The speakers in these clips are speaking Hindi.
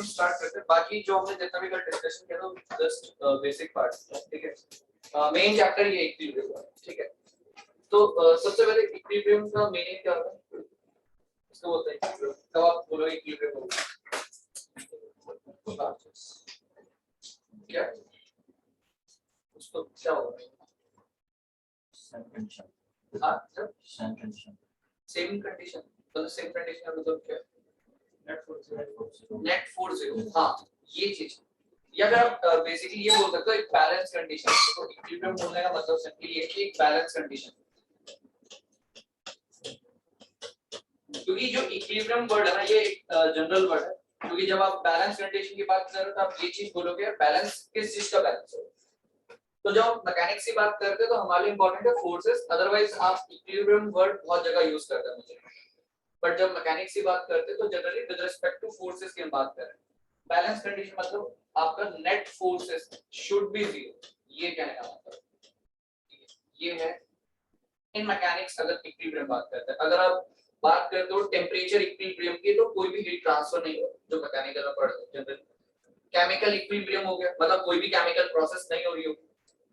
हम स्टार्ट करते हैं। बाकी जो हमने जितना भी कल डिस्कशन किया था जस्ट बेसिक पार्ट, ठीक है। मेन चैप्टर ये इक्विलिब्रियम है, ठीक है। तो सबसे पहले इक्विलिब्रियम का मीनिंग क्या होता है, इसको बोलते हैं इक्विलिब्रियम। तब आप बोलोगे इक्विलिब्रियम होगा क्या, उसको क्या होगा? हाँ, सेम कंडीशन मतलब सेम कंडीशन का मतलब क्या? Net force zero. हाँ, ये चीज। या अगर आप बेसिकली ये बोल सकते हो एक बैलेंस कंडीशन। तो इक्विलिब्रियम बोलने का मतलब सिंपली ये कि एक बैलेंस कंडीशन। क्योंकि जो इक्विलिब्रियम वर्ड है ना, ये एक जनरल वर्ड है, क्योंकि जब आप बैलेंस कंडीशन की बात कर रहे हो तो आप ये चीज बोलोगे बैलेंस किस चीज का बैलेंस है। तो जब हम मैकेनिक्स की बात करते हैं तो हमारे लिए इंपॉर्टेंट है फोर्सेस, अदरवाइज आप इक्विलिब्रियम वर्ड बहुत जगह यूज करते हैं मुझे। बट जब मैकेनिक्स की बात करते हैं तो generally with respect two forces की हम बात कर रहे हैं। बैलेंस कंडीशन मतलब आपका net forces should be zero, ये कहने का मतलब ये है इन मैकेनिक्स। अगर इक्विलिब्रियम बात करते हैं, अगर आप बात करते हो टेम्परेचर इक्विलिब्रियम की, तो कोई भी हीट ट्रांसफर नहीं हो जो मैकेनिकल में पढ़ते हैं जनरली। केमिकल इक्विलिब्रियम हो गया, मतलब कोई भी केमिकल प्रोसेस नहीं हो रही हो,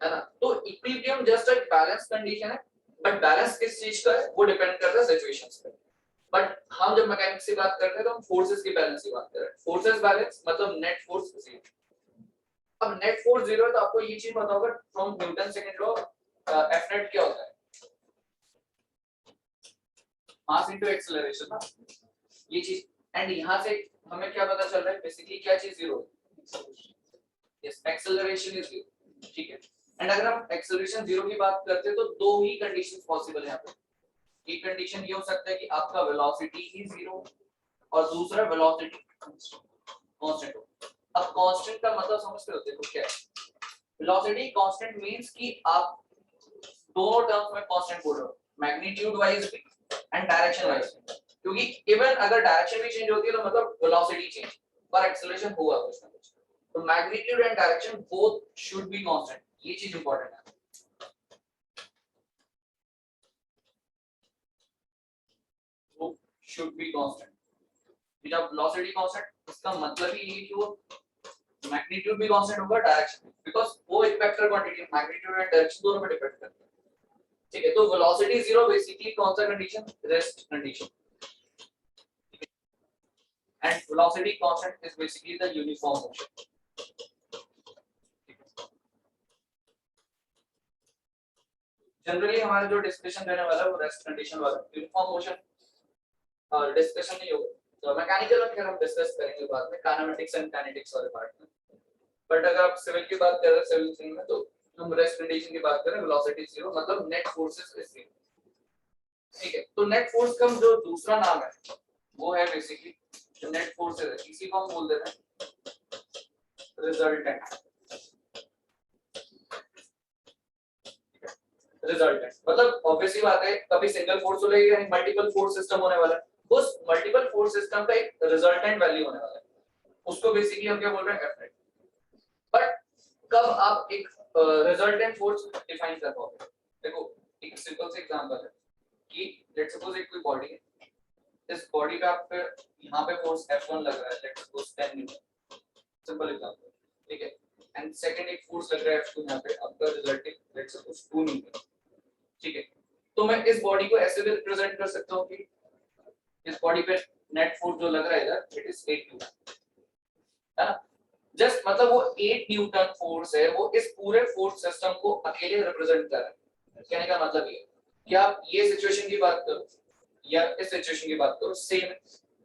है ना। तो इक्विलिब्रियम जस्ट एक बैलेंस कंडीशन है, बट बैलेंस किस चीज का है वो डिपेंड करता है सिचुएशंस पे। बट हम जब मैकेनिक्स की बात करते हैं तो हम फोर्सेस की बैलेंस की बात कर रहे हैं। फोर्सेस बैलेंस मतलब नेट फोर्स जीरो। अब नेट फोर्स जीरो है तो आपको ये चीज पता होगा from Newton second law F net क्या होता है, मास इनटू एक्सेलरेशन ना, ये चीज। एंड यहां से हमें क्या पता चल रहा है बेसिकली क्या चीज जीरो है, यस एक्सेलरेशन इज जीरो, ठीक है। एंड अगर हम एक्सेलरेशन जीरो की बात करते हैं तो दो ही कंडीशंस पॉसिबल है यहाँ पे। एक कंडीशन ये हो सकता है कि आपका वेलोसिटी ही जीरो और दूसरा वेलोसिटी कांस्टेंट हो। अब कांस्टेंट का मतलब समझते हो, देखो क्या है वेलोसिटी कांस्टेंट मींस कि आप दोनों टर्म्स में कांस्टेंट बोल रहे हो, मैग्नीट्यूड वाइज भी एंड डायरेक्शन वाइज। क्योंकि इवन अगर डायरेक्शन भी चेंज होती है तो मतलब वेलोसिटी चेंज पर एक्सेलरेशन हुआ कुछ ना कुछ। तो magnitude and direction both should be constant, ये चीज इंपॉर्टेंट है। Should be constant. जब वेलोसिटी कांस्टेंट इसका मतलब ही है कि वो मैग्नीट्यूड भी कांस्टेंट होगा, डायरेक्शन भी, बिकॉज़ वो एक वेक्टर क्वांटिटी है, मैग्नीट्यूड एंड डायरेक्शन दोनों पे डिपेंड करता है, ठीक है। तो वेलोसिटी जीरो बेसिकली कौन सा condition, rest condition, and velocity constant is basically the uniform motion. Generally हमारा जो डिस्कशन रहने वाला है वो रेस्ट कंडीशन वाला, यूनिफॉर्म मोशन डिस्कशन नहीं होगा। तो मैकेनिकल में हम डिस्कस करेंगे बाद में, काइनेमेटिक्स एंड काइनेटिक्स वाले पार्ट में। बट अगर आप सिविल की बात कर रहे हैं, सिविल इंजीनियरिंग में, तो हम रेस्ट कंडीशन की बात कर रहे हैं, वेलोसिटी जीरो मतलब नेट फोर्सेस इज जीरो, ठीक है। तो नेट फोर्स का जो दूसरा नाम है वो है बेसिकली जो नेट फोर्स है, इसी को हम बोल देते हैं रिजल्टेंट। रिजल्टेंट मतलब ऑब्वियसली बात है, कभी सिंगल फोर्स हो या मल्टीपल फोर्स सिस्टम होने वाला है, उस मल्टीपल फोर्स सिस्टम का एक रिजल्टेंट वैल्यू होने वाला है, उसको बेसिकली हम क्या बोल रहे हैं, एफ नेट। बट कब आप एक रिजल्टेंट फोर्स डिफाइन कर पाओगे, देखो एक सिंपल सा एग्जांपल है कि लेट्स सपोज एक कोई बॉडी है, इस बॉडी पे आप यहाँ पे फोर्स F1 लग रहा है, let's suppose 10 Newton, simple example, ठीक है। एंड सेकंड एक फोर्स लग रहा है F2 यहाँ पे, आपका रिजल्टिंग लेट्स सपोज 2 न्यूटन, ठीक है। तो मैं इस बॉडी को ऐसे भी रिप्रेजेंट कर सकता हूँ कि इस बॉडी पे नेट फोर्स जो लग रहा है इधर, इट इज 8 न्यूटन, है ना। जस्ट मतलब वो 8 न्यूटन फोर्स है, वो इस पूरे फोर्स सिस्टम को अकेले रिप्रेजेंट कर रहा है। कहने का मतलब ये कि आप ये सिचुएशन की बात करो या इस सिचुएशन की बात करो, सेम है।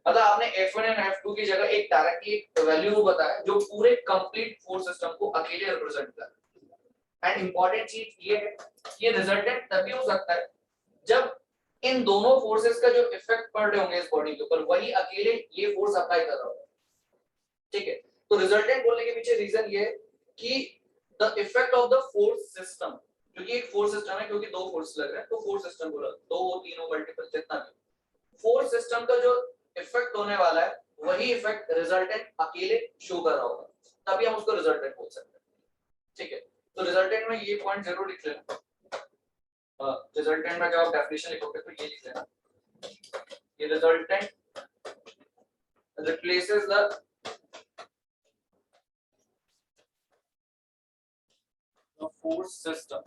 मतलब आपने F1 एंड F2 की जगह एक डायरेक्टली एक वैल्यू बताया जो पूरे कंप्लीट फोर्स सिस्टम को अकेले रिप्रेजेंट कर रहा है। एंड इंपॉर्टेंट चीज ये है, ये रिजल्टेंट तभी हो सकता है जब इन दोनों फोर्सेस का जो इफेक्ट पड़ रहे होंगे इस बॉडी के ऊपर, वही अकेले ये फोर्स अप्लाई कर रहा होगा, ठीक है। तो रिजल्टेंट बोलने के पीछे रीजन ये है कि the effect of the force system, क्योंकि एक फोर्स सिस्टम है, क्योंकि दो फोर्स लग रहे हैं तो फोर्स सिस्टम बोला, दो तीनों मल्टीपल जितना भी फोर्स सिस्टम का जो इफेक्ट होने वाला है वही इफेक्ट रिजल्टेंट अकेले शो कर रहा होगा, तभी हम उसको रिजल्टेंट बोल सकते हैं, ठीक है। तो रिजल्टेंट में ये पॉइंट जरूर लिख लेना। रिजल्टेंट में जब आप डेफिनेशन लिखोगे तो ये लिख लेना, ये resultant replaces the force system.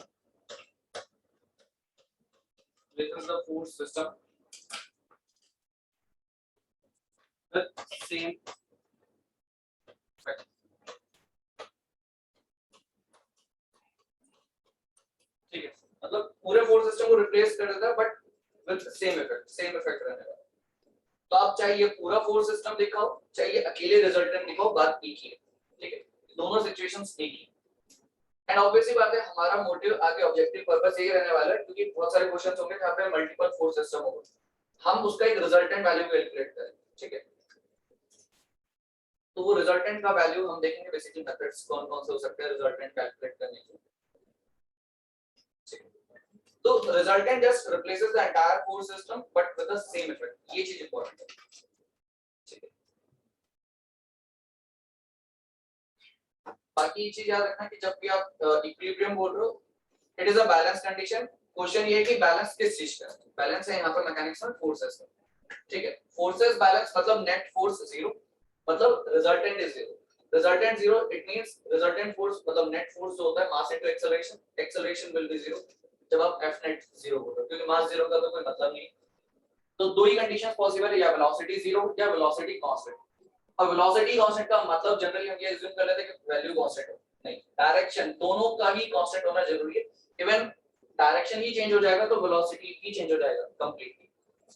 This is the force system with same effect. ठीक है, मतलब पूरे फोर्स सिस्टम को रिप्लेस कर देता है बट विद सेम इफेक्ट रहने वाला। तो आप चाहे ये पूरा फोर्स सिस्टम दिखाओ चाहे ये अकेले रिजल्टेंट दिखाओ, बात एक ही है। ठीक है, दोनों सिचुएशंस एक ही। एंड ऑब्वियसली बात है हमारा मोटिव आगे ऑब्जेक्टिव पर्पस यही रहने वाला है, क्योंकि बहुत सारे क्वेश्चंस होंगे जहां पे मल्टीपल फोर्स सिस्टम होगा, हम उसका एक रिजल्टेंट वैल्यू कैलकुलेट करें। ठीक है, तो वो रिजल्टेंट का वैल्यू हम देखेंगे बेसिकली मेथड्स कौन कौन से हो सकते हैं रिजल्टेंट कैलकुलेट करने के। तो resultant just replaces the entire force system but with the same effect, ये चीज इंपॉर्टेंट है। ठीक है, बाकी ये चीज याद रखना कि जब भी आप इक्विलिब्रियम बोल रहे हो it is a balance condition. Question ये है कि बैलेंस किस चीज का है, बैलेंस है यहाँ पर मैकेनिक्स में फोर्सेस का। ठीक है, फोर्सेस बैलेंस मतलब नेट फोर्स जीरो, मतलब resultant is zero. Resultant zero it means resultant force मतलब नेट फोर्स जो होता है mass into acceleration, acceleration will be zero जब आप एफ नेट जीरो बोल रहे हो, क्योंकि मास जीरो का तो कोई मतलब नहीं। तो दो ही कंडीशंस पॉसिबल है, या वेलोसिटी जीरो या वेलोसिटी कांस्टेंट। और वेलोसिटी कांस्टेंट का मतलब जनरली हम ये अज्यूम कर लेते हैं कि वैल्यू कांस्टेंट हो, नहीं, डायरेक्शन दोनों का ही कांस्टेंट होना जरूरी है। इवन डायरेक्शन ही चेंज हो जाएगा तो वेलोसिटी ही चेंज हो जाएगा कंप्लीटली।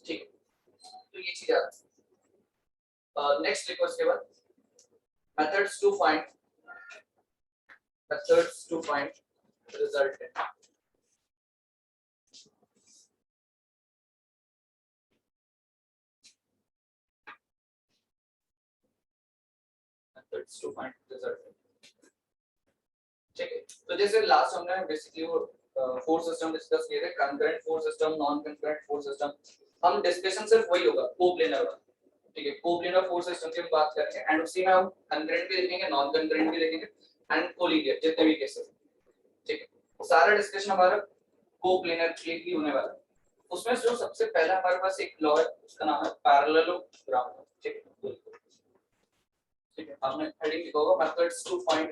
ठीक है, तो ये चीज याद रखना। नेक्स्ट लिखो इसके बाद methods to find resultant। methods to find resultant। ठीक है, तो जैसे लास्ट हमने बेसिकली वो फोर्स सिस्टम डिस्कस किए थे, concurrent force system, non concurrent force system. हम डिस्कशन सिर्फ वही होगा कोप्लेनर वाला। ठीक है, कोप्लेनर फोर्स सिस्टम की हम बात करेंगे एंड उसी में हम कंकरेंट भी देखेंगे, नॉन कंकरेंट भी देखेंगे एंड कोलिनियर जितने भी केसेस। ठीक है, सारा डिस्कशन हमारा कोप्लेनर के ही होने वाला है। उसमें जो सबसे पहला हमारे पास एक लॉ है उसका नाम है पैरेललोग्राम। ठीक है, ठीक है, आपने हेडिंग लिखा होगा मेथड्स टू फाइंड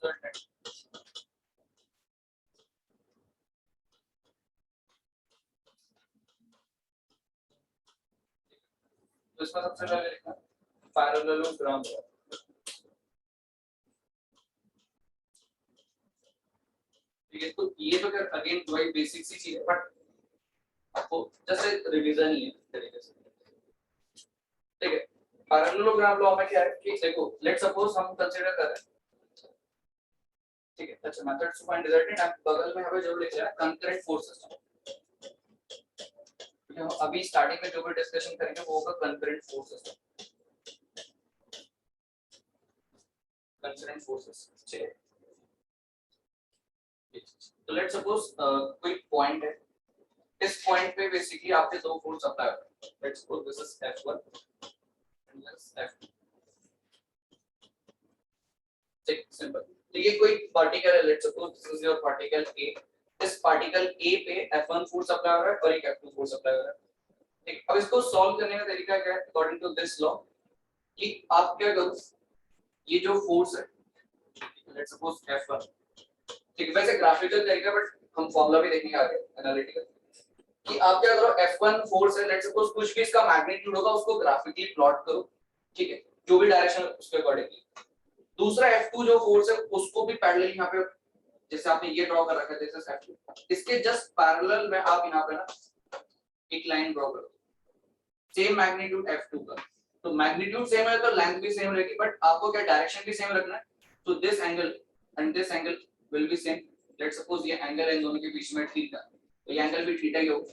रिजल्टेंट। तो इसमें सबसे पहले लिखना पैरेललोग्राम। ठीक है, तो ये तो खैर अगेन वही बेसिक सी चीज है बट आपको जस्ट रिवीजन ही है तरीके से। ठीक है, पैरेललोग्राम लॉ में क्या है कि देखो लेट्स सपोज हम कंसीडर कर रहे हैं। ठीक है, अच्छा मेथड्स टू फाइंड रिजल्टेंट, आप बगल में हमें जो लिख रहा है कंकरेंट फोर्स सिस्टम। हम अभी स्टार्टिंग में जो भी डिस्कशन करेंगे वो होगा concurrent force system, concurrent forces. ठीक है, तो लेट्स सपोज कोई पॉइंट है, इस पॉइंट पे बेसिकली आपके दो फोर्स अप्लाई होते हैं। Let's suppose this is F1 and this F2। ठीक, सिंपल। तो ये कोई पार्टिकल है, let's suppose this is your particle A। इस पार्टिकल A पे F1 फोर्स अप्लाई हो रहा है और एक F2 फोर्स अप्लाई हो रहा है। ठीक, अब इसको सॉल्व करने का तरीका क्या है अकॉर्डिंग टू दिस लॉ, कि आप क्या करो, ये जो फोर्स है लेट्स सपोज F1। ठीक, वैसे ग्राफिकल तरीका बट हम फॉर्मूला भी देखेंगे आगे एनालिटिकल, कि आप क्या करो F1 फोर्स है लेट्स सपोज कुछ भी इसका मैग्नीट्यूड होगा उसको ग्राफिकली प्लॉट करो। ठीक है, जो भी डायरेक्शन उसके अकॉर्डिंगली। दूसरा F2 जो फोर्स है उसको भी पैरेलल यहाँ पे जैसे आपने ये ड्रॉ कर रखा है जैसे F2, इसके जस्ट पैरेलल में आप यहाँ पे ना एक लाइन ड्रॉ करो सेम मैग्नीट्यूड F2 का। तो मैग्नीट्यूड सेम है तो लेंथ भी सेम रहेगी बट आपको क्या डायरेक्शन भी सेम रखना है। तो this angle and this angle will be same. Let's suppose ये एंगल इन दोनों के बीच में थीटा, तो ये एंगल भी थीटा ही होगा,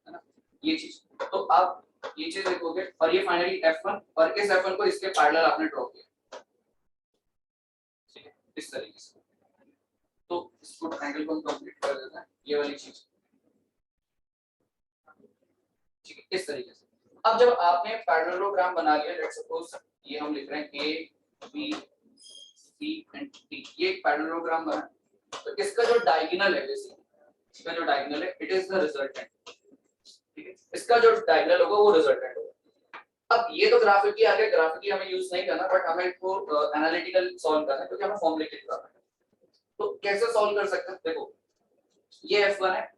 है ना, ये चीज। तो आप ये चीज लिखोगे और ये फाइनली F1 और इस F1 को इसके पैरेलल आपने ड्रॉ किया। ठीक है, इस तरीके से। तो इसको ट्रायंगल को कंप्लीट कर देते हैं, ये वाली चीज। ठीक है, इस तरीके से। अब जब आपने पैरेललोग्राम बना लिया, लेट्स सपोज ये हम लिख रहे हैं A B C and D, ये एक पैरेललोग्राम बना। तो इसका जो डायगोनल है बेसिकली, इसका जो डायगोनल है इट इज द रिजल्टेंट। ठीक है, इसका जो डायगोनल होगा वो रिजल्टेंट होगा। अब ये तो ग्राफिकली आ गया, ग्राफिकली हमें यूज नहीं करना, बट हमें इसको एनालिटिकल सॉल्व करना है क्योंकि हमें फॉर्मूलेटिक करना है। तो कैसे सॉल्व कर सकते हैं? देखो ये F1 है,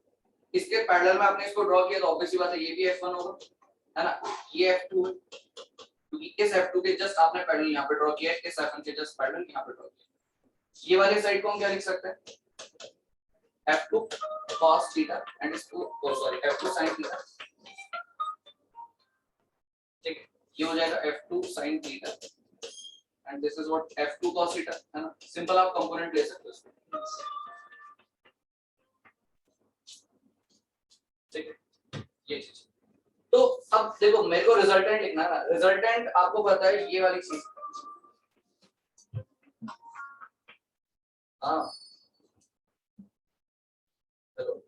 इसके पैरेलल में आपने इसको ड्रॉ किया तो ऑब्वियसली बात है ये भी F1 होगा, है ना। ये F2 है क्योंकि इस F2 के जस्ट आपने पैरेलल यहाँ पे ड्रॉ किया है, इस F1 के जस्ट पैरेलल यहाँ पे ड्रॉ किया। ये वाली साइड को हम क्या लिख सकते हैं? F2 cos थीटा एंड इसको सॉरी F2 sin थीटा, ठीक है। ये हो जाएगा F2 sin theta and this is what F2 cos theta, है ना। सिंपल आप कंपोनेंट ले सकते हो इसको, ठीक है। ये चीज तो अब देखो मेरे को रिजल्टेंट लिखना है, रिजल्टेंट आपको पता है ये वाली चीज, हाँ चलो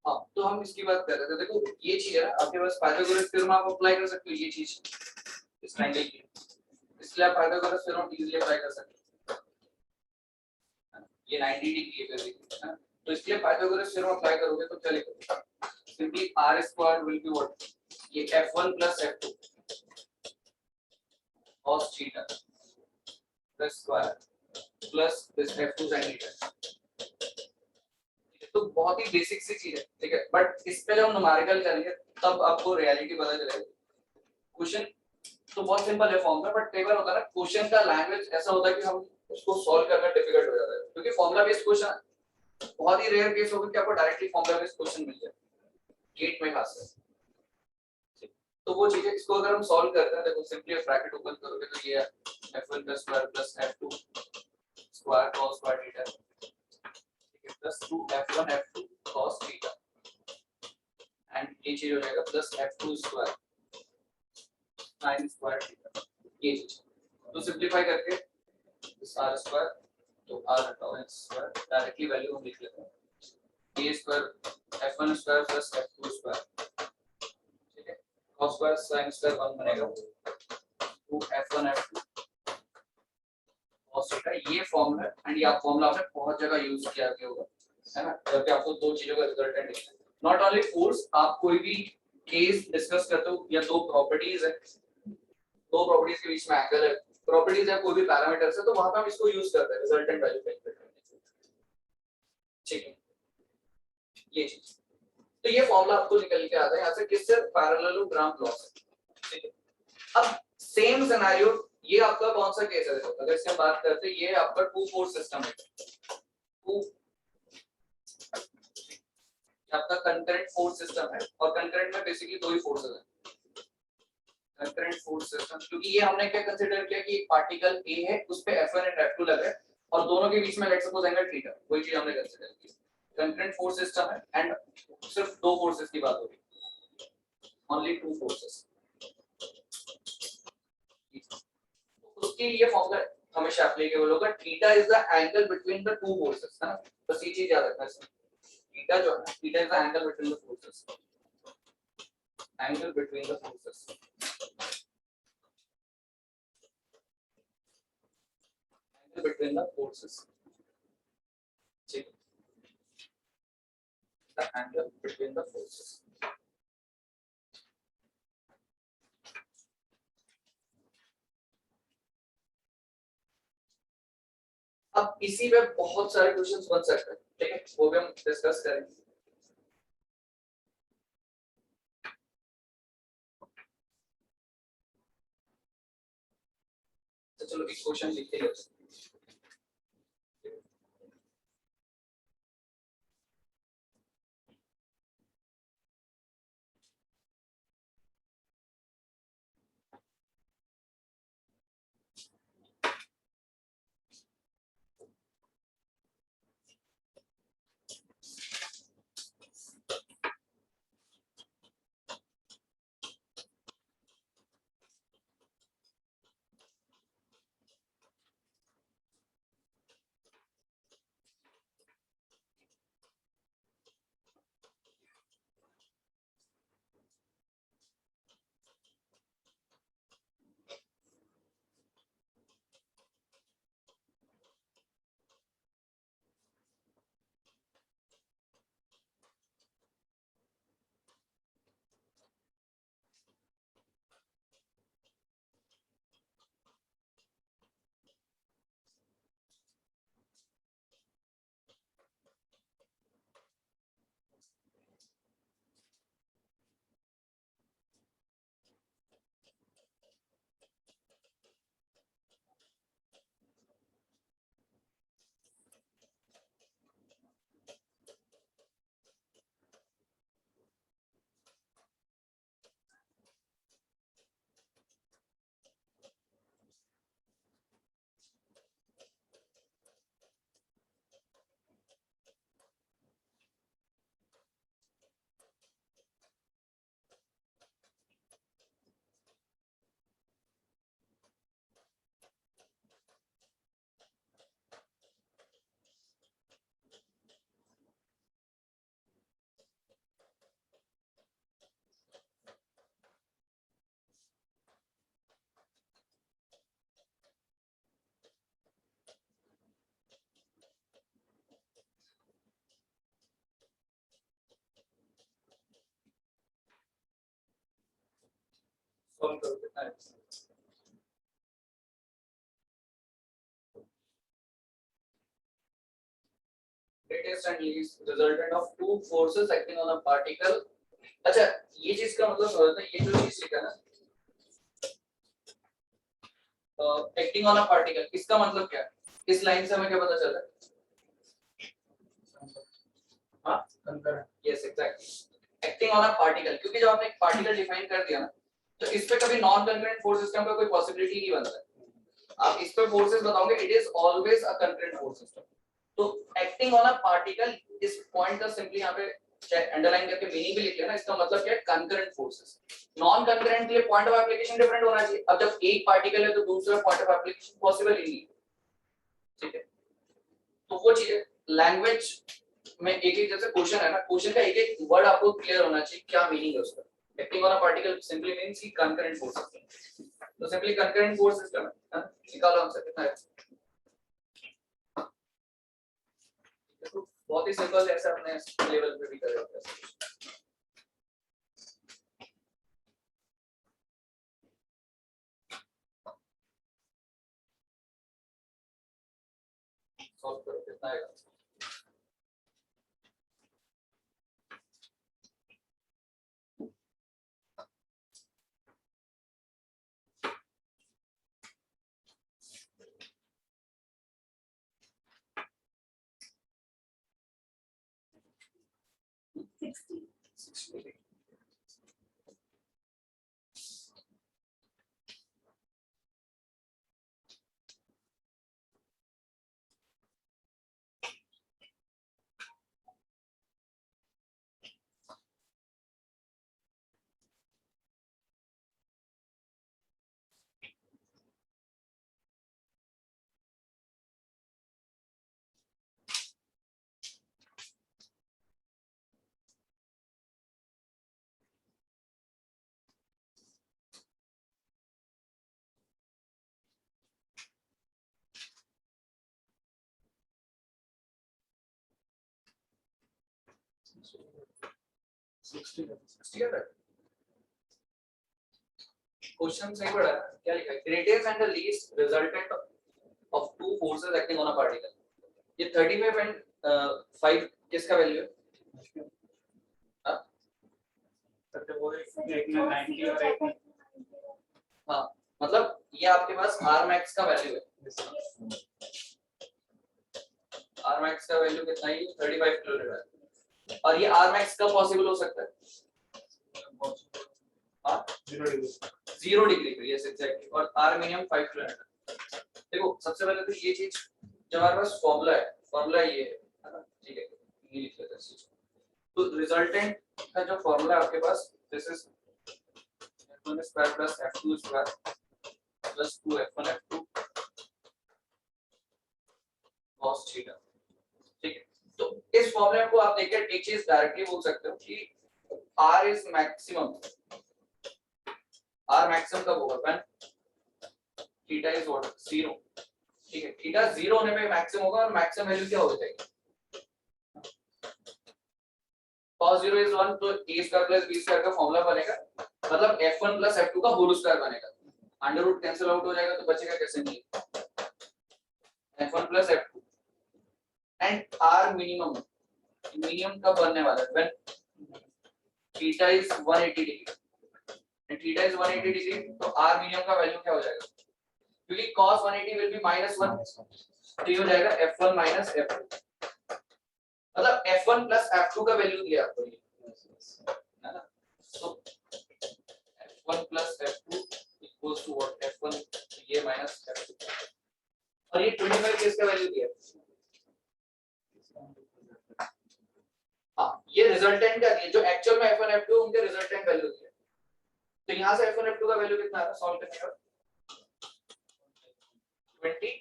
हाँ तो हम इसकी बात कर रहे थे। देखो ये चीज है ना, आपके पास पाइथागोरस थ्योरम आप अप्लाई कर सकते हो ये चीज इस ट्रायंगल की, इसलिए आप पाइथागोरस थ्योरम इजीली अप्लाई कर सकते हो। ये 90 डिग्री है बेसिकली, है ना। तो इसलिए पाइथागोरस थ्योरम अप्लाई करोगे तो क्या लिखोगे? Simply r square will be what, ये f1 plus f2 cos theta plus square plus this f2 sin theta. तो बहुत ही बेसिक सी चीज है, ठीक है। बट इस पे जब हम न्यूमेरिकल करेंगे तब आपको रियलिटी पता चलेगी। क्वेश्चन तो बहुत सिंपल है फॉर्म में, बट कई बार होता है ना क्वेश्चन का लैंग्वेज ऐसा होता है कि हम उसको सॉल्व करना डिफिकल्ट हो जाता है, क्योंकि फॉर्मूला बेस्ड क्वेश्चन बहुत ही रेयर केस होगा कि आपको डायरेक्टली फॉर्मूला बेस्ड क्वेश्चन मिल जाए गेट में खास कर। तो वो चीजें इसको अगर हम सॉल्व करते हैं, देखो सिंपली ब्रैकेट ओपन करोगे तो ये f1 का square plus f2 square cos square theta, ठीक है, plus 2f1 f2 cos theta and ये चीज हो जाएगा plus f2 square sin square theta. ये चीज तो सिंपलीफाई करके इस r स्क्वायर तो r हटाओ x स्क्वायर, डायरेक्टली वैल्यू हम लिख लेते हैं a square f1 square plus f2 square, ठीक है, cos स्क्वायर sin स्क्वायर 1 बनेगा 2f1 f2 cos थीटा। ये फॉर्मूला एंड ये आप फॉर्मूला आपने बहुत जगह यूज किया होगा, है ना, जब भी आपको दो चीजों का रिजल्टेंट लिखना है। नॉट ओनली फोर्स, आप कोई भी केस डिस्कस करते हो या दो प्रॉपर्टीज है, दो प्रॉपर्टीज के बीच में एंगल है, प्रॉपर्टीज है, कोई भी पैरामीटर्स है, तो वहां पे हम इसको यूज करते हैं रिजल्टेंट वैल्यू कैलकुलेट करने के लिए, ठीक है। ये चीज तो ये फॉर्मूला आपको निकल के आता है यहां से, किससे? पैरेललोग्राम लॉ से, ठीक है। अब सेम सिनेरियो, ये आपका कौन सा केस है? देखो अगर इससे हम बात करते हैं, ये आपका टू फोर्स सिस्टम है, टू आपका कंकरेंट फोर्स सिस्टम है, और कंकरेंट में बेसिकली दो ही फोर्सेस हैं, कंकरेंट फोर्स सिस्टम। क्योंकि ये हमने क्या कंसीडर किया कि एक पार्टिकल A है, उस पे F1 एंड F2 लग रहा है, और दोनों के बीच में लेट्स सपोज एंगल थीटा, वही चीज हमने कंसीडर की। कंकरेंट फोर्स सिस्टम है एंड सिर्फ दो फोर्सेस की बात हो रही है, ओनली टू फोर्सेस। उसके लिए फॉर्मूला हमेशा एप्लीकेबल होगा, theta is the angle between the two forces, है ना। बस ये चीज याद रखना है, थीटा जो है, theta is the angle between the forces, angle between the forces, angle between the forces, ठीक है, the angle between the forces. अब इसी पे बहुत सारे क्वेश्चंस बन सकते हैं, ठीक है, वो भी हम डिस्कस करेंगे। तो चलो एक क्वेश्चन लिखते हैं। सॉल्व करो कितना है। Greatest and least resultant of two forces acting on a particle। अच्छा, ये चीज का मतलब होता है, ये जो चीज लिखा है ना, एक्टिंग ऑन अ पार्टिकल, इसका मतलब क्या है? इस लाइन से हमें क्या पता चलता है? हाँ, concurrent, yes exactly, acting on a particle, क्योंकि जब आपने एक पार्टिकल डिफाइन कर दिया ना, तो इस पे कभी नॉन कंकरेंट फोर्स सिस्टम का कोई पॉसिबिलिटी नहीं बनता है। आप इस पे फोर्सेस बताओगे, it is always a concurrent force system. तो एक्टिंग ऑन अ पार्टिकल, इस पॉइंट का सिंपली यहाँ पे अंडरलाइन करके मीनिंग भी लिख लिया ना, इसका मतलब क्या है? Concurrent forces. नॉन कंकरेंट के लिए पॉइंट ऑफ एप्लीकेशन डिफरेंट होना चाहिए। अब जब एक पार्टिकल है तो दूसरा पॉइंट ऑफ एप्लीकेशन पॉसिबल ही नहीं, ठीक है। तो वो चीज लैंग्वेज में एक एक जैसे क्वेश्चन है ना, क्वेश्चन का एक एक वर्ड आपको क्लियर होना चाहिए, क्या मीनिंग है उसका। Acting on a particle simply means कि कंकरेंट फोर्स सिस्टम, तो सिंपली कंकरेंट फोर्स सिस्टम है। निकालो आंसर कितना है। तो बहुत ही सिंपल है, ऐसा अपने लेवल पे भी कर सकते हैं। सॉल्व करो कितना आएगा। क्वेश्चन सही पड़ा है, क्या लिखा है? Greatest and the least resultant of two forces forces acting on a particle. ये 35 एंड 5 किसका वैल्यू है? हाँ, मतलब ये आपके पास r max का वैल्यू है। r max का वैल्यू कितना है? 35 किलोमीटर। और ये r max कब पॉसिबल हो सकता है? 0 डिग्री पे, यस एग्जैक्टली। और r मिनिमम 5 किलोमीटर। देखो सबसे पहले तो ये चीज जो हमारे पास फॉर्मूला ये है ना, ठीक है, ये लिख लेते हैं। तो रिजल्टेंट का जो फॉर्मूला है आपके पास, this is f1 square plus f2 square plus 2f1 f2 cos theta. ठीक है, तो इस फॉर्मूले को आप देखिए एक चीज डायरेक्टली बोल सकते हो कि r is maximum. r maximum कब होगा? When theta is what? 0। ठीक है, थीटा 0 होने पे मैक्सिमम होगा और मैक्सिमम वैल्यू क्या हो जाएगी? cos 0 is 1, तो a square plus b square का फॉर्मूला बनेगा, मतलब f1 प्लस f2 का होल स्क्वायर बनेगा। अंडर रूट कैंसिल आउट हो जाएगा तो बचेगा कैसे? नहीं, f1 plus f2 and r minimum कब बनने वाला है? When theta is 180 degree. And theta is 180 degree तो r मिनिमम का वैल्यू क्या हो जाएगा? क्योंकि cos 180 विल बी -1, तो ये हो जाएगा f1 माइनस f2। मतलब f1 प्लस f2 का वैल्यू दिया आपको ये, है ना? तो f1 plus f2 equals to what? f1 ये माइनस f2। और ये 25 के इसका वैल्यू दिया। हां, ये रिजल्टेंट का दिया, जो एक्चुअल में f1 f2 उनके रिजल्टेंट वैल्यू दिया। तो यहां से f1 f2 का वैल्यू कितना आ रहा है सॉल्व करने का? 20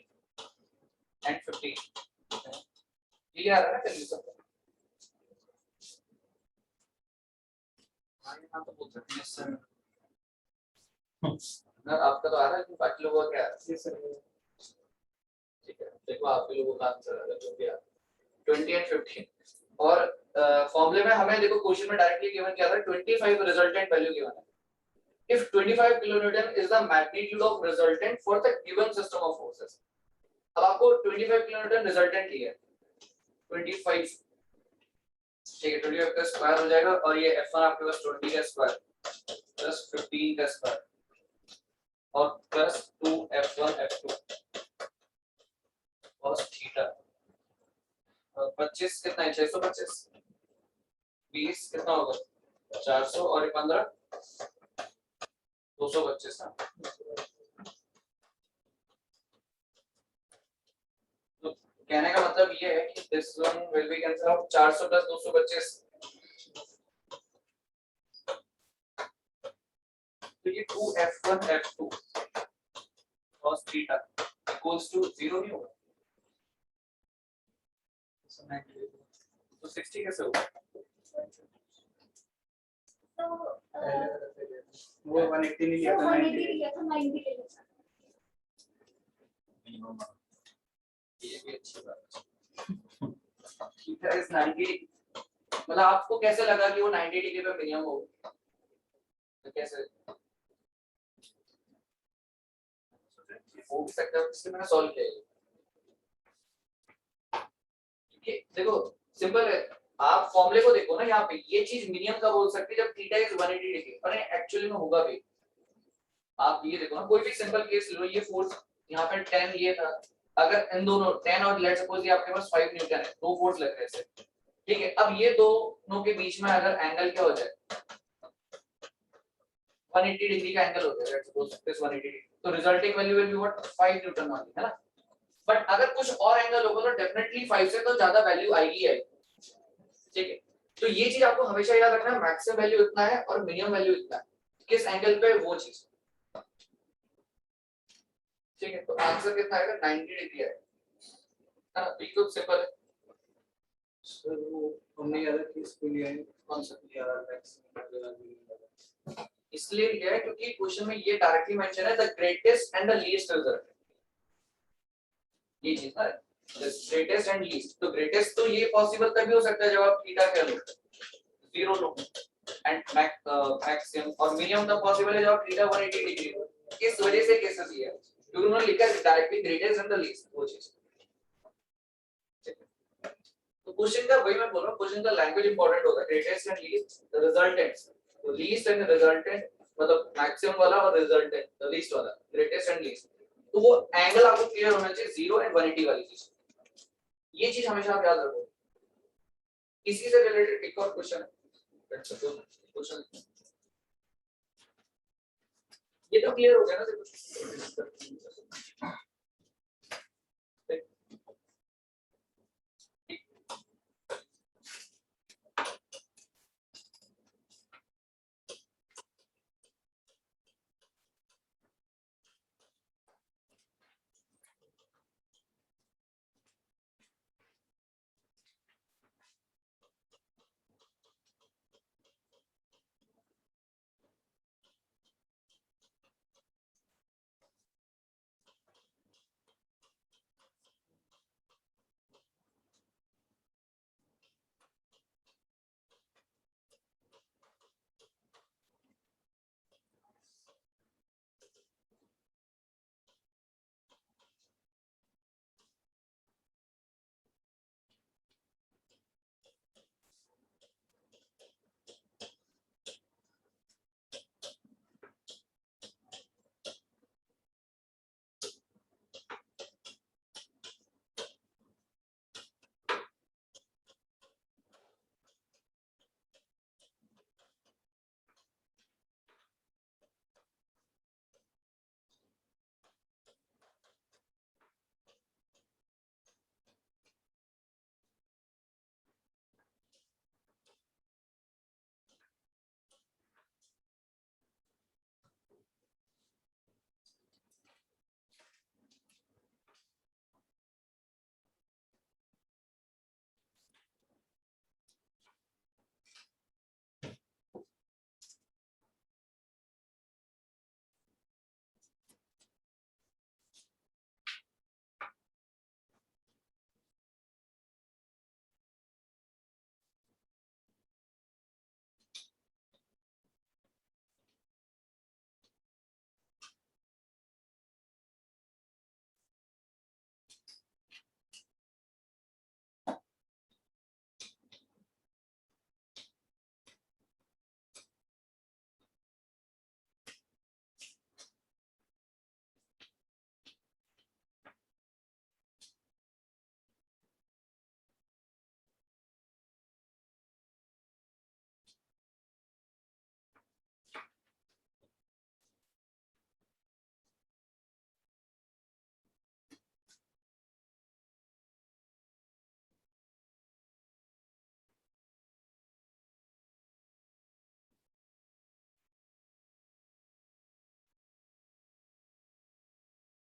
एंड 15। ये आ रहा है ना कैलकुलेशन? हाँ, यहाँ तो बोल सकते हैं सर। ना आपका तो आ रहा है कि बाकी लोगों का क्या आ रहा है? सर ठीक है, देखो आप लोगों का आंसर आ रहा है जो भी आ 20 एंड 15। और फॉर्मूले में हमें देखो क्वेश्चन में डायरेक्टली गिवन क्या था? 25 रिजल्टेंट वैल्यू गिवन है। If 25 kilonewton is the magnitude of resultant for the given system of forces। अब आपको 25 किलोन्यूटन रिजल्टेंट लिया है, 25, ठीक है, 25 का स्क्वायर हो जाएगा और ये f1 आपके पास 20 का स्क्वायर प्लस 15 का स्क्वायर और plus 2f1 f2 cos theta. 25 कितना है? 625। 20 कितना होगा? 400 और 15 225 ना। तो कहने का मतलब ये है कि this one will be cancel out. 400 plus 225 तो ये 2f1 f2 cos theta equals to 0 नहीं होगा? तो 60 कैसे होगा? वो 180 नहीं लिया था, 180 लिया था, 90 ले लेता। ये भी अच्छी बात है। ठीक है, इस 90 मतलब आपको कैसे लगा कि वो 90 डिग्री पे मिनिमम होगा? तो कैसे हो सकता है? इसलिए मैंने सॉल्व किया है। ठीक है, देखो सिंपल है, आप फॉर्मूले को देखो ना, यहाँ पे ये चीज मिनिमम कब हो सकती है? जब थीटा इज 180 डिग्री। और एक्चुअली में होगा भी। आप ये देखो ना, कोई भी सिंपल केस लो, ये फोर्स यहाँ पे 10 ये था, अगर इन दोनों 10 और लेट्स सपोज ये आपके पास 5 न्यूटन है, दो फोर्स लग रहे हैं, ठीक है। अब ये दोनों के बीच में अगर एंगल क्या हो जाए? 180 डिग्री का एंगल हो जाए, लेट्स सपोज दिस 180 डिग्री, तो resulting value will be what? 5 Newton वाली, है ना? बट अगर कुछ और एंगल होगा तो डेफिनेटली 5 से तो ज्यादा वैल्यू आएगी है, ठीक है। तो ये चीज आपको हमेशा याद रखना है, मैक्सिमम वैल्यू इतना है और मिनिमम वैल्यू इतना है, किस एंगल पे वो चीज, ठीक है। तो आंसर कितना आएगा? 90 डिग्री है ना? बिल्कुल सिंपल है। सर वो हमने याद कि इसको लिया है, कौन सा लिया है? मैक्सिमम इसलिए लिया है क्योंकि क्वेश्चन में ये डायरेक्टली मेंशन है the greatest and the least result. ये चीज है ग्रेटेस्ट एंड लीस्ट। तो ग्रेटेस्ट तो ये पॉसिबल तभी हो सकता है जब आप थीटा क्या लो, 0 लो, एंड मैक्सिमम और मिनिमम तब पॉसिबल है जब आप थीटा 180 डिग्री लो। इस वजह से केसेस ये है क्योंकि उन्होंने लिखा है directly greatest and the least, वो चीज। क्वेश्चन का वही मैं बोल रहा हूँ, क्वेश्चन का लैंग्वेज इंपॉर्टेंट होता है, ग्रेटेस्ट एंड लीस्ट रिजल्टेंट्स, तो लीस्ट एंड रिजल्टेंट मतलब मैक्सिमम वाला और रिजल्टेंट लीस्ट वाला, ग्रेटेस्ट एंड लीस्ट, तो वो एंगल आपको क्लियर होना चाहिए 0 एंड 180 वाली चीज, ये चीज हमेशा आप याद रखो। इसी से रिलेटेड एक और क्वेश्चन है, क्वेश्चन ये तो क्लियर हो गया ना देखो।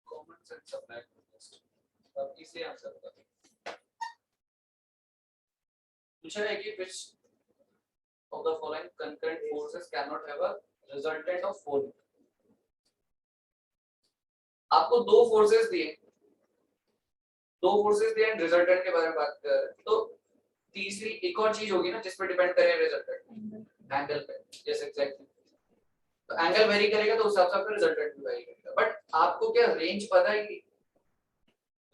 कॉमन सेंस अप्लाई करो, अब इसे आंसर बता। पूछा है कि which of the following concurrent forces cannot have a resultant of 4, आपको दो फोर्सेस दिए, दो फोर्सेस दिए एंड रिजल्टेंट के बारे में बात कर रहे हैं, तो तीसरी एक और चीज होगी ना जिस पे डिपेंड करेगा रिजल्टेंट, एंगल पे। यस एग्जैक्टली, तो एंगल वेरी करेगा तो उस हिसाब से आपका रिजल्टेंट भी वेरी करेगा। बट आपको क्या रेंज पता है कि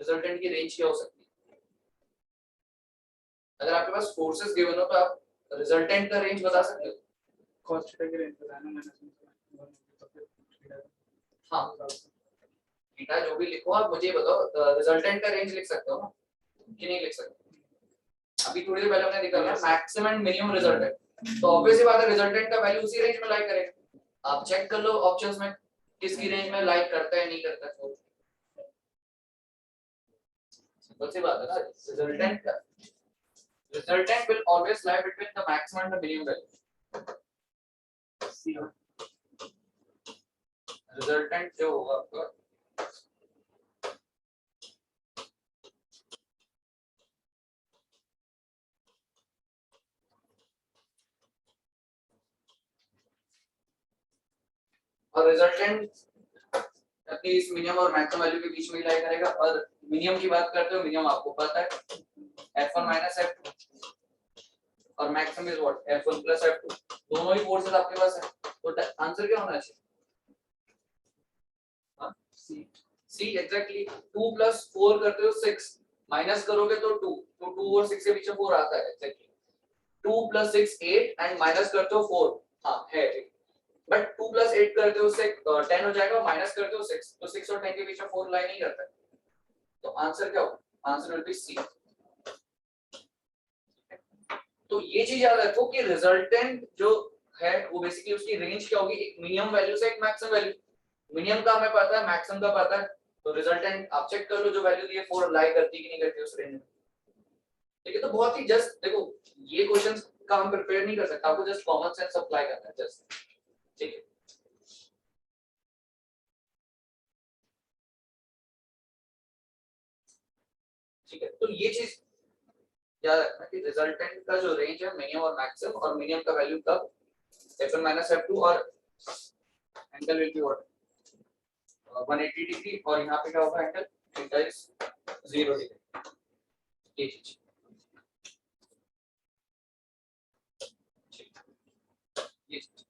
रिजल्टेंट की रेंज क्या हो सकती है? अगर आपके पास फोर्सेस गिवन हो तो आप रिजल्टेंट का रेंज बता सकते हो। cos थीटा की रेंज बताना माइनस। हाँ थीटा जो भी लिखो आप मुझे बताओ, रिजल्टेंट का रेंज लिख सकते हो ना कि नहीं लिख सकते? अभी थोड़ी देर पहले हमने निकाला मैक्सिमम एंड मिनिमम रिजल्टेंट, तो ऑब्वियसली बात है रिजल्टेंट का वैल्यू उसी रेंज में लाई करेगा। आप चेक कर लो ऑप्शंस में किसकी रेंज में लाई करता है नहीं करता है, सिंपल सी बात है ना। Resultant will always lie between the maximum and the minimum value। Resultant जो होगा आपका और रिजल्टेंट अपनी इस मिनिमम और मैक्सिमम वैल्यू के बीच में लाई करेगा। और मिनिमम की बात करते हो, मिनिमम आपको पता है f1 f2 और maximum is what f1 f2, दोनों ही फोर्सेस आपके पास है, तो आंसर क्या होना चाहिए? हाँ सी एग्जैक्टली। 2 + 4 करते हो 6, माइनस करोगे तो 2, तो 2 और 6 के पीछे 4 आता है एग्जैक्टली। 2 + 6 8 एंड माइनस करते हो 4, हाँ है, बट 2 + 8 करते हो उससे 10 हो जाएगा, माइनस करते हो 6, तो 6 और 10 के बीच में 4 लाई नहीं करता है। तो आंसर क्या होगा? Answer will be C. तो ये चीज याद रखो कि रिजल्टेंट जो है वो बेसिकली उसकी रेंज क्या होगी, एक मिनिमम वैल्यू से एक मैक्सिमम वैल्यू। मिनिमम का हमें पता है, मैक्सिमम का पता है, तो रिजल्टेंट आप चेक कर लो जो वैल्यू दी है 4 लाई करती है कि नहीं करती उस रेंज में। ठीक है, तो बहुत ही जस्ट देखो ये क्वेश्चंस का हम प्रिपेयर नहीं कर सकते, आपको जस्ट कॉमन सेंस अप्लाई करना है जस्ट। ठीक है, ठीक है, तो ये चीज याद रखना कि रिजल्टेंट का जो रेंज है मिनिमम और मैक्सिमम, और मिनिमम का वैल्यू कब f1 - f2, और angle will be what 180 degree, और यहाँ पे क्या होगा एंगल थीटा इज 0 डिग्री। ये चीज ये चीज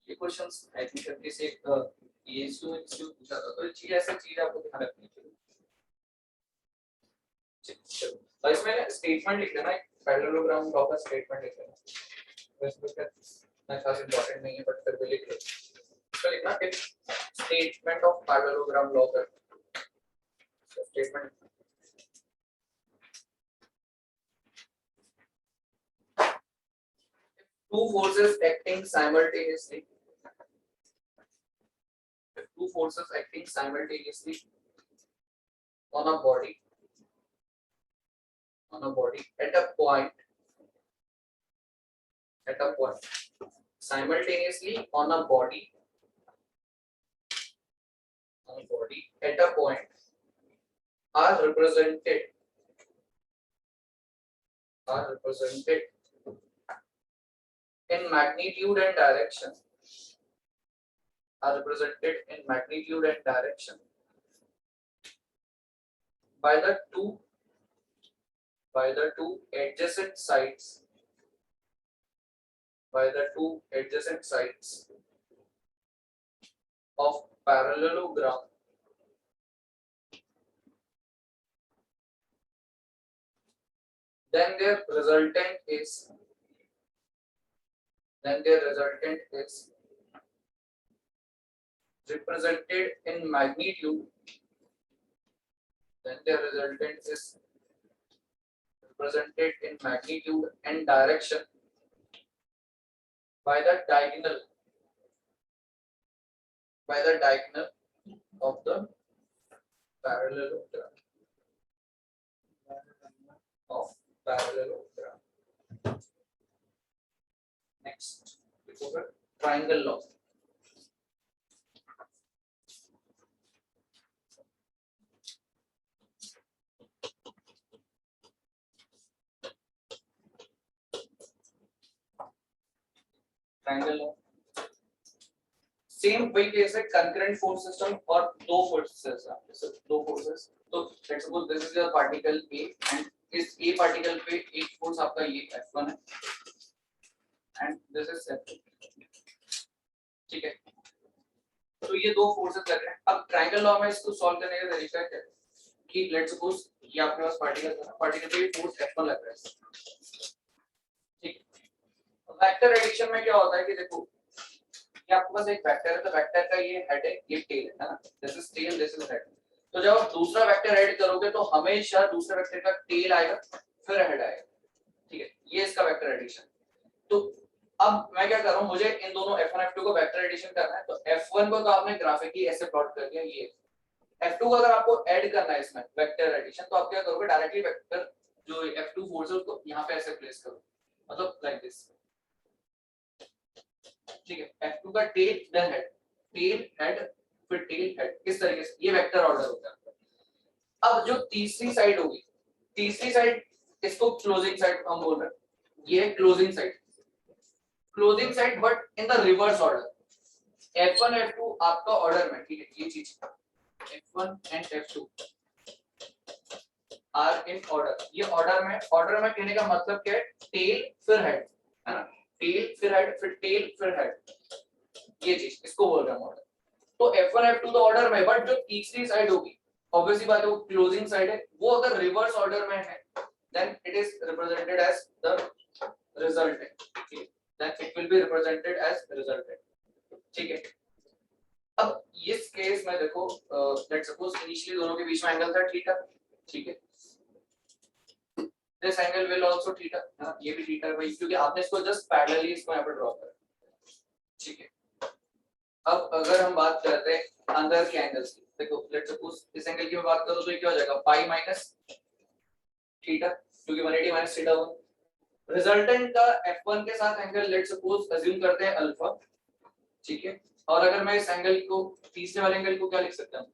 ये क्वेश्चंस आई थिंक करके से ये इसको पूछा था, तो ये चीज ऐसा चीज आपको ध्यान रखनी चाहिए। चलो, और इसमें स्टेटमेंट लिख देना, एक पैरेललोग्राम लॉ का स्टेटमेंट लिख देना। वैसे तो इतना खास इंपॉर्टेंट नहीं है बट फिर भी लिख लो। इसका लिखना कि स्टेटमेंट ऑफ पैरेललोग्राम लॉ का statement. Two forces acting simultaneously. Two forces acting simultaneously on a body at a point simultaneously on a body at a point are represented in magnitude and direction by the two adjacent sides of parallelogram. Then their resultant is represented in magnitude. And direction by the diagonal of the parallelogram. Next, we go to triangle law. Triangle law. Same वही केस है, concurrent force system और दो forces हैं, जैसे दो forces। तो let's suppose this is your particle A and इस A particle पे एक force आपका ये F1 है and this is F2। ठीक है, तो ये दो forces लग रहे हैं। अब triangle law में इसको solve करने का तरीका क्या है कि let's suppose ये आपके पास particle है, particle पे force F1 लग रहा है। ठीक, वेक्टर एडिशन में क्या होता है कि देखो ये आपके पास एक वेक्टर है, तो वेक्टर का ये हेड है, ये टेल है ना, this is tail, this is head. तो जब आप दूसरा वेक्टर ऐड करोगे तो हमेशा दूसरे वेक्टर का टेल आएगा फिर हेड आएगा। ठीक है, ये इसका वेक्टर एडिशन। तो अब मैं क्या कर रहा हूं, मुझे इन दोनों f1 f2 को वेक्टर एडिशन करना है। तो f1 को तो आपने ग्राफिकली ऐसे प्लॉट कर दिया, ये f2 को अगर आपको ऐड करना है इसमें वेक्टर एडिशन, तो आप क्या करोगे, डायरेक्टली वेक्टर जो f2 फोर्स है उसको यहां पे ऐसे प्लेस करो, मतलब लाइक दिस। ठीक है, F2 का tail then head, tail head फिर टेल हेड, इस तरीके से ये वेक्टर ऑर्डर होता है। अब जो तीसरी साइड होगी, तीसरी साइड इसको क्लोजिंग साइड हम बोल रहे हैं, ये है closing side but in the reverse order. F1 F2 आपका ऑर्डर में, ठीक है, ये चीज F1 and F2 are in order. ये ऑर्डर में कहने का मतलब क्या है, टेल फिर हेड, है ना, टेल फिर हेड फिर टेल फिर हेड, ये चीज इसको बोल रहा हूं ऑर्डर। तो F1 F2 तो ऑर्डर में, बट जो तीसरी साइड होगी ऑब्वियसली बात है वो क्लोजिंग साइड है, वो अगर रिवर्स ऑर्डर में है then it is represented as the resultant, then it will be represented as resultant, ठीक है। अब इस केस में देखो लेट्स सपोज इनिशियली दोनों के बीच में एंगल था थीटा, ठीक है, this angle will also theta, ये भी थीटा है भाई, क्योंकि आपने इसको जस्ट पैरेलली इसको यहां पर ड्रॉ करा, ठीक है। अब अगर हम बात करते हैं अंदर के एंगल्स की, देखो लेट्स सपोज इस एंगल की मैं बात करूं तो ये क्या हो जाएगा पाई माइनस थीटा, क्योंकि 180 माइनस थीटा हुआ। रिजल्टेंट का f1 के साथ एंगल लेट्स सपोज अज्यूम करते हैं अल्फा, ठीक है। और अगर मैं इस एंगल को तीसरे वाले एंगल को क्या लिख सकता हूं,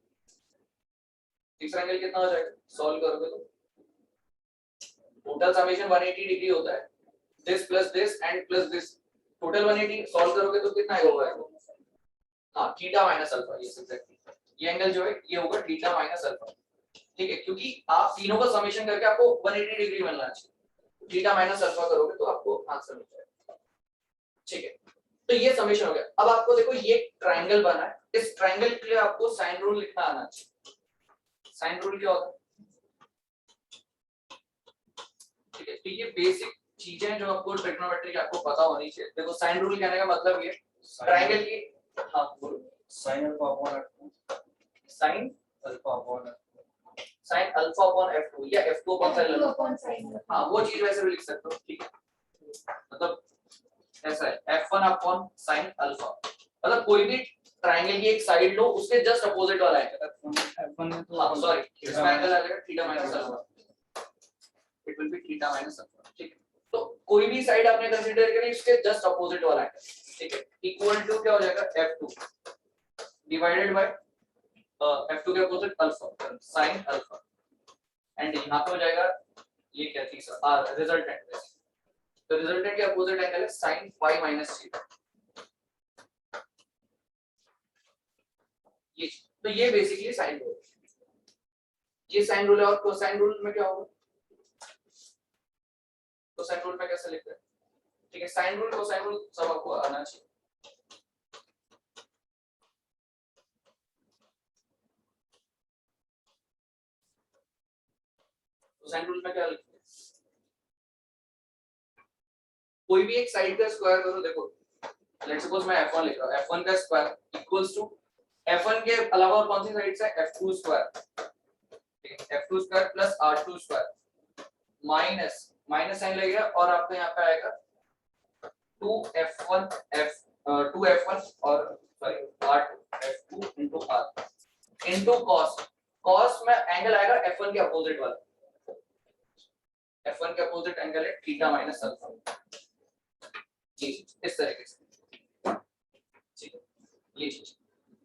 तीसरा एंगल कितना हो जाएगा, सॉल्व करोगे तो टोटल समेशन 180 डिग्री होता है, this plus this and plus this, total 180 solve करोगे तो कितना होगा, हां थीटा माइनस अल्फा, ये एग्जैक्टली ये एंगल जो है ये होगा थीटा माइनस अल्फा, ठीक है, क्योंकि आप तीनों का समेशन करके आपको 180 डिग्री मिलना चाहिए, थीटा माइनस अल्फा करोगे तो आपको आंसर मिल जाएगा, ठीक है। तो ये समेशन हो गया। अब आपको देखो ये ट्रायंगल बना है, इस ट्रायंगल के लिए आपको साइन रूल लिखना आना चाहिए। साइन रूल क्या होता है, ठीक है, तो ये बेसिक चीजें हैं जो आपको ट्रिग्नोमेट्री की आपको पता होनी चाहिए। देखो साइन रूल कहने का मतलब ये ट्रायंगल की, हां बोलो, sin alpha upon f2, sine alpha upon sin alpha upon f2 या f2 अपॉन sin अल्फा, हां वो चीज वैसे भी लिख सकते हो, ठीक है, मतलब ऐसा है f1 अपॉन sin अल्फा, मतलब कोई भी ट्रायंगल की एक साइड लो उसके जस्ट अपोजिट वाला एंगल, f1 में तो हां सॉरी इसमें एंगल आ जाएगा theta minus alpha, it will B theta minus alpha, ठीक है। तो कोई भी साइड आपने कंसीडर करी उसके जस्ट अपोजिट वाला एंगल, ठीक है, इक्वल टू क्या हो जाएगा f2 डिवाइडेड बाय f2 के opposite alpha sin alpha, and यहां पे हो जाएगा ये क्या तीसरा रिजल्टेंट, तो रिजल्टेंट के अपोजिट एंगल है sin phi माइनस थीटा, ये तो ये बेसिकली साइन रूल, ये साइन रूल है। और कोसाइन रूल में क्या होगा, कोसाइन रूल में कैसे लिखते हैं, ठीक है, साइन रूल कोसाइन रूल सब आपको आना चाहिए। कोसाइन रूल में क्या लिखते हैं, कोई भी एक साइड का स्क्वायर करो, देखो लेट्स सपोज मैं f1 लिख रहा हूं, f1 का स्क्वायर इक्वल्स टू f1 के अलावा और कौन सी साइड से f2 स्क्वायर, ठीक है, f2 square plus r2 square minus minus sine लगेगा और आपको यहाँ पे आएगा 2f1 और sorry r2 f2 into r into cos, cos में एंगल आएगा f1 के अपोजिट वाला, f1 के अपोजिट एंगल है थीटा माइनस अल्फा, जी इस तरीके से, ठीक है, ये चीज।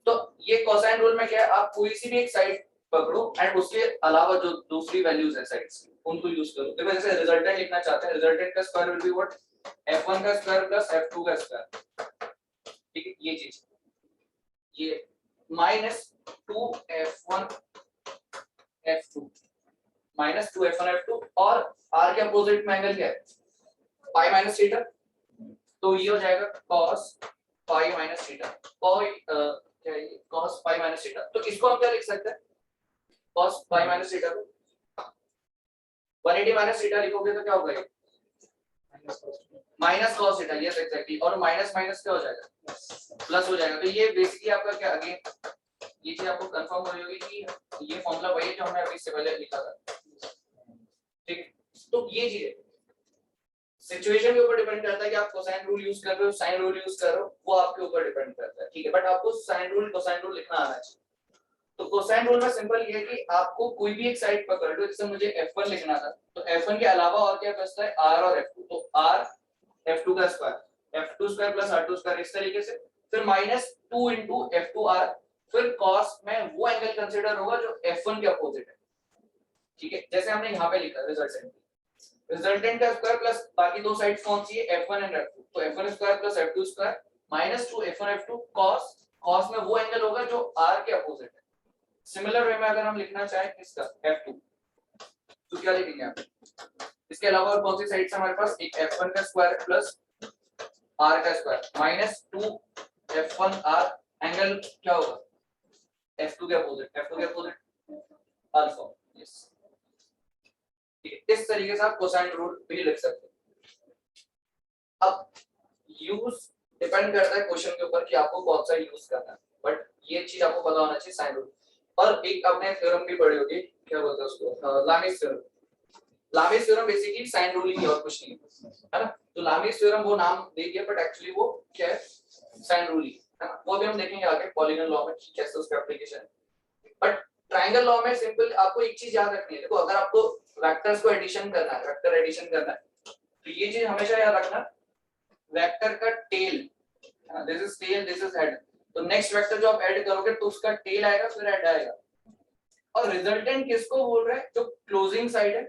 तो ये कोसाइन रूल में क्या है, आप कोई सी भी एक साइड पकड़ो एंड उसके अलावा जो दूसरी वैल्यूज है साइड्स की उनको यूज करो। देखो जैसे रिजल्टेंट लिखना चाहते हैं, रिजल्टेंट का square will be what, f1 का स्क्वायर प्लस f2 का स्क्वायर, ठीक है, ये चीज, ये minus 2f1 f2 minus 2f1 f2 और r के अपोजिट में एंगल क्या है पाई माइनस थीटा, तो ये हो जाएगा cos पाई माइनस थीटा, क्या है cos पाई माइनस थीटा, तो इसको हम क्या लिख सकते हैं, cos पाई माइनस थीटा को 180 माइनस थीटा लिखोगे तो क्या होगा ये minus cos theta, yes exactly, और माइनस माइनस क्या हो जाएगा प्लस हो जाएगा। तो ये बेसिकली आपका क्या अगेन ये चीज आपको कंफर्म हो जाएगी कि ये फॉर्मूला वही है जो हमने अभी इससे पहले लिखा था, ठीक है। तो ये चीज है, सिचुएशन के ऊपर डिपेंड करता है कि आप कोसाइन रूल यूज कर रहे हो साइन रूल यूज कर रहे हो, वो आपके ऊपर डिपेंड करता है, ठीक है, बट आपको साइन रूल कोसाइन रूल लिखना आना चाहिए। तो कोसाइन रूल में सिंपल ये है कि आपको कोई भी एक साइड पकड़ लो, जैसे मुझे f1 लिखना था तो f1 के अलावा और क्या बचता है r और f2, तो r f2 का square f2 square plus r2 square इस तरीके से, फिर माइनस 2 into f2r, फिर cos में वो एंगल कंसीडर होगा जो f1 के अपोजिट है, ठीक है, जैसे हमने यहाँ पे लिखा रिजल्टेंट, रिजल्टेंट का स्क्वायर प्लस बाकी दो साइड्स कौन सी है f1 एंड f2, तो f1 square plus f2 square minus 2 f1 f2 cos में वो एंगल होगा जो r के अपोजिट है। सिमिलर वे में अगर हम लिखना चाहें इसका f2 तो क्या लिखेंगे आप, इसके अलावा और कौन सी साइड है हमारे पास, एक f1 का स्क्वायर प्लस r का स्क्वायर माइनस 2 f1r एंगल क्या होगा f2 के अपोजिट अल्फा। यस, इस तरीके से आप कोसाइन रूल भी लिख सकते हैं। अब यूज डिपेंड करता है क्वेश्चन के ऊपर कि आपको कौन सा यूज करना है, बट ये चीज आपको पता होना चाहिए साइन रूल। और एक आपने थ्योरम भी पढ़ी होगी, क्या बोलते हैं उसको, Lamy's theorem. Lamy's theorem basically sine rule ही और कुछ नहीं है ना। तो लामीज थ्योरम वो नाम दे दिया, बट एक्चुअली वो क्या है, साइन रूल ही है ना। वो भी हम देखेंगे आगे पॉलीगॉन लॉ में कैसे उसका एप्लीकेशन है। बट ट्रायंगल लॉ में सिंपल आपको एक चीज याद रखनी है। देखो अगर आपको वेक्टर्स को एडिशन करना है, वेक्टर एडिशन करना है, तो ये चीज हमेशा याद रखना, वेक्टर का tail, this is tail, this is head, तो नेक्स्ट वेक्टर जो आप ऐड करोगे तो उसका टेल आएगा फिर हेड आएगा। और रिजल्टेंट किसको बोल रहे हैं, जो क्लोजिंग साइड है,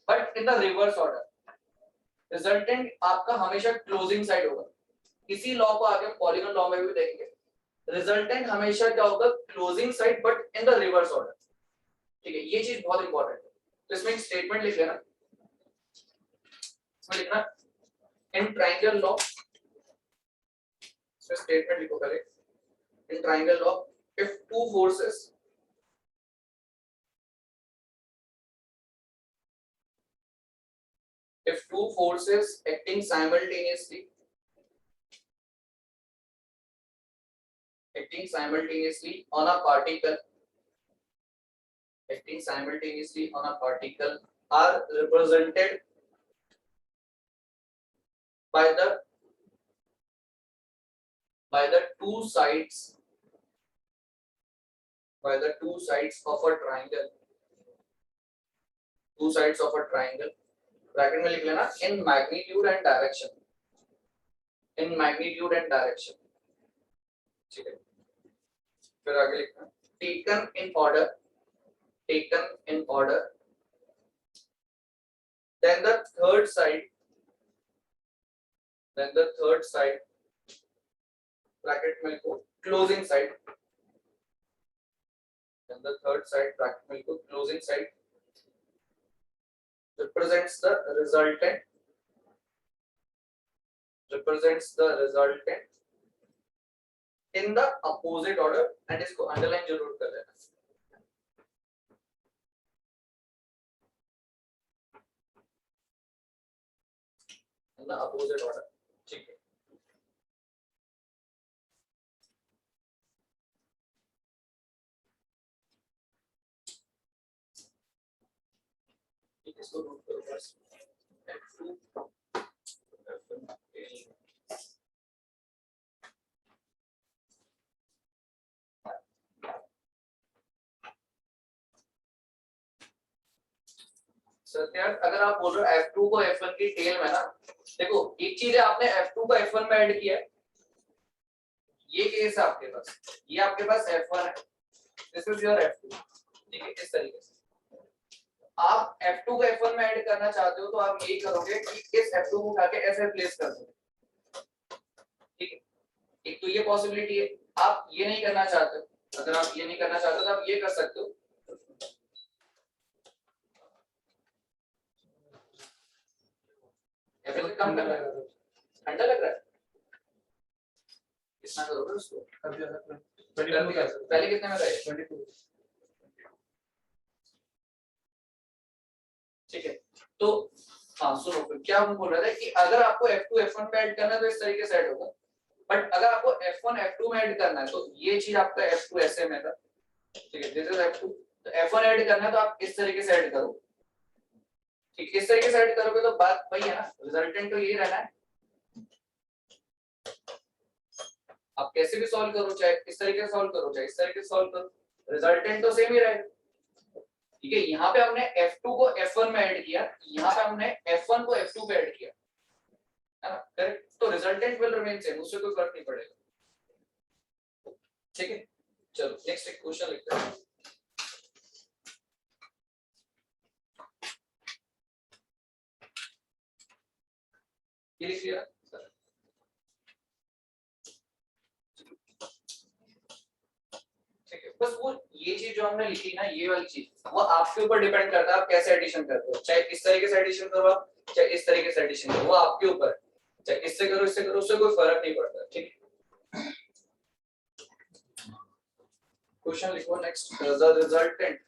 but in the reverse order. Resultant आपका हमेशा क्लोजिंग साइड होगा। इसी लॉ को आगे पॉलीगॉन लॉ में भी देखेंगे। रिजल्टेंट हमेशा क्या होगा, closing side but in the reverse order. ठीक है, ये चीज बहुत इंपॉर्टेंट है। तो इसमें एक स्टेटमेंट लिख लेना, इसमें लिखना इन ट्रायंगल लॉ, इसमें स्टेटमेंट लिखो पहले। In triangle law if two forces acting simultaneously on a particle are represented by the two sides of a triangle, bracket में लिख लेना in magnitude and direction, ठीक है। फिर आगे लिखना taken in order, then the third side bracket में लिखो closing side, then the third side bracket में लिखो closing side represents the resultant in the opposite order, and इसको अंडरलाइन जरूर कर लेना। in the opposite order, ठीक है। इसको नोट करो बस, F2 सर यार अगर आप बोल रहे हो F2 को F1 की टेल में ना, देखो एक चीज है, आपने F2 को F1 में ऐड किया है, ये केस है आपके पास, ये आपके पास F1 है, दिस इज योर F2, ठीक है। इस तरीके से आप F2 को F1 में ऐड करना चाहते हो तो आप यही करोगे कि इस F2 को उठा के ऐसे प्लेस कर दो, ठीक है। एक तो ये पॉसिबिलिटी है। आप ये नहीं करना चाहते, अगर आप ये नहीं करना चाहते तो आप ये कर सकते हो, या फिर कम करना है, ठंडा लग रहा है, कितना करोगे उसको, पहले कितने में रहे, 22, ठीक है। तो हाँ सुनो, फिर क्या हम बोल रहे थे कि अगर आपको F2 F1 पे ऐड करना है तो इस तरीके से ऐड होगा, बट अगर आपको F1 F2 में ऐड करना है तो ये चीज आपका F2 ऐसे में था, ठीक है, दिस इज F2, तो F1 ऐड करना है तो आप इस तरीके से ऐड करो, ठीक, इस तरीके से ऐड करोगे तो बात वही है ना, रिजल्टेंट तो यही रहना है। आप कैसे भी सॉल्व करो, चाहे इस तरीके से सॉल्व करो चाहे इस तरीके से सॉल्व करो, रिजल्टेंट तो सेम ही रहेगा, ठीक है। यहाँ पे हमने F2 को F1 में ऐड किया, यहाँ पे हमने F1 को F2 पे ऐड किया, है ना, करेक्ट। तो रिजल्टेंट विल रिमेन सेम, उससे कोई फर्क नहीं पड़ेगा, ठीक है। चलो नेक्स्ट एक क्वेश्चन लिखते हैं। ये लिख लिया सर, ठीक है। बस वो ये चीज जो हमने लिखी ना, ये वाली चीज, वो आपके ऊपर डिपेंड करता है आप कैसे एडिशन करते हो, चाहे इस तरीके से एडिशन करो आप, चाहे इस तरीके से एडिशन करो, वो आपके ऊपर है, चाहे इससे करो इससे करो, उससे कोई फर्क नहीं पड़ता, ठीक है। क्वेश्चन लिखो next, the resultant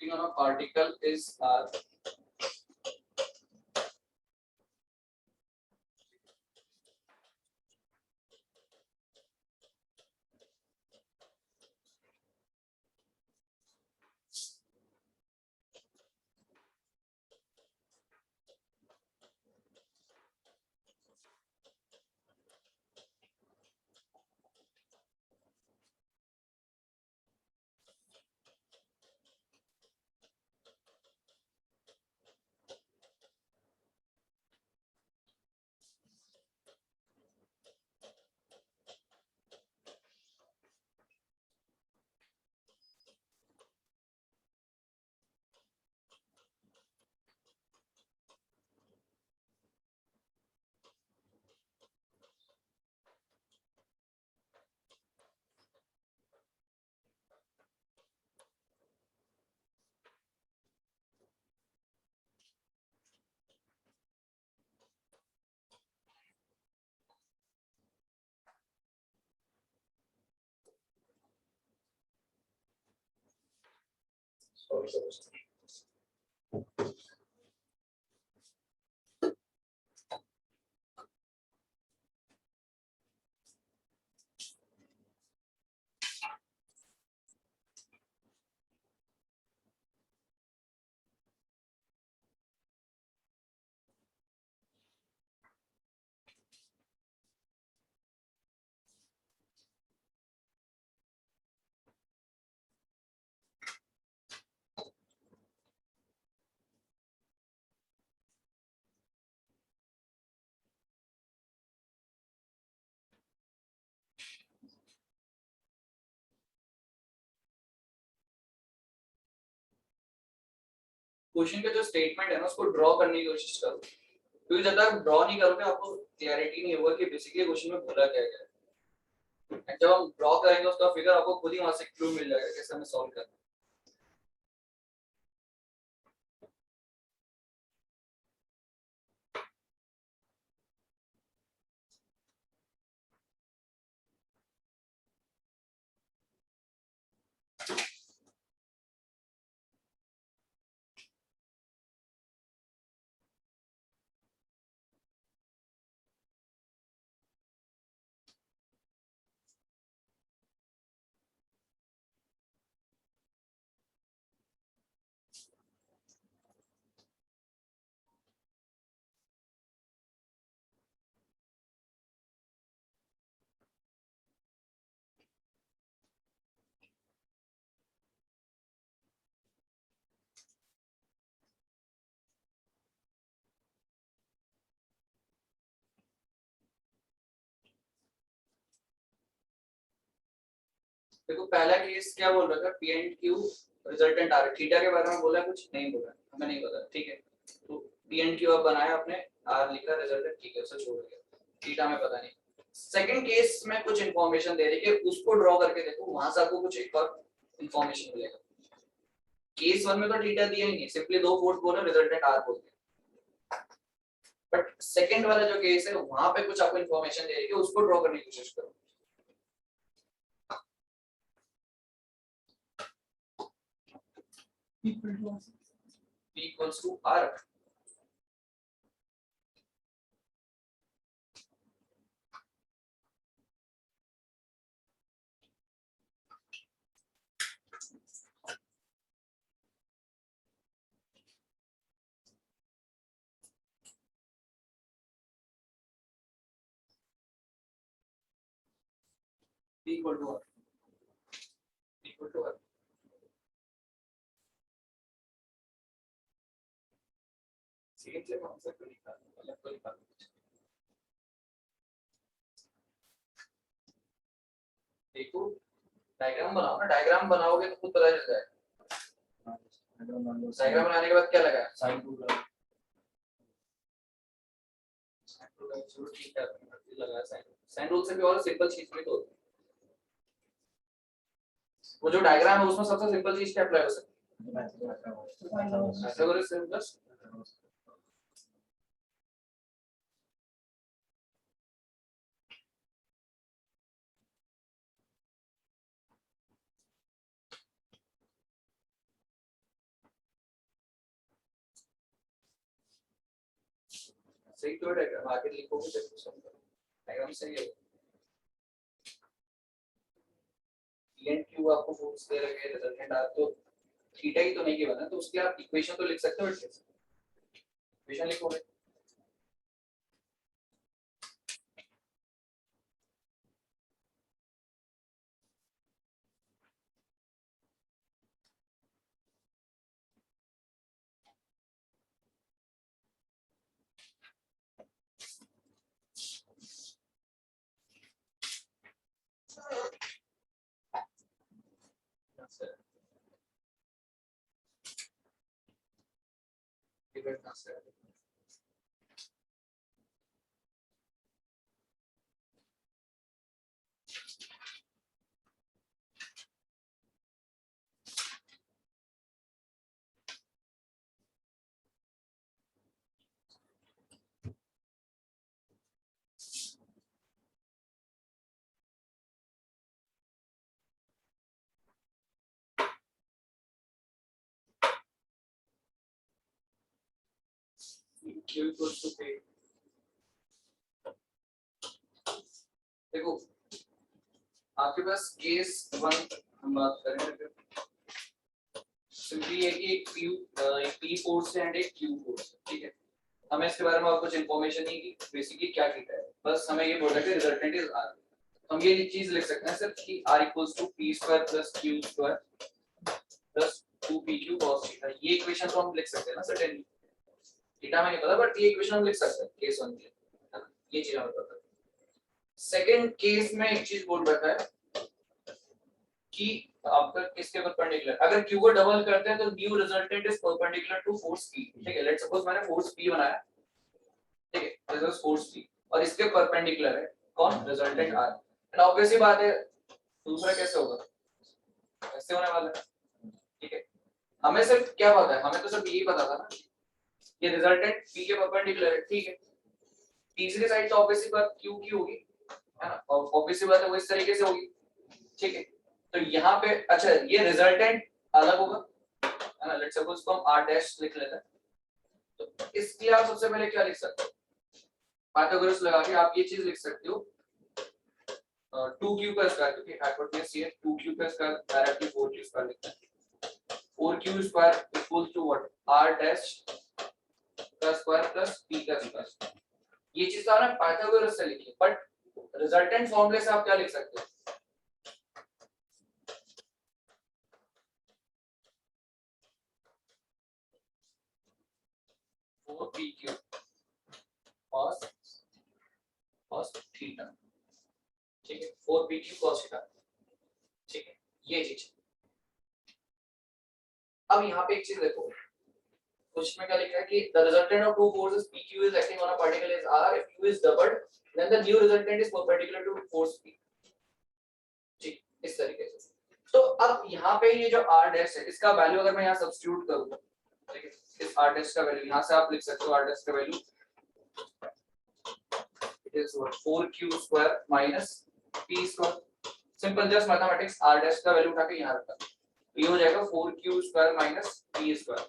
acting on a particle is R. Sorry. Question का जो स्टेटमेंट है ना उसको ड्रॉ करने की कोशिश करो, क्योंकि जब तक ड्रॉ नहीं करोगे आपको क्लैरिटी नहीं होगा कि बेसिकली क्वेश्चन में बोला क्या गया है। जब हम ड्रॉ करेंगे उसका फिगर आपको खुद ही वहां से क्लू मिल जाएगा कैसे हमें सॉल्व करना है। देखो पहला केस क्या बोल रहा था, पी एंड क्यू रिजल्टेंट आ रहा है, थीटा के बारे में बोला कुछ नहीं बोला, हमें नहीं पता, ठीक है। तो पी एंड क्यू अब बनाया आपने, आर लिखा, रिजल्टेंट ठीक है, उसे छोड़ दिया, थीटा में पता नहीं। सेकंड केस में कुछ इंफॉर्मेशन दे रही है, उसको ड्रॉ करके देखो, वहां से आपको कुछ एक और इंफॉर्मेशन मिलेगा। केस वन में तो थीटा दिया ही नहीं, सिंपली दो फोर्स बोला, रिजल्टेंट आर बोल दिया। बट सेकंड वाला जो केस है वहां पे कुछ आपको इंफॉर्मेशन दे रही है, उसको ड्रॉ करने की कोशिश करो। P equals to R. P equal to R. P equal to R. Second से कौन सा को निकालना, अलग को निकालना। देखो डायग्राम बनाओ ना, डायग्राम बनाओगे तो खुद पता चल जाएगा। डायग्राम बनाने के बाद क्या लगा, साइन रूल लगा। साइन रूल का चलो ठीक है, लगा साइन रूल से भी और सिंपल चीज भी तो होती है। वो जो डायग्राम है उसमें सबसे सिंपल चीज क्या अप्लाई हो सकती है, ऐसा करो सिंपल। सही तो है, आगे लिखोगे तो कुछ डायग्राम सही है। पी एंड क्यू आपको फोर्स दे रखे हैं, रिजल्टेंट आर तो थीटा ही तो नहीं गिवन है, तो उसके आप इक्वेशन तो लिख सकते हो एटलीस्ट। इक्वेशन लिखोगे डिवाइड कहां से आएगा? Q equals to P। देखो आपके पास केस 1 हम बात करें, सिंपली ये कि एक P फोर्स है एंड एक Q फोर्स है, ठीक है। हमें इसके बारे में और कुछ इंफॉर्मेशन नहीं की, बेसिकली क्या कहता है, बस हमें ये बोला कि रिजल्टेंट इज R। हम ये चीज लिख सकते हैं सिर्फ कि R equals to P square plus Q square plus 2PQ cos theta. ये इक्वेशन तो हम लिख सकते हैं ना सर्टेनली, थीटा में नहीं पता बट ये इक्वेशन हम लिख सकते हैं केस 1 के, है ना, ये चीज हमें पता है। सेकंड केस में एक चीज बोल रखा है कि आपका किसके परपेंडिकुलर, अगर Q को डबल करते हैं तो new resultant is perpendicular to force P, ठीक है। लेट्स सपोज मैंने फोर्स P बनाया, ठीक है, दिस इज फोर्स P और इसके परपेंडिकुलर है कौन, रिजल्टेंट R। एंड ऑब्वियसली बात है दूसरा कैसे होगा, ऐसे होने वाला है, ठीक है। हमें सिर्फ क्या पता है, हमें तो सिर्फ यही पता था ना ये रिजल्टेंट P के परपेंडिकुलर है, ठीक है। तीसरी साइड तो ऑब्वियसली बात Q की होगी, है ना, और ऑब्वियसली बात है वो इस तरीके से होगी, ठीक है। तो यहाँ पे अच्छा ये रिजल्टेंट अलग होगा, है ना, लेट्स सपोज को हम R डैश लिख लेते हैं। तो इसके लिए आप सबसे पहले क्या लिख सकते हो, पाइथागोरस लगा के आप ये चीज लिख सकते हो 2Q का स्क्वायर, क्योंकि हाइपोटेनस ये 2Q का स्क्वायर डायरेक्टली 4Q स्क्वायर लिखते हैं। 4Q square equal to what, R dash का स्क्वायर प्लस P का स्क्वायर। ये चीज तो आपने पाइथागोरस से लिखी, बट रिजल्टेंट फॉर्मूले से आप क्या लिख सकते हो, four P Q cos theta, ठीक है, 4PQ cos थीटा, ठीक है, ये चीज। अब यहाँ पे एक चीज देखो, कुछ में क्या लिखा है कि the resultant of two forces PQ is acting on a particle is R, if Q is doubled then the new resultant is perpendicular to force P, ठीक, इस तरीके से। तो अब यहाँ पे ये जो R डैश है इसका वैल्यू अगर मैं यहाँ सब्स्टिट्यूट करूँ, ठीक है, इस R डैश का वैल्यू यहाँ से आप लिख सकते हो, R डैश का value it is what 4Q square minus P square, simple just mathematics. R dash का वैल्यू उठा के यहाँ रखा, ये हो जाएगा 4Q square minus P square,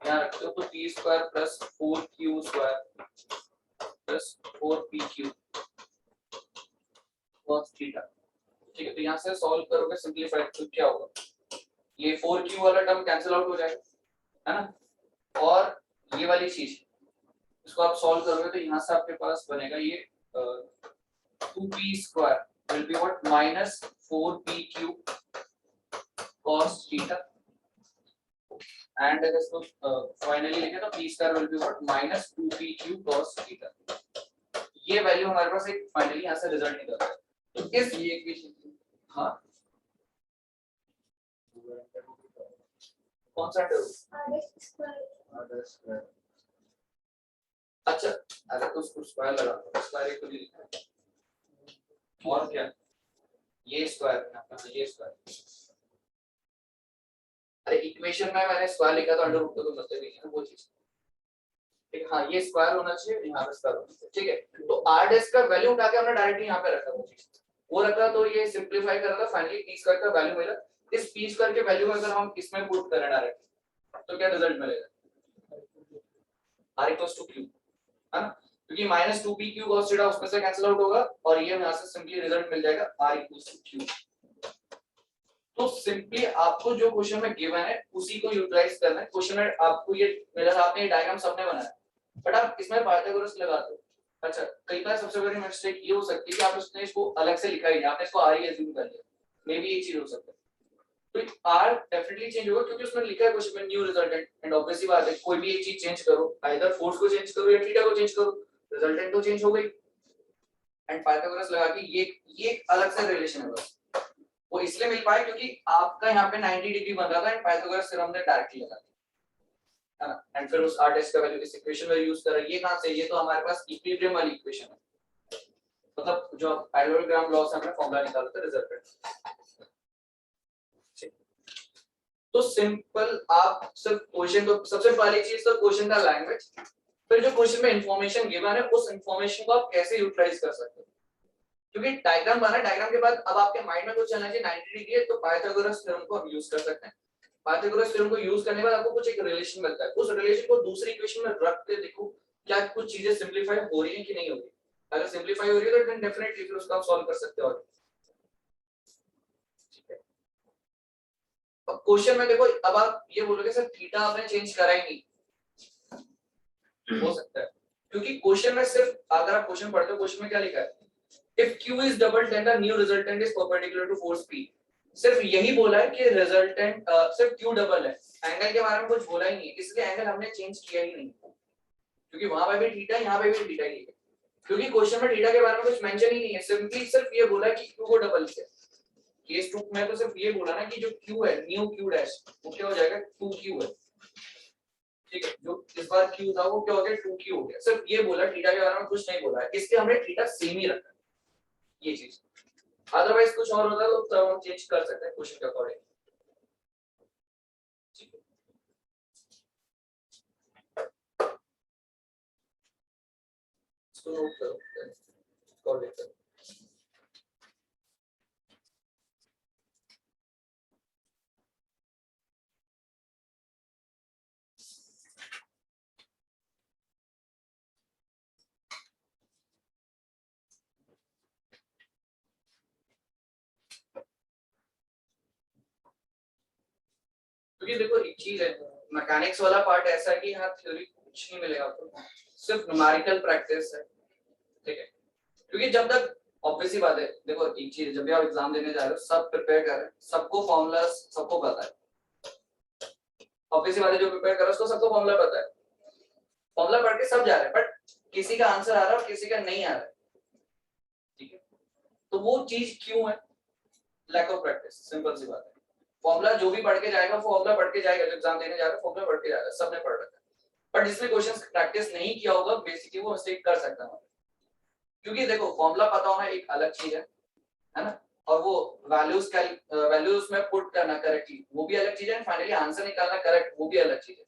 यहाँ रखते हो तो P square plus 4Q square plus 4PQ cos theta, ठीक है। तो यहाँ से सॉल्व करोगे सिंपलीफाई तो क्या होगा, ये 4Q वाला टर्म कैंसिल आउट हो जाएगा, है ना, और ये वाली चीज इसको आप सॉल्व करोगे तो यहाँ से आपके पास बनेगा ये 2P square will be what minus 4PQ cos theta and अगर इसको फाइनली लिखे तो P square will be what minus 2PQ cos theta। ये वैल्यू हमारे पास एक फाइनली यहाँ से रिजल्ट निकलता है। तो इस ये इक्वेशन, हाँ कौन सा टर्म, अच्छा अगर तो उसको स्क्वायर लगा दो, स्क्वायर एक तो नहीं लिखा है और क्या, ये स्क्वायर ये स्क्वायर, अरे इक्वेशन में मैंने स्क्वायर लिखा तो अंडर रूट का कोई मतलब नहीं है ना वो चीज, ठीक, हाँ ये स्क्वायर होना चाहिए, यहाँ पे स्क्वायर होना चाहिए, ठीक है। तो r डैश का वैल्यू उठा के हमने डायरेक्टली यहाँ पे रखा वो चीज, वो रखा तो ये सिंपलीफाई कर रहा था, फाइनली p स्क्वायर का वैल्यू मिला। इस p स्क्वायर के वैल्यू में अगर हम इसमें पुट करें डायरेक्ट तो क्या रिजल्ट मिलेगा, r equals to q, है ना। क्योंकि minus 2p q cos theta उसमें से कैंसिल आउट होगा और ये यहाँ से सिंपली रिजल्ट मिल जाएगा r इक्वल्स टू q। तो सिंपली आपको जो क्वेश्चन में गिवन है उसी को यूटिलाइज करना है। क्वेश्चन में आपको ये मेरे आपने ये डायग्राम सबने बनाया बट आप इसमें पाइथागोरस लगा दो। अच्छा कई बार सबसे बड़ी मिस्टेक ये हो सकती है कि आप उसने इसको अलग से लिखा ही नहीं, आपने इसको r ही अज्यूम कर लिया। मे बी ये चीज हो सकता है। तो r डेफिनेटली चेंज होगा क्योंकि उसमें लिखा है क्वेश्चन में न्यू रिजल्टेंट एंड ऑब्वियसली बात है कोई भी एक चीज चेंज करो आइदर फोर्स को चेंज करो या थीटा को चेंज करो रिजल्टेंट तो चेंज हो गई। एंड पाइथागोरस लगा के ये एक अलग से रिलेशन है बस वो इसलिए मिल पाए क्योंकि आपका यहाँ पे 90 डिग्री बन रहा था एंड पाइथागोरस थ्योरम ने डायरेक्टली लगा है ना। एंड फिर उस r टेस्ट का वैल्यू इस इक्वेशन में यूज करा। ये कहां से ये तो हमारे पास इक्विलिब्रियम वाली इक्वेशन है मतलब जो पैरेललोग्राम लॉ से हमने फॉर्मूला निकाला था रिजल्टेंट। तो सिंपल आप सिर्फ क्वेश्चन तो सबसे पहली चीज तो क्वेश्चन का लैंग्वेज फिर जो क्वेश्चन में इंफॉर्मेशन गिवन है उस इंफॉर्मेशन को आप कैसे यूटिलाइज कर सकते हो क्योंकि डायग्राम बना डायग्राम के बाद अब आपके माइंड में कुछ चलना चाहिए 90 डिग्री है तो पाइथागोरस थ्योरम को हम यूज कर सकते हैं। पाइथागोरस थ्योरम को यूज करने के बाद आपको कुछ एक रिलेशन मिलता है उस रिलेशन को दूसरी इक्वेशन में रख के देखो क्या कुछ चीजें सिंपलीफाई हो रही है कि नहीं हो रही। अगर सिंपलीफाई हो रही है तो देन डेफिनेटली फिर उसको आप सॉल्व कर सकते हो। ठीक है अब क्वेश्चन में देखो अब आप ये बोलोगे सर थीटा आपने चेंज करा ही नहीं हो सकता है क्योंकि क्वेश्चन में सिर्फ अगर आप क्वेश्चन पढ़ते हो क्वेश्चन में क्या लिखा है if q is double then the new resultant is perpendicular to force p। सिर्फ यही बोला है कि रिजल्टेंट सिर्फ q डबल है एंगल के बारे में कुछ बोला ही नहीं है इसलिए एंगल हमने चेंज किया ही नहीं क्योंकि वहां पे भी थीटा यहां पे भी थीटा ही है क्योंकि क्वेश्चन में थीटा के बारे में कुछ मेंशन ही नहीं है सिंपली सिर्फ ये बोला कि q को डबल किया। केस 2 में तो सिर्फ ये बोला ना कि जो q है न्यू q डैश वो क्या हो जाएगा 2q है। ठीक है जो इस बार q था वो क्या हो गया 2q हो गया सिर्फ ये बोला थीटा के बारे में कुछ नहीं बोला है इसलिए हमने थीटा सेम ही रखा ये चीज। अदरवाइज कुछ और होता तो तब हम चेंज कर सकते हैं क्वेश्चन के अकॉर्डिंग। ठीक है इसको नोट करो कर लेते हैं। क्योंकि देखो एक चीज है मैकेनिक्स वाला पार्ट ऐसा है कि यहाँ थ्योरी कुछ नहीं मिलेगा आपको सिर्फ न्यूमेरिकल प्रैक्टिस है। ठीक है क्योंकि जब तक ऑब्वियसली बात है देखो एक चीज जब भी आप एग्जाम देने जा रहे हो सब प्रिपेयर कर रहे हैं सबको फॉर्मूला सबको पता है ऑब्वियसली बात है जो प्रिपेयर कर रहा है उसको सबको फॉर्मूला पता है फॉर्मूला पढ़ के सब जा रहे हैं बट किसी का आंसर आ रहा है और किसी का नहीं आ रहा है। ठीक है तो वो चीज क्यों है लैक ऑफ प्रैक्टिस सिंपल सी बात है। फॉर्मूला जो भी पढ़ के जाएगा फॉर्मूला पढ़ के जाएगा जो एग्जाम देने जा रहा है फॉर्मूला पढ़ के जाएगा सबने पढ़ रखा है बट जिसने क्वेश्चंस प्रैक्टिस नहीं किया होगा बेसिकली वो मिस्टेक कर सकता है क्योंकि देखो फॉर्मूला पता होना एक अलग चीज है ना और वो वैल्यूज में पुट करना करेक्टली वो भी अलग चीज है फाइनली आंसर निकालना करेक्ट वो भी अलग चीज है।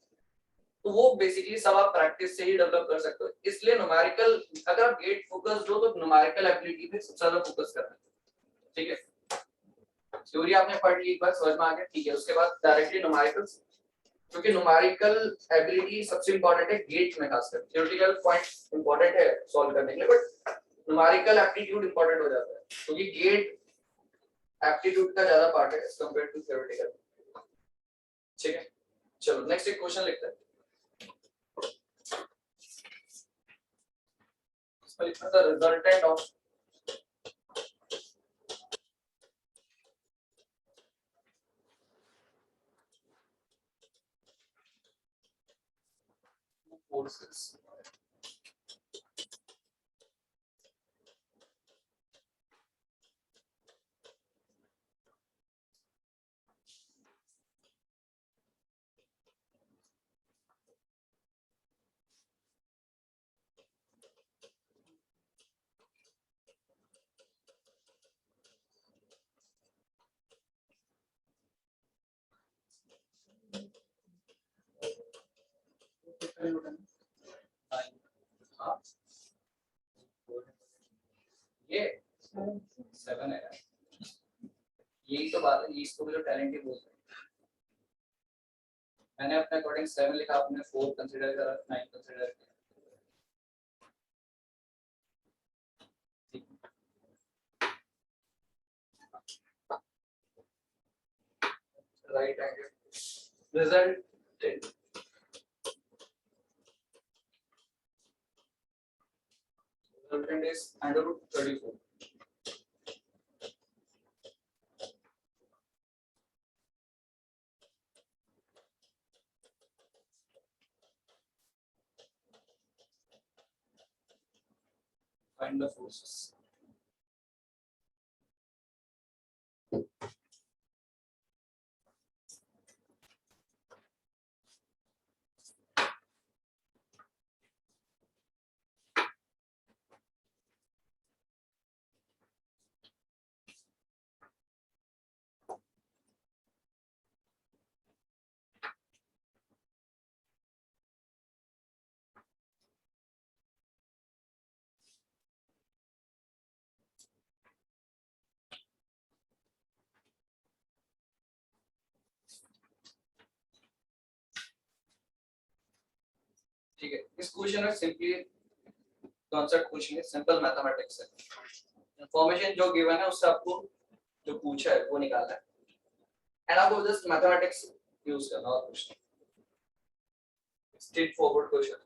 तो वो बेसिकली सब आप प्रैक्टिस से ही डेवलप कर सकते हो इसलिए न्यूमेरिकल अगर आप गेट फोकस्ड हो तो न्यूमेरिकल एबिलिटी पे सबसे ज्यादा फोकस करना है। ठीक है थ्योरी आपने पढ़ ली एक बार समझ में आ गया ठीक है उसके बाद डायरेक्टली न्यूमेरिकल्स क्योंकि न्यूमेरिकल एबिलिटी सबसे इंपॉर्टेंट है गेट में खासकर थ्योरेटिकल पॉइंट इंपॉर्टेंट है सॉल्व करने के लिए बट न्यूमेरिकल एप्टीट्यूड इंपॉर्टेंट हो जाता है क्योंकि गेट एप्टीट्यूड का ज्यादा पार्ट है एज कंपेयर टू थ्योरेटिकल। ठीक है चलो नेक्स्ट एक क्वेश्चन लिखते हैं इसमें लिखना था रिजल्टेंट ऑफ forces हाँ ये 7 है यही तो बात है इसको भी तो टैलेंट ही बोलते हैं। मैंने अपने अकॉर्डिंग 7 लिखा आपने 4 कंसीडर करा 9 कंसीडर किया resultant is under root 34. Find the forces. ठीक है, इस क्वेश्चन में सिंपली कॉन्सेप्ट पूछेंगे, सिंपल मैथमेटिक्स है, इंफॉर्मेशन जो गिवन है उससे आपको जो पूछा है वो निकालना है एंड आपको जस्ट मैथमेटिक्स यूज करना और कुछ नहीं, straightforward question.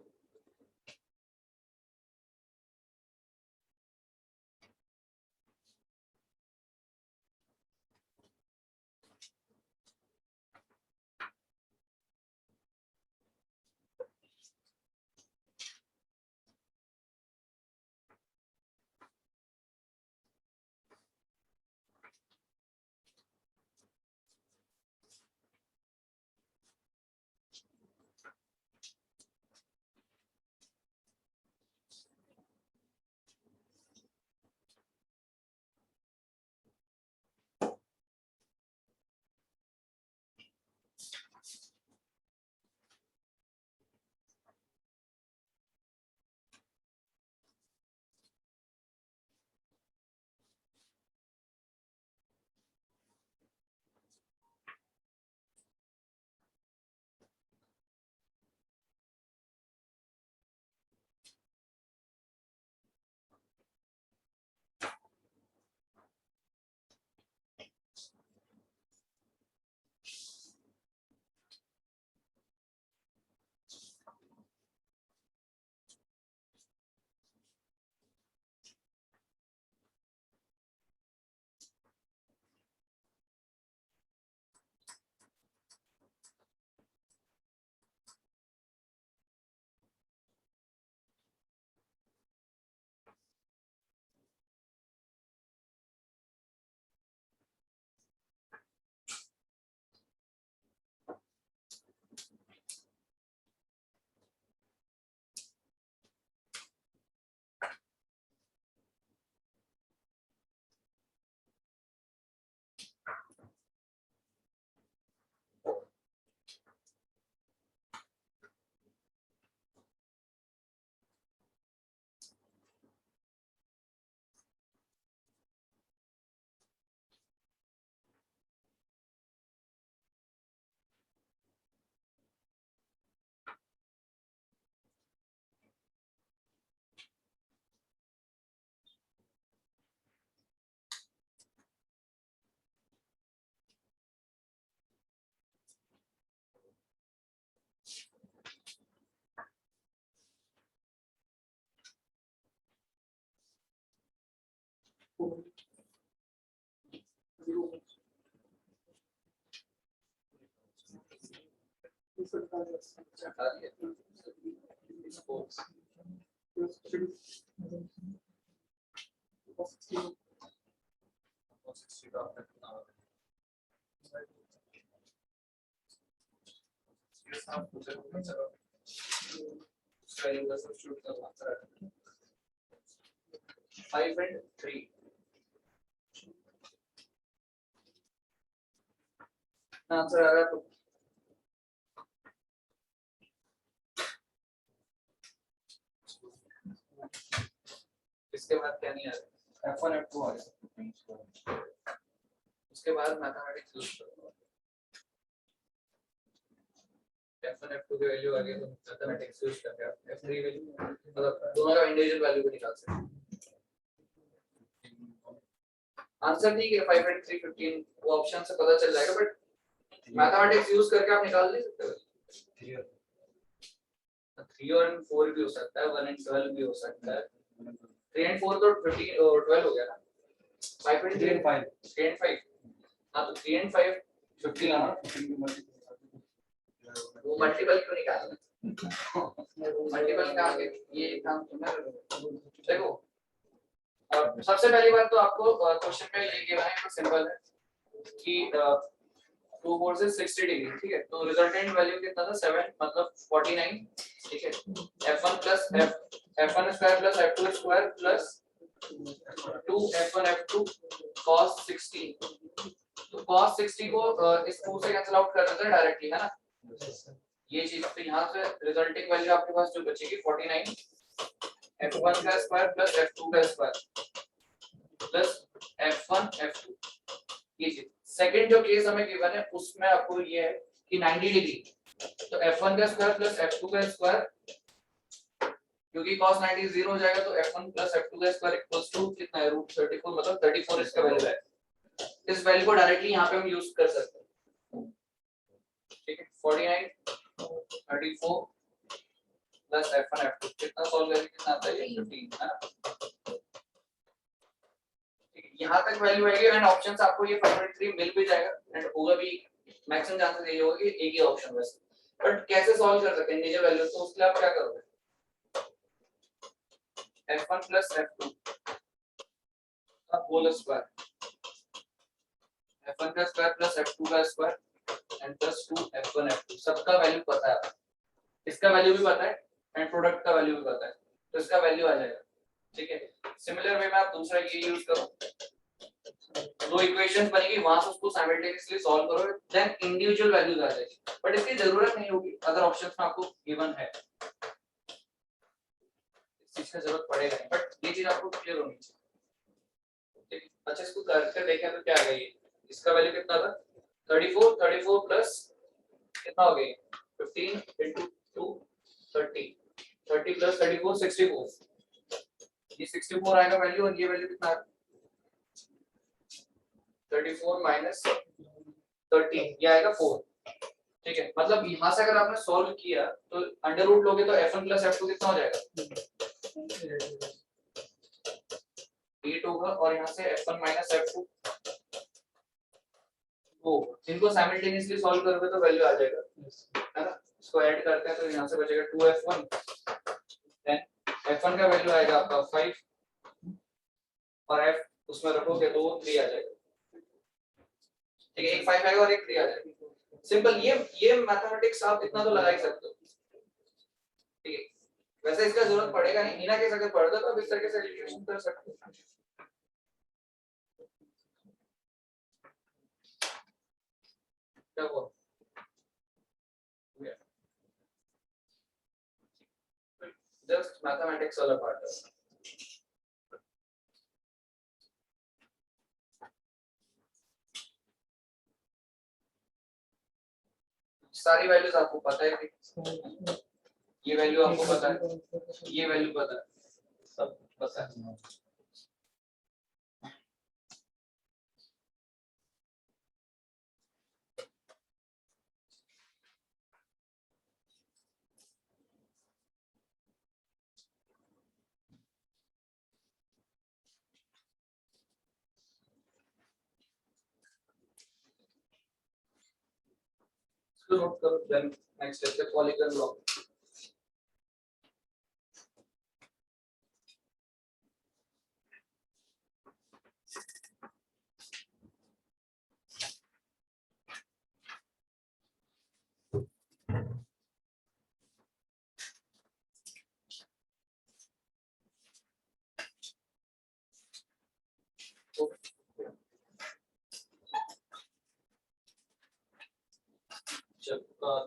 Five and three. Answer आ रहा है तो इसके बाद क्या नहीं आ रहा, F1 F2 आ गया। उसके बाद मैथमेटिक्स यूज करो, F1 F2 की वैल्यू आ गई तो मैथमेटिक्स यूज करके आप F3 वैल्यू मतलब दोनों का इंडिविजुअल वैल्यू को निकाल सकते हैं। आंसर ठीक है 5 and 3 15 वो ऑप्शन से पता चल जाएगा, बट मैथमेटिक्स यूज करके आप निकाल नहीं सकते हो। 3 और 4 भी हो सकता है, 1 and 12 भी हो सकता है। 3 and 4 तो 15 और 12 हो गया ना। 5 and 3 and 5 3 and 5 हाँ तो 3 and 5 15 आना। वो मल्टीपल क्यों निकालना? मल्टीपल निकाल के ये काम तुम्हें देखो। सबसे पहली बात तो आपको क्वेश्चन में ये गिवन है, तो सिंपल है कि 2 वर्सेस 60 डिग्री, ठीक है। तो रिजल्टेंट वैल्यू कितना था 7 मतलब 49, ठीक है। f1 plus f1 square plus f2 square plus 2 f1 f2 cos 60। तो cos 60 को इस 2 से कैंसिल आउट कर देते हैं डायरेक्टली, है ना। ये चीज तो यहाँ से रिजल्टिंग वैल्यू आपके पास जो बचेगी 49 f1 का स्क्वायर प्लस f2 का स्क्वायर प्लस f1 f2। ये चीज सेकंड जो केस हमें गिवन है उसमें आपको ये है कि 90 डिग्री, तो f1 का स्क्वायर प्लस f2 का स्क्वायर, क्योंकि cos 90 0 हो जाएगा तो f1 प्लस f2 का स्क्वायर इक्वल्स टू कितना है √34, मतलब 34 इसका वैल्यू है। इस वैल्यू को डायरेक्टली यहाँ पे हम यूज कर सकते हैं, ठीक है। 49 34 प्लस f1 f2 कितना सॉल्व करके कितना आता है 15, है ना। यहाँ तक वैल्यू आएगी एंड ऑप्शंस आपको ये 5.3 मिल भी जाएगा एंड होगा भी, मैक्सिमम चांसेस यही होगा कि एक ही ऑप्शन बस। बट कैसे सॉल्व कर सकते हैं इंटीजर वैल्यू, तो उसके लिए आप क्या करोगे f1 प्लस f2 का होल स्क्वायर, f1 का स्क्वायर प्लस f2 का square and plus 2 f1 f2। सबका वैल्यू पता है, इसका वैल्यू भी पता है एंड प्रोडक्ट का वैल्यू भी पता है, तो इसका वैल्यू आ जाएगा, ठीक है। सिमिलर वे में आप दूसरा ये यूज करो, दो इक्वेशंस बनेगी वहां से उसको साइमल्टेनियसली सॉल्व करो, देन इंडिविजुअल वैल्यूज आ जाएगी। बट इसकी जरूरत नहीं होगी अगर ऑप्शंस में आपको गिवन है, इस चीज का जरूरत पड़ेगा नहीं, बट ये चीज आपको क्लियर होनी चाहिए, ठीक। अच्छा इसको करके देखें तो क्या आ गई, इसका वैल्यू कितना था 34 प्लस कितना हो गई 15 into 2 30 30 प्लस 34 64, ये 64 आएगा वैल्यू और ये वैल्यू कितना है 34 माइनस 13, ये आएगा 4, ठीक है। मतलब यहाँ से अगर आपने सॉल्व किया तो अंडर रूट लोगे तो f1 प्लस f2 कितना हो जाएगा 8 होगा, और यहाँ से f1 माइनस f2 वो इनको साइमल्टेनियसली सॉल्व करोगे तो वैल्यू आ जाएगा, है ना। इसको ऐड करते हैं तो यहाँ से बचेगा 2f1, देन f1 का वैल्यू आएगा आपका 5 और f उसमें रखोगे तो 3 आ जाएगा, ठीक है। एक 5 आएगा और एक 3 आ जाएगा। सिंपल, ये मैथमेटिक्स आप इतना तो लगा ही सकते हो, ठीक है। वैसे इसका जरूरत पड़ेगा नहीं, इना केस अगर पढ़ते तो आप इस तरीके से एलिमिनेशन कर सकते हो। क्या हुआ जस्ट मैथमेटिक्स वाला पार्ट है। सारी वैल्यूज आपको पता है, ये वैल्यू आपको पता है, ये वैल्यू पता है, सब पता है। इसको नोट करो, then next step polygon law.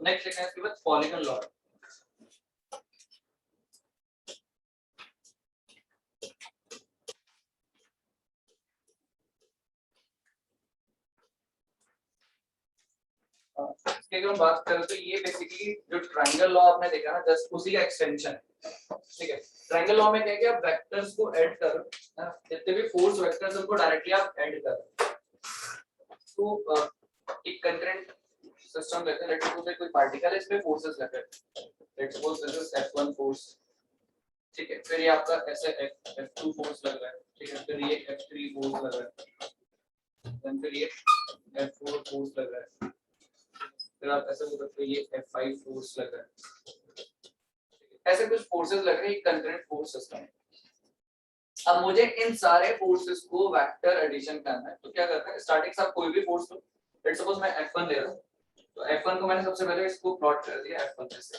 Next लिखना है इसके बाद पॉलीगॉन लॉ। इसके अगर हम बात करें तो ये बेसिकली जो ट्रायंगल लॉ आपने देखा ना, जस्ट उसी का एक्सटेंशन है, ठीक है। ट्रायंगल लॉ में क्या है कि आप वेक्टर्स को ऐड करो, जितने भी फोर्स वेक्टर्स उनको डायरेक्टली आप ऐड करो, तो एक कंकरेंट सिस्टम लेते हैं, लेट्स सपोज कोई पार्टिकल है, इसमें फोर्सेस लग रहे हैं, let's suppose this is F1 force, ठीक है, फिर ये आपका ऐसे F2 फोर्स लग रहा है, ठीक है, फिर ये F3 फोर्स लग रहा है, देन फिर ये F4 फोर्स लग रहा है, फिर आप ऐसे बोल सकते हो ये F5 फोर्स लग रहा है, ऐसे कुछ फोर्सेस लग रहे हैं, एक कंकरेंट फोर्स सिस्टम है। अब मुझे इन सारे फोर्सेस को वेक्टर एडिशन करना है, तो क्या करते हैं, स्टार्टिंग से आप कोई भी फोर्स लो, लेट्स सपोज मैं F1 ले रहा हूं, तो F1 को मैंने सबसे पहले इसको प्लॉट कर दिया F1 जैसे।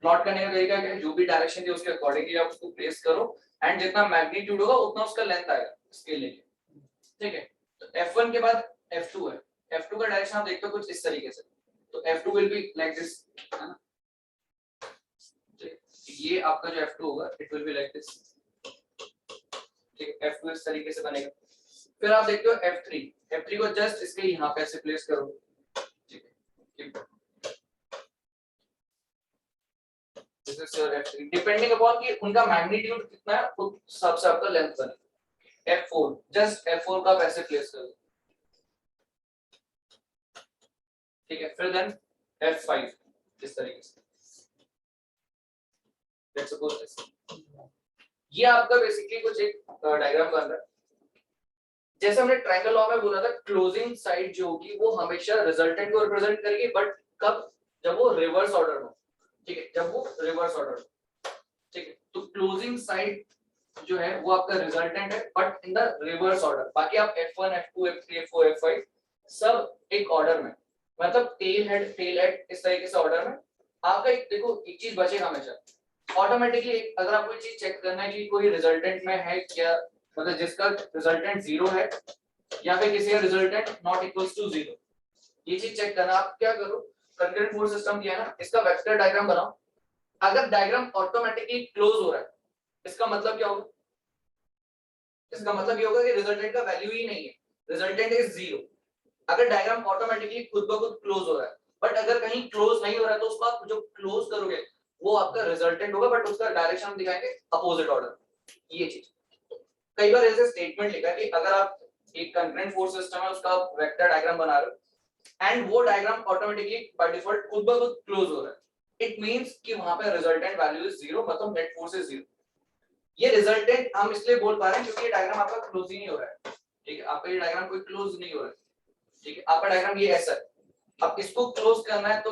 प्लॉट करने का तरीका क्या है, जो भी डायरेक्शन थी उसके अकॉर्डिंगली आप उसको प्लेस करो, एंड जितना मैग्नीट्यूड होगा उतना उसका लेंथ आएगा इसके लिए, ठीक है। तो F1 के बाद F2 है, F2 का डायरेक्शन आप देखते हो कुछ इस तरीके से, तो F2 will be like this, है ना, ये आपका जो F2 होगा it will be like this, ठीक है, F2 इस तरीके से बनेगा। फिर आप देखते हो F3, F3 को जस्ट इसके यहाँ पे ऐसे प्लेस करो, ठीक है, this is your F3, depending upon कि उनका मैग्नीट्यूड कितना है उस हिसाब से आपका लेंथ बनेगा। F4 जस्ट F4 का आप ऐसे प्लेस कर दो, ठीक है, फिर देन F5 इस तरीके से, लेट्स सपोज दिस, ये आपका बेसिकली कुछ एक डायग्राम बन रहा है। जैसे हमने ट्रायंगल लॉ में बोला था, क्लोजिंग साइड जो होगी वो हमेशा रिजल्टेंट को रिप्रेजेंट करेगी, बट कब, जब वो रिवर्स ऑर्डर हो, ठीक है, जब वो रिवर्स ऑर्डर हो, ठीक है, तो क्लोजिंग साइड जो है वो आपका रिजल्टेंट है, but in the reverse order. बाकी आप F1 F2 F3 F4 F5 सब एक ऑर्डर में, मतलब टेल हेड इस तरीके से ऑर्डर में। आपका एक देखो एक चीज बचेगा हमेशा ऑटोमेटिकली, अगर आपको चीज चेक करना है कि कोई रिजल्टेंट में है क्या, मतलब जिसका रिजल्टेंट 0 है या फिर किसी का रिजल्टेंट नॉट इक्वल्स टू 0, ये चीज चेक करना, आप क्या करो, कंकरेंट फोर्स सिस्टम किया ना, इसका वेक्टर डायग्राम बनाओ। अगर डायग्राम ऑटोमेटिकली क्लोज हो रहा है, इसका मतलब क्या होगा, इसका मतलब ये होगा कि रिजल्टेंट का वैल्यू ही नहीं है, रिजल्टेंट इज 0। अगर डायग्राम ऑटोमेटिकली खुद ब खुद क्लोज हो रहा है, बट अगर कहीं क्लोज नहीं हो रहा है तो उसको आप जो क्लोज करोगे वो आपका रिजल्टेंट होगा, बट उसका डायरेक्शन हम दिखाएंगे अपोजिट ऑर्डर। ये चीज कई बार ऐसे स्टेटमेंट लिखा है कि अगर आप एक कंकरेंट फोर्स सिस्टम है उसका आप वेक्टर डायग्राम बना रहे हो एंड वो डायग्राम ऑटोमेटिकली बाय डिफॉल्ट खुद ब खुद क्लोज हो रहा है, इट मींस कि वहां पे रिजल्टेंट वैल्यू इज 0, मतलब नेट फोर्स इज 0। ये रिजल्टेंट हम इसलिए बोल पा रहे हैं क्योंकि ये डायग्राम आपका क्लोज ही नहीं हो रहा है, ठीक है, आपका ये डायग्राम कोई क्लोज नहीं हो रहा है, ठीक है, आपका डायग्राम ये ऐसा है। अब इसको क्लोज करना है तो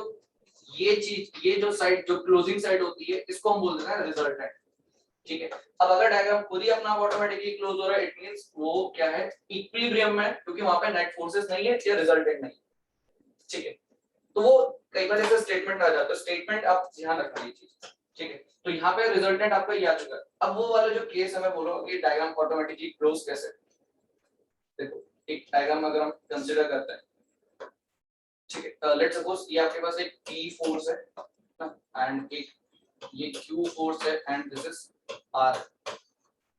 ये चीज, ये जो साइड जो क्लोजिंग साइड होती है इसको हम बोल देते हैं रिजल्टेंट, ठीक है। अब अगर डायग्राम खुद ही अपना ऑटोमेटिकली क्लोज हो रहा है, इट मींस वो क्या है, इक्विलिब्रियम में है, क्योंकि वहां पे नेट फोर्सेस नहीं है या रिजल्टेंट नहीं, ठीक है। तो वो कई बार ऐसे स्टेटमेंट आ जाता है, स्टेटमेंट आप ध्यान रखना ये चीज, ठीक है। तो यहाँ पे रिजल्टेंट आपका ये आ चुका है। अब वो वाला जो केस है मैं बोल रहा हूँ कि डायग्राम ऑटोमेटिकली क्लोज कैसे, देखो एक डायग्राम अगर हम कंसीडर करते हैं, ठीक है, लेट्स सपोज ये आपके पास एक P फोर्स है एंड एक ये Q फोर्स है एंड दिस इज R,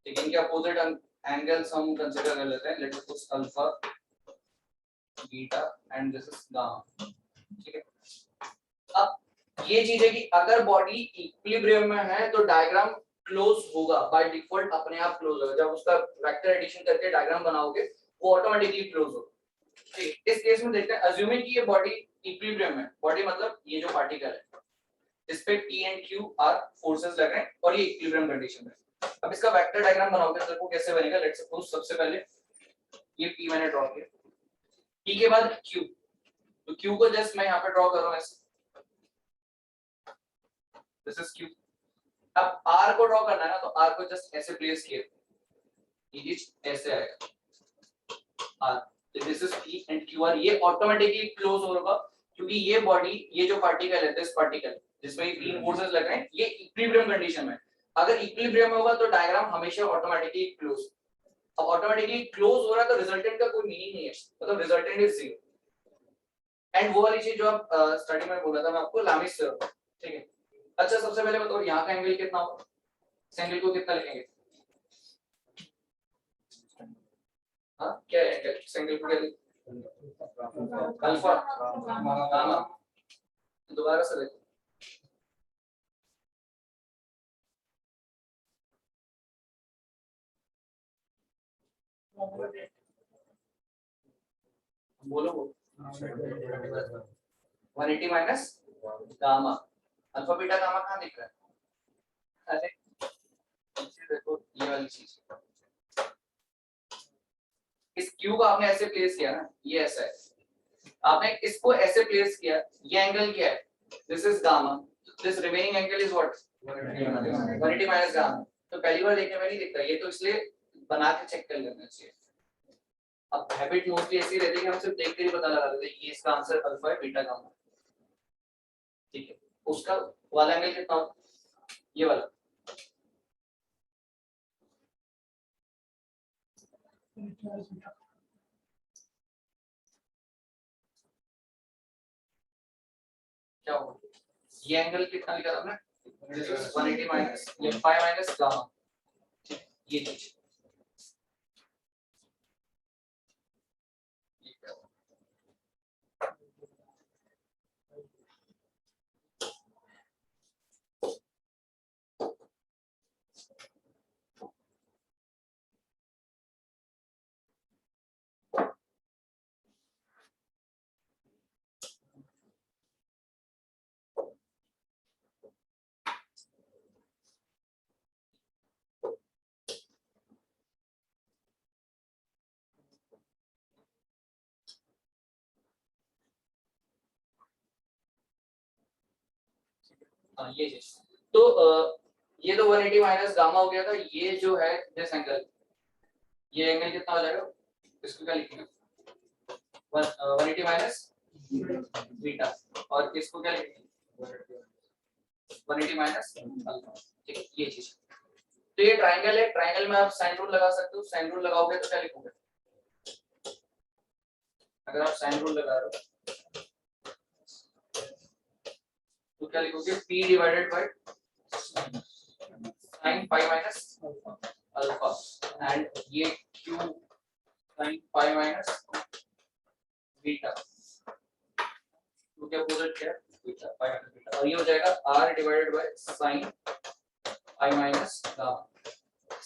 ठीक है, इनके अपोजिट एंगल्स हम कंसीडर कर लेते हैं, let's suppose alpha beta and this is gamma, ठीक है। अब ये चीज है कि अगर बॉडी इक्विलिब्रियम में है तो डायग्राम क्लोज होगा, बाय डिफॉल्ट अपने आप क्लोज होगा, जब उसका वेक्टर एडिशन करके डायग्राम बनाओगे वो ऑटोमेटिकली क्लोज होगा, ठीक। इस केस में देखते हैं, अज्यूमिंग कि ये बॉडी इक्विलिब्रियम है, बॉडी मतलब ये जो पार्टिकल है इस पे P and Q are forces लग रहे हैं और ये इक्विलिब्रियम कंडीशन में। अब इसका वेक्टर डायग्राम बनाओगे तो वो कैसे बनेगा, लेट्स सपोज सबसे पहले ये P मैंने ड्रॉ किया, P के बाद Q, तो Q को जस्ट मैं यहाँ पे ड्रॉ कर रहा हूँ ऐसे, दिस इज Q। अब R को ड्रॉ करना है ना, तो R को जस्ट ऐसे प्लेस किया, ये चीज ऐसे आएगा R, this is P and Q R, ये ऑटोमेटिकली क्लोज होगा क्योंकि ये बॉडी, ये जो पार्टिकल है, दिस पार्टिकल जिसमें ये तीन फोर्सेस लग रहे हैं, ये इक्विलिब्रियम कंडीशन में। अगर इक्विलिब्रियम में होगा तो डायग्राम हमेशा ऑटोमेटिकली क्लोज। अब ऑटोमेटिकली क्लोज हो रहा है तो रिजल्टेंट का कोई मीनिंग नहीं है, मतलब रिजल्टेंट इज 0। एंड वो वाली चीज जो आप स्टडी में बोला था मैं आपको, लामिस थ्योरम, ठीक है। अच्छा सबसे पहले बताओ यहाँ का एंगल कितना होगा, इस एंगल को कितना लिखेंगे, हाँ क्या है एंगल, इस एंगल को क्या लिखेंगे, अल्फा गामा, दोबारा से देखो, बोलो 180 minus gamma. Alpha beta gamma कहाँ दिख रहा है? अरे देखो ये वाली चीज, इस क्यू को आपने ऐसे प्लेस किया ना, ये ऐसा है, आपने इसको ऐसे प्लेस किया, ये एंगल क्या है? This is gamma, this remaining angle is what? 180 minus gamma. तो पहली बार देखने में नहीं दिखता, ये तो इसलिए बना के चेक कर लेना चाहिए। अब हैबिट मोस्टली ऐसी रहती है कि हम सिर्फ देख कर ही पता लगा देते हैं ये इसका आंसर अल्फा है बीटा गामा, ठीक है। उसका वाला एंगल कितना होगा? ये वाला क्या होगा? ये एंगल कितना लिखा था हमने? 180 माइनस ये पाई माइनस गामा, ये चीज हाँ ये चीज। तो ये तो 180 माइनस गामा हो गया था। ये जो है दिस एंगल, ये एंगल कितना हो जाएगा? इसको क्या लिखेंगे? 180 माइनस बीटा, और इसको क्या लिखेंगे? 180 माइनस अल्फा, ठीक है। ये चीज, तो ये ट्रायंगल है, ट्रायंगल में आप साइन रूल लगा सकते हो। साइन रूल लगाओगे तो क्या लिखोगे? अगर आप साइन रूल लगा रहे हो तो क्या लिखोगे? p divided by sin pi minus alpha, and ये q sin pi minus beta, तो क्या पोजीशन क्या है? बीटा, पाई माइनस बीटा, और ये हो जाएगा r divided by sin pi minus gamma.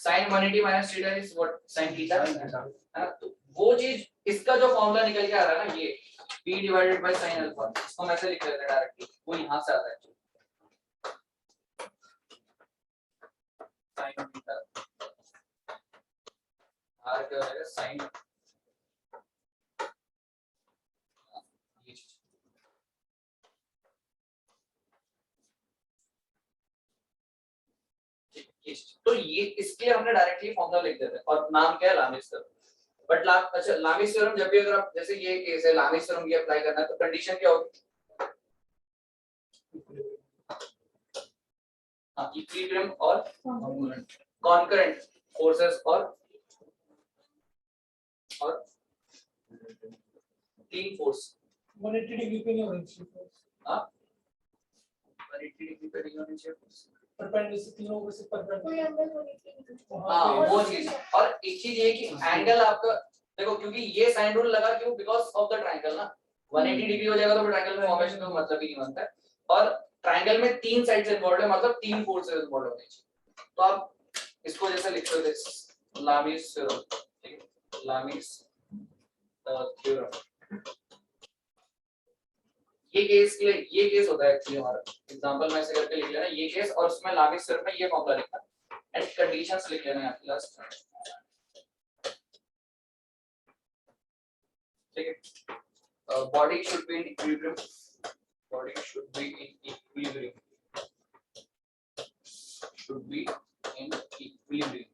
sin 180 minus theta is what? sin theta, है ना? तो वो चीज, इसका जो फॉर्मूला निकल के आ रहा है ना, ये p divided by sin alpha, इसको हम ऐसे लिख लेते हैं डायरेक्टली, वो यहां से आता है sin थीटा, r क्या हो जाएगा? sin, ये चीज, तो ये इसके लिए हमने डायरेक्टली फॉर्मूला लिख देते हैं, और नाम क्या है? लामिस थ्योरम। बट अच्छा, लामिस थ्योरम जब भी अगर आप, जैसे ये केस है लामिस थ्योरम ये अप्लाई करना है, तो कंडीशन क्या होगी? हाँ, इक्विलिब्रियम और कॉन्करेंट फोर्सेस, और तीन फोर्स 180 डिग्री पे नहीं होनी चाहिए, हाँ 180 डिग्री पे नहीं होनी चाहिए, परपेंडिकुलर से तीनों ऊपर से परपेंडिकुलर। हाँ वो चीज। और एक चीज ये कि एंगल आपका देखो, क्योंकि ये साइन रूल लगा क्यों? बिकॉज ऑफ द ट्रायंगल ना, 180 डिग्री हो जाएगा तो ट्रायंगल में फॉर्मेशन का मतलब ही नहीं बनता है, और ट्रायंगल में तीन साइड्स इन्वॉल्वड है, मतलब तीन फोर्सेस इन्वॉल्वड होने चाहिए। तो आप इसको जैसे लिख सकते हैं लामिस थ्योरम, ठीक है, लामिस थ्योरम। ये केस के लिए, ये केस होता है एक्चुअली हमारा एग्जांपल में ऐसे करके लिख लेना ये केस, और उसमें लामिस थ्योरम में ये फॉर्मूला लिखना एंड कंडीशंस लिख लेना है लास्ट, ठीक है। Body should be in equilibrium, body should be in equilibrium, should be in equilibrium,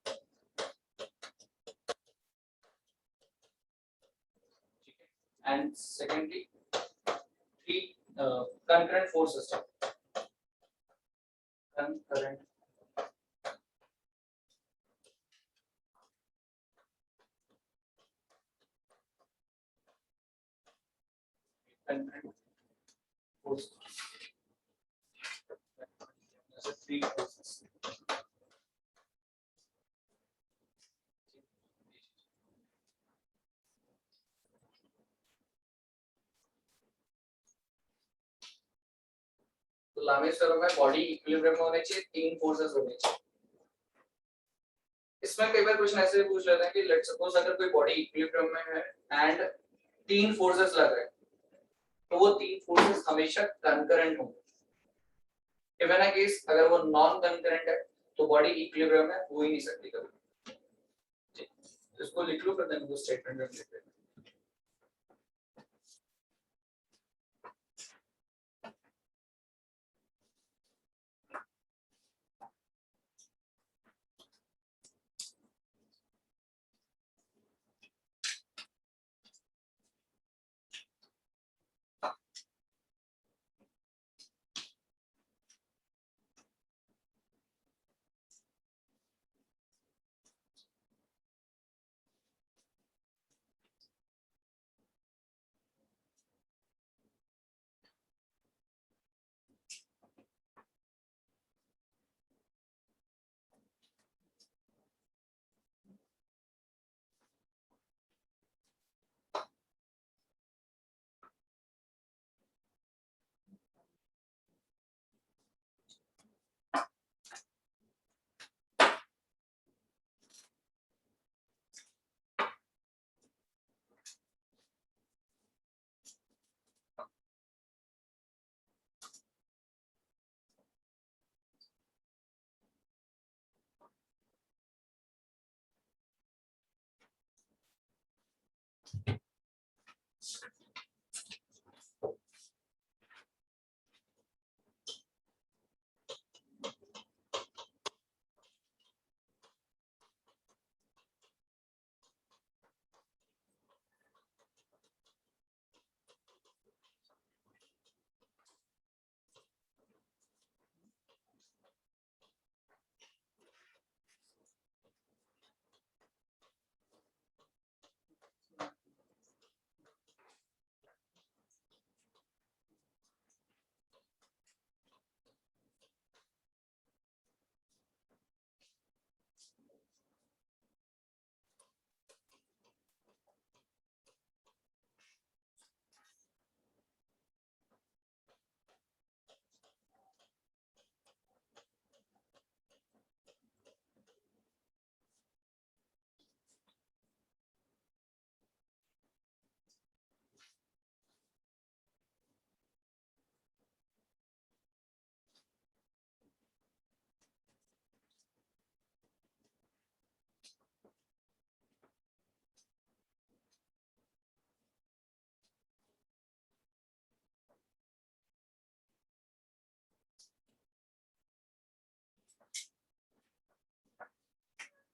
ठीक है। And secondly three concurrent force system, concurrent force, जैसे three forces, तो लामिस थ्योरम में बॉडी इक्विलिब्रियम में होने चाहिए, तीन फोर्सेस होने चाहिए। इसमें कई बार क्वेश्चन ऐसे भी पूछ लेते हैं कि लेट्स सपोज अगर कोई बॉडी इक्विलिब्रियम में है एंड तीन फोर्सेस लग रहे हैं, तो वो तीन फोर्सेस हमेशा कंकरेंट होंगे। इवन अ केस अगर वो नॉन कंकरेंट है तो बॉडी इक्विलिब्रियम में हो ही नहीं सकती कभी। ठीक, इसको लिख लो, फिर देन वो स्टेटमेंट में लिख देना।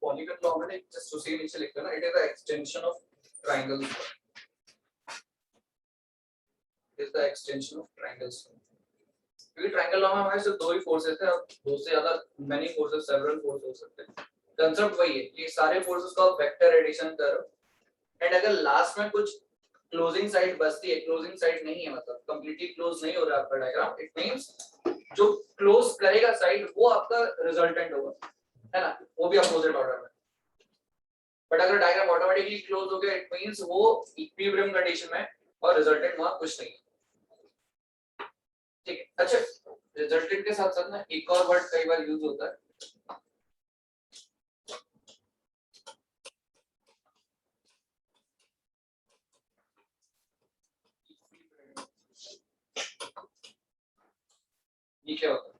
पॉलीगन लॉ में जस्ट उसी के नीचे लिखते हैं ना, it is the extension of triangle, is the extension of triangles. क्योंकि ट्रायंगल लॉ में हमारे सिर्फ दो ही फोर्सेस थे, अब दो से ज्यादा मेनी फोर्सेस, सेवरल फोर्स हो सकते हैं। कंसेप्ट वही है कि सारे फोर्सेस का वेक्टर एडिशन करो, एंड अगर लास्ट में कुछ क्लोजिंग साइड बचती है, क्लोजिंग साइड नहीं है मतलब कंप्लीटली क्लोज नहीं हो रहा आपका डायग्राम, इट मींस जो क्लोज करेगा साइड वो आपका रिजल्टेंट होगा, है ना, वो भी अपोजिट ऑर्डर में। बट अगर डायग्राम ऑटोमेटिकली क्लोज हो गया इट मींस वो इक्विलिब्रियम कंडीशन में और रिजल्टेंट वहां कुछ नहीं है। ठीक है, अच्छा रिजल्टेंट के साथ साथ ना एक और वर्ड कई बार यूज होता है, ये क्या होता है?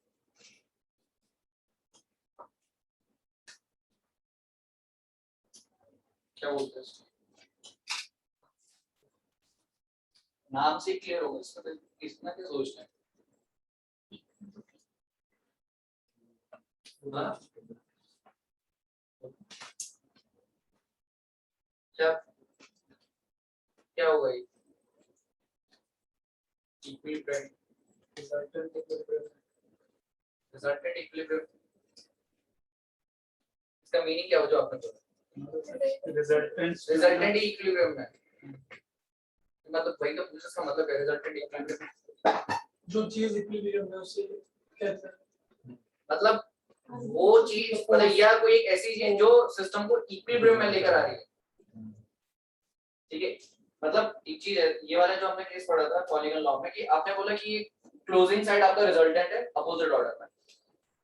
क्या बोलते हैं इसको? नाम से क्लियर होगा इसका, तो कितना क्या सोचना है? हाँ? क्या क्या होगा ये? Equilibrium, resultant equilibrium, resultant equilibrium, इसका मीनिंग क्या हो जो आपने बोला? रिजल्टेंट इक्विलिब्रियम में मतलब वही तो पूछा, इसका मतलब है रिजल्टेंट इक्विलिब्रियम। जो चीज इक्विलिब्रियम है उसे कहते हैं, मतलब वो चीज मतलब या कोई एक ऐसी चीज जो सिस्टम को इक्विलिब्रियम में लेकर आ रही है। ठीक है, मतलब एक चीज है ये वाला जो हमने केस पढ़ा था पॉलीगन लॉ में, कि आपने बोला कि क्लोजिंग साइड आपका रिजल्टेंट है अपोजिट ऑर्डर में,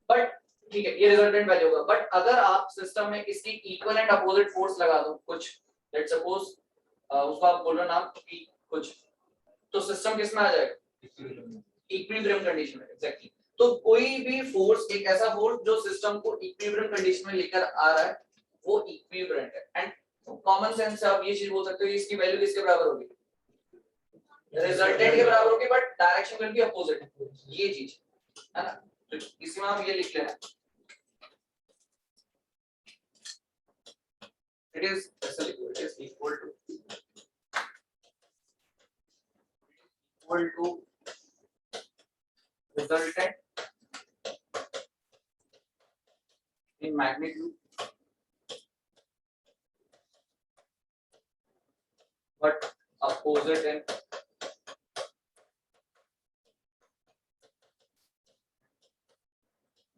बट ठीक है ये रिजल्टेंट वैल्यू होगा, बट अगर आप सिस्टम में इसकी इक्वल एंड अपोजिट फोर्स लगा दो कुछ, लेट्स सपोज उसको आप बोल रहे हो नाम P कुछ, तो सिस्टम किस में आ जाएगा, इक्विलिब्रियम कंडीशन में। एग्जैक्टली तो कोई भी फोर्स, एक ऐसा फोर्स जो सिस्टम को इक्विलिब्रियम कंडीशन में लेकर आ रहा है, वो इक्विवेलेंट है। एंड कॉमन सेंस से आप ये चीज बोल सकते हो, इसकी वैल्यू किसके बराबर होगी, रिजल्टेंट के बराबर होगी, but direction will be opposite, ये चीज है ना। तो इसमें आप ये लिख लेना, it is equal to resultant in magnitude but opposite in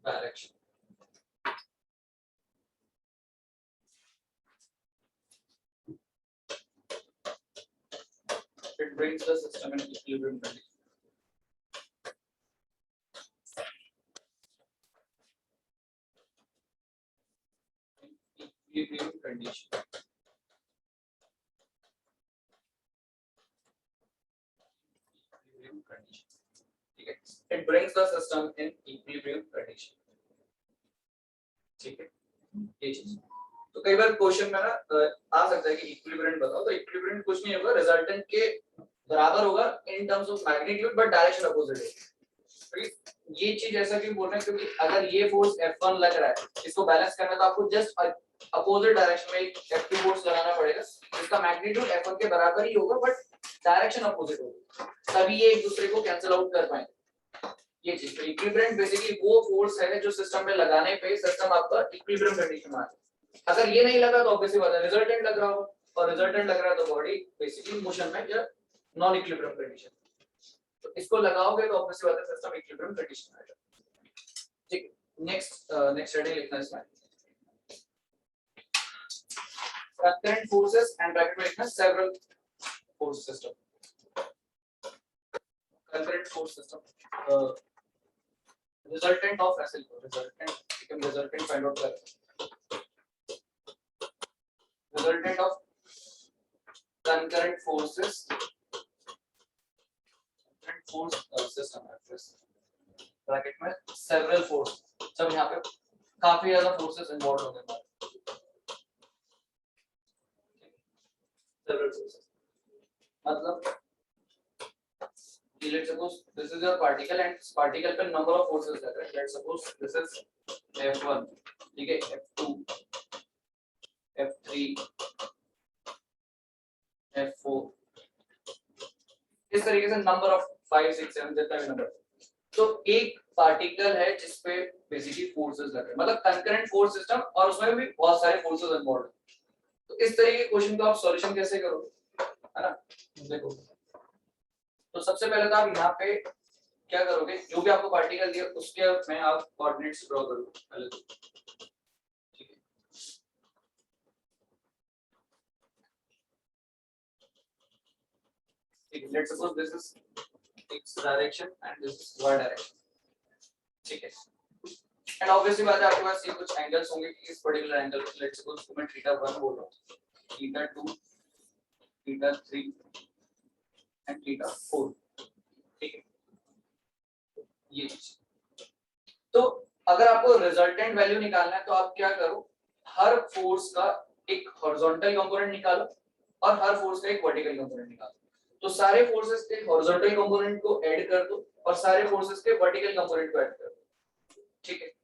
direction. It brings the system in equilibrium condition. Equilibrium condition. Equilibrium condition. ठीक है, it brings the system in equilibrium condition. ठीक है, ये चीज। तो कई बार क्वेश्चन में ना आ सकता है कि इक्विलिब्रियम बताओ, तो इक्विलिब्रियम कुछ नहीं होगा, रिजल्टेंट के बराबर होगा in terms of magnitude but direction opposite है। ये चीज ऐसा क्यों बोल रहे हैं, क्योंकि अगर ये फोर्स F1 लग रहा है, इसको बैलेंस करना तो आपको जस्ट अपोजिट डायरेक्शन में एक F2 फोर्स लगाना पड़ेगा, जिसका मैग्नीट्यूड F1 के बराबर ही होगा बट डायरेक्शन अपोजिट होगा, तभी ये एक दूसरे को कैंसिल आउट कर पाएंगे। ये चीज, तो इक्विलिब्रियम बेसिकली वो फोर्स है जो सिस्टम में लगाने पे सिस्टम आपका इक्विलिब्रियम कंडीशन में आ जाए। अगर ये नहीं लगा तो ऑब्वियसली बात है रिजल्टेंट लग रहा हो, और रिजल्टेंट लग रहा है तो बॉडी बेसिकली मोशन में या नॉन इक्विलिब्रियम कंडीशन, तो इसको लगाओगे तो ऑब्वियसली बात है सिस्टम इक्विलिब्रियम कंडीशन में आएगा। ठीक है, नेक्स्ट हेडिंग लिखना है इसमें, concurrent forces and bracket में लिखना several force system, concurrent force system, resultant of ऐसे लिखो, resultant find out कर, resultant of concurrent forces, concurrent force system bracket में several force, जब यहाँ पे काफी ज्यादा forces involved होंगे, several forces मतलब let's suppose this is your particle and particle पे number of forces लग रहे हैं, let's suppose this is F1, ठीक है, F2, F3, F4, इस तरीके से नंबर ऑफ 5 6 7 जितना भी नंबर, तो एक पार्टिकल है जिसपे बेसिकली फोर्सेस लग रहे हैं, मतलब कंकरेंट फोर्स सिस्टम, और उसमें भी बहुत सारे फोर्सेस इन्वॉल्व हैं। तो इस तरीके के क्वेश्चन का आप सॉल्यूशन कैसे करोगे, है ना। देखो, तो सबसे पहले तो आप यहाँ पे क्या करोगे, जो भी आपको पार्टिकल दिया उसके में आप कोऑर्डिनेट्स ड्रॉ करोगे पहले तो, ठीक है। ठीक है, let's suppose this is x direction and this is y direction, ठीक है। एंड ऑब्वियसली बात है आपके पास ये कुछ एंगल्स होंगे कि इस पर्टिकुलर एंगल को लेट्स सपोज को मैं थीटा 1 बोल रहा हूं, थीटा 2, थीटा 3 एंड थीटा 4, ठीक है। ये चीज, तो अगर आपको रिजल्टेंट वैल्यू निकालना है तो आप क्या करो, हर फोर्स का एक हॉरिजॉन्टल कंपोनेंट निकालो और हर फोर्स का एक वर्टिकल कंपोनेंट निकालो। तो सारे फोर्सेस के हॉरिजॉन्टल कंपोनेंट को ऐड कर दो और सारे फोर्सेस के वर्टिकल कंपोनेंट को ऐड कर दो, ठीक है।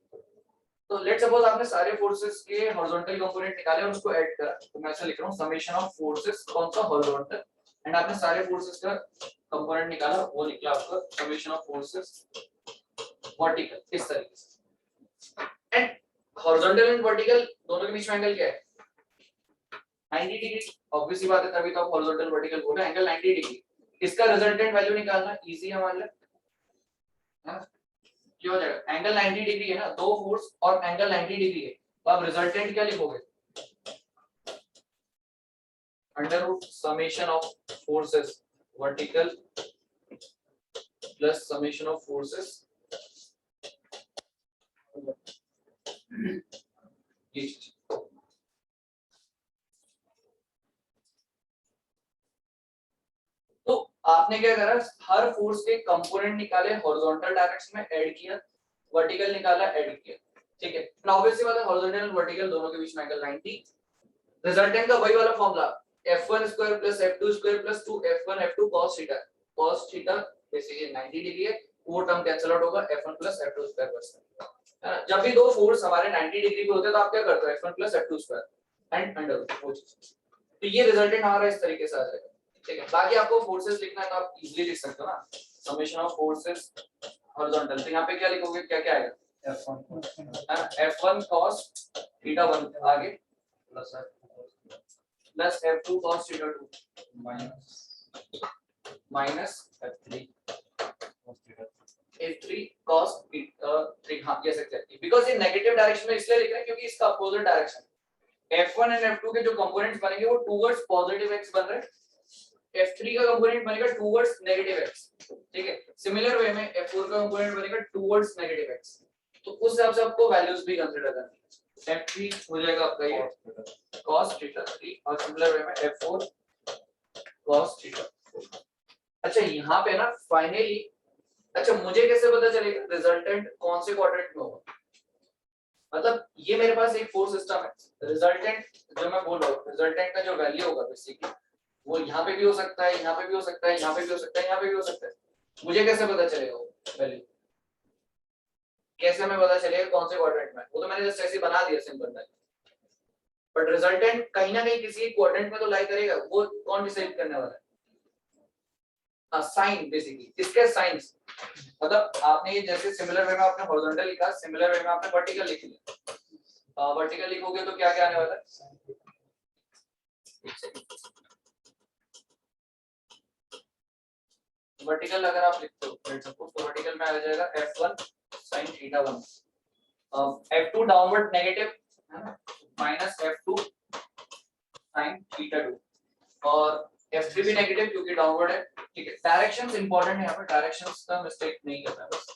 तो लेट्स सपोज आपने सारे फोर्सेस के हॉरिजॉन्टल कंपोनेंट निकाले और उसको ऐड करा, तो मैं ऐसा लिख रहा हूं समेशन ऑफ फोर्सेस, कौन सा हॉरिजॉन्टल, एंड आपने सारे फोर्सेस का कंपोनेंट निकाला, वो निकला आपका समेशन ऑफ फोर्सेस वर्टिकल, इस तरीके से। एंड हॉरिजॉन्टल एंड वर्टिकल दोनों के बीच में एंगल क्या है, 90 डिग्री, ऑब्वियसली बात है, तभी तो आप हॉरिजॉन्टल वर्टिकल बोल रहे हैं, एंगल 90 डिग्री। इसका रिजल्टेंट वैल्यू निकालना इजी है हमारे लिए, है ना। क्या हो जाएगा, एंगल 90 डिग्री है ना, दो फोर्स और एंगल 90 डिग्री है, तो आप रिजल्टेंट क्या लिखोगे, under root summation of forces vertical plus summation of forces, ये चीज। तो आपने क्या करा, हर फोर्स के कंपोनेंट निकाले, हॉरिजॉन्टल डायरेक्शन में ऐड किया, वर्टिकल निकाला, ऐड किया, ठीक है। नाउ ऑब्वियसली बात है हॉरिजॉन्टल और वर्टिकल दोनों के बीच में एंगल 90। रिजल्टेंट का वही वाला formula f1 square plus f2 square plus 2f1 f2 cos theta. cos theta basically 90 degree है, वो टर्म कैंसिल आउट होगा, f1 प्लस f2 स्क्वायर बचता है। जब भी दो फोर्स हमारे 90 डिग्री पे होते हैं तो आप क्या करते हो, f1 plus f2 square and under root, वो चीज। तो ये रिजल्टेंट हमारा इस तरीके से आ जाएगा, ठीक है। बाकी आपको फोर्सेस लिखना है तो आप इजीली लिख सकते हो ना, समेशन ऑफ फोर्सेस हॉरिजॉन्टल। तो यहाँ पे क्या लिखोगे, क्या क्या आएगा, f1 cos थीटा 1 आगे plus f2 cos theta 2 minus f3 cos theta 3। हाँ ये सकते हैं बिकॉज़ ये नेगेटिव डायरेक्शन में इसलिए लिख रहे हैं क्योंकि इसका opposite direction f1 and f2 के जो कंपोनेंट्स बनेंगे वो टुवर्ड्स पॉजिटिव x बन रहे हैं, f3 का कंपोनेंट बनेगा टुवर्ड्स नेगेटिव x, ठीक है। सिमिलर वे में f4 का कंपोनेंट बनेगा टुवर्ड्स नेगेटिव x। तो उस हिसाब से आपको वैल्यूज भी कंसीडर करनी है। f3 हो जाएगा आपका ये cos थीटा 3 और सिमिलर वे में f4 cos थीटा 4। अच्छा यहाँ पे ना फाइनली, अच्छा मुझे कैसे पता चलेगा रिजल्टेंट कौन से क्वाड्रेंट में होगा, मतलब ये मेरे पास एक फोर्स सिस्टम है, रिजल्टेंट जो मैं बोल रहा हूँ रिजल्टेंट का जो वैल्यू होगा बेसिकली वो यहाँ पे भी हो सकता है, यहाँ पे भी हो सकता है, यहाँ पे भी हो सकता है, यहाँ पे भी हो सकता है। मुझे कैसे पता चलेगा वो वैल्यू, कैसे हमें पता चलेगा कौन से क्वाड्रेंट में, वो तो मैंने जस्ट ऐसे बना दिया सिंपल था। बट रिजल्टेंट कहीं ना कहीं किसी क्वाड्रेंट में तो लाई करेगा, वो कौन डिसाइड करने वाला है, हाँ साइन बेसिकली, इसके साइंस मतलब आपने ये जैसे सिमिलर वे में आपने हॉरिजॉन्टल लिखा, सिमिलर वे में आपने वर्टिकल लिख लिया। वर्टिकल लिखोगे तो क्या क्या आने वाला है, वर्टिकल अगर आप लिखते हो लेट्स सपोज तो वर्टिकल में आ जाएगा f1 sin theta 1, f2 downward negative है ना, माइनस f2 sin थीटा 2 और f3 भी नेगेटिव क्योंकि डाउनवर्ड है, ठीक है। डायरेक्शंस इंपॉर्टेंट है, यहाँ पे डायरेक्शंस का मिस्टेक नहीं करना है बस,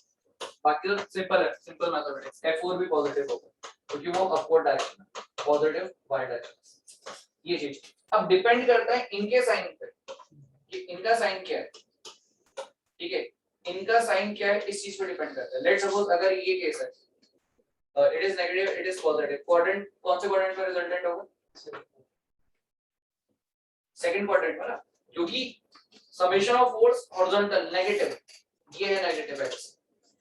बाकी तो सिंपल है, सिंपल मैथमेटिक्स। f4 भी पॉजिटिव होगा क्योंकि वो अपवर्ड डायरेक्शन है, पॉजिटिव y डायरेक्शन, ये चीज। अब डिपेंड करता है इनके साइन पे कि इनका साइन क्या है, ठीक है, इनका साइन क्या है इस चीज पे डिपेंड करता है। लेट्स सपोज अगर ये केस है it is negative it is positive, quadrant कौन से क्वाड्रेंट का रिजल्टेंट होगा, सेकंड क्वाड्रेंट में ना, क्योंकि summation of force horizontal negative ये है नेगेटिव x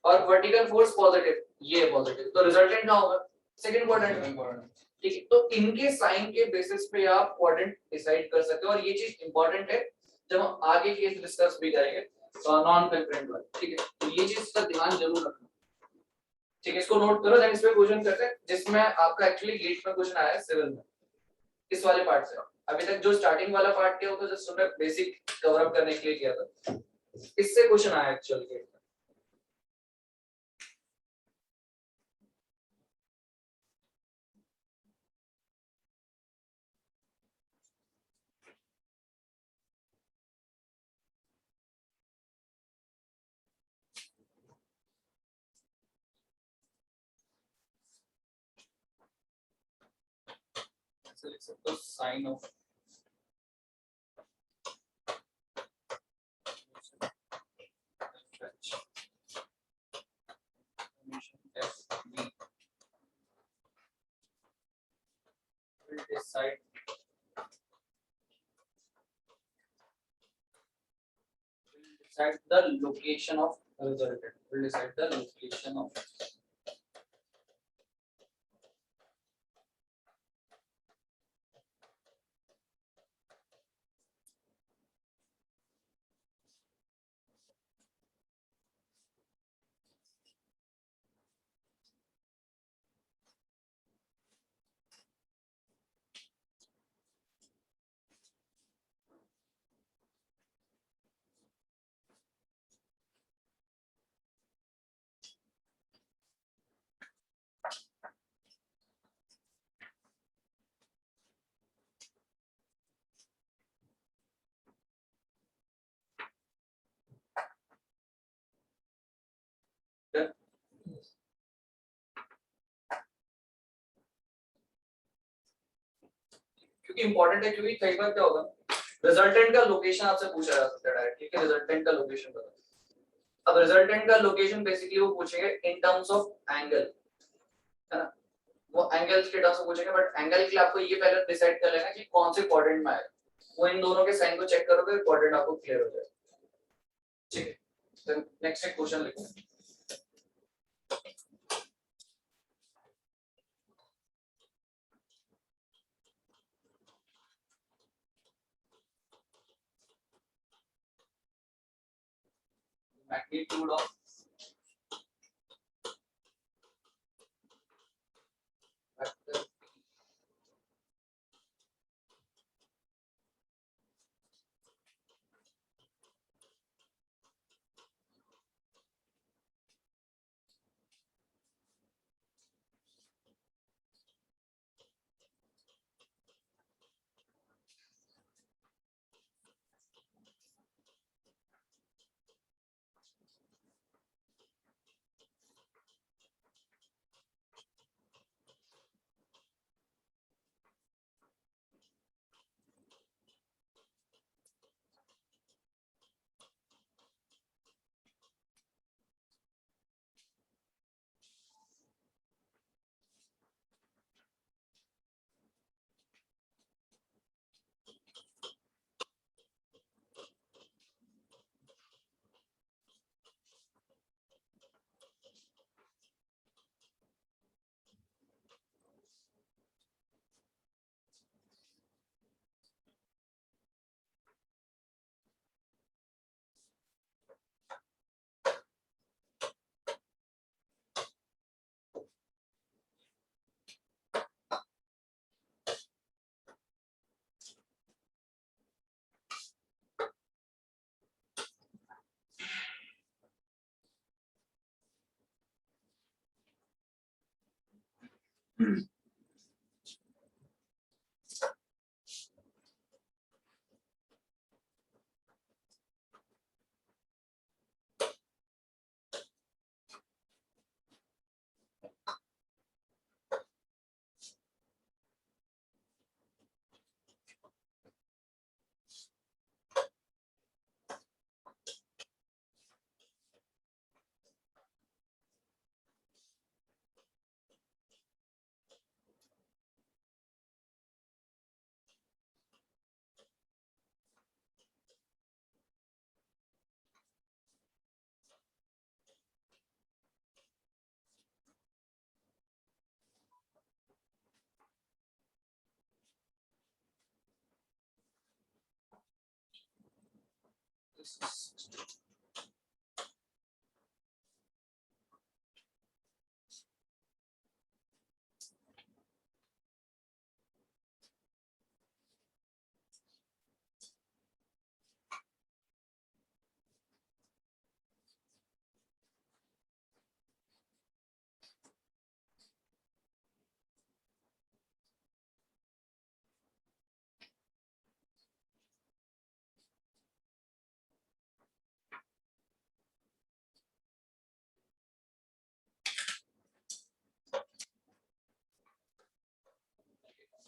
और वर्टिकल फोर्स पॉजिटिव ये है पॉजिटिव, तो रिजल्टेंट क्या होगा सेकंड क्वाड्रेंट में, ठीक है। तो इनके साइन के बेसिस पे आप क्वाड्रेंट डिसाइड कर सकते हो और ये चीज इंपॉर्टेंट है जब हम आगे केस डिस्कस भी करेंगे नॉन कंकरेंट वाला, ठीक है। तो ये चीज का ध्यान जरूर रखना, ठीक है। इसको नोट करो, देन इस पे क्वेश्चन करते हैं जिसमें आपका एक्चुअली गेट में क्वेश्चन आया है सिविल में इस वाले पार्ट से। अभी तक जो स्टार्टिंग वाला पार्ट किया वो तो जस्ट हमने बेसिक कवर अप करने के लिए किया था, इससे क्वेश्चन आया एक्चुअली गेट में। लिख सकते हो sine of decide the location of resultant, will decide the location of क्योंकि इंपॉर्टेंट है, क्योंकि कई बार क्या होगा रिजल्टेंट का लोकेशन आपसे पूछा जा सकता है डायरेक्टली कि रिजल्टेंट का लोकेशन बताओ। अब रिजल्टेंट का लोकेशन बेसिकली वो पूछेंगे इन टर्म्स ऑफ एंगल, है ना, वो एंगल्स के टर्म्स में पूछेंगे, बट एंगल के लिए आपको ये पहले डिसाइड कर लेना कि कौन से क्वाड्रेंट में आएगा, वो इन दोनों के साइन को चेक करोगे क्वाड्रेंट आपको क्लियर हो जाएगा। ठीक है, तो नेक्स्ट एक क्वेश्चन लिखो। मैग्नीट्यूड ऑफ वेक्टर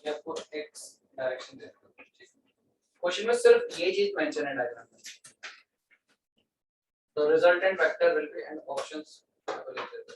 ये आपको x डायरेक्शन दे रखा है। क्वेश्चन में सिर्फ ये चीज मेंशन है डायग्राम में, the resultant vector will be and options available.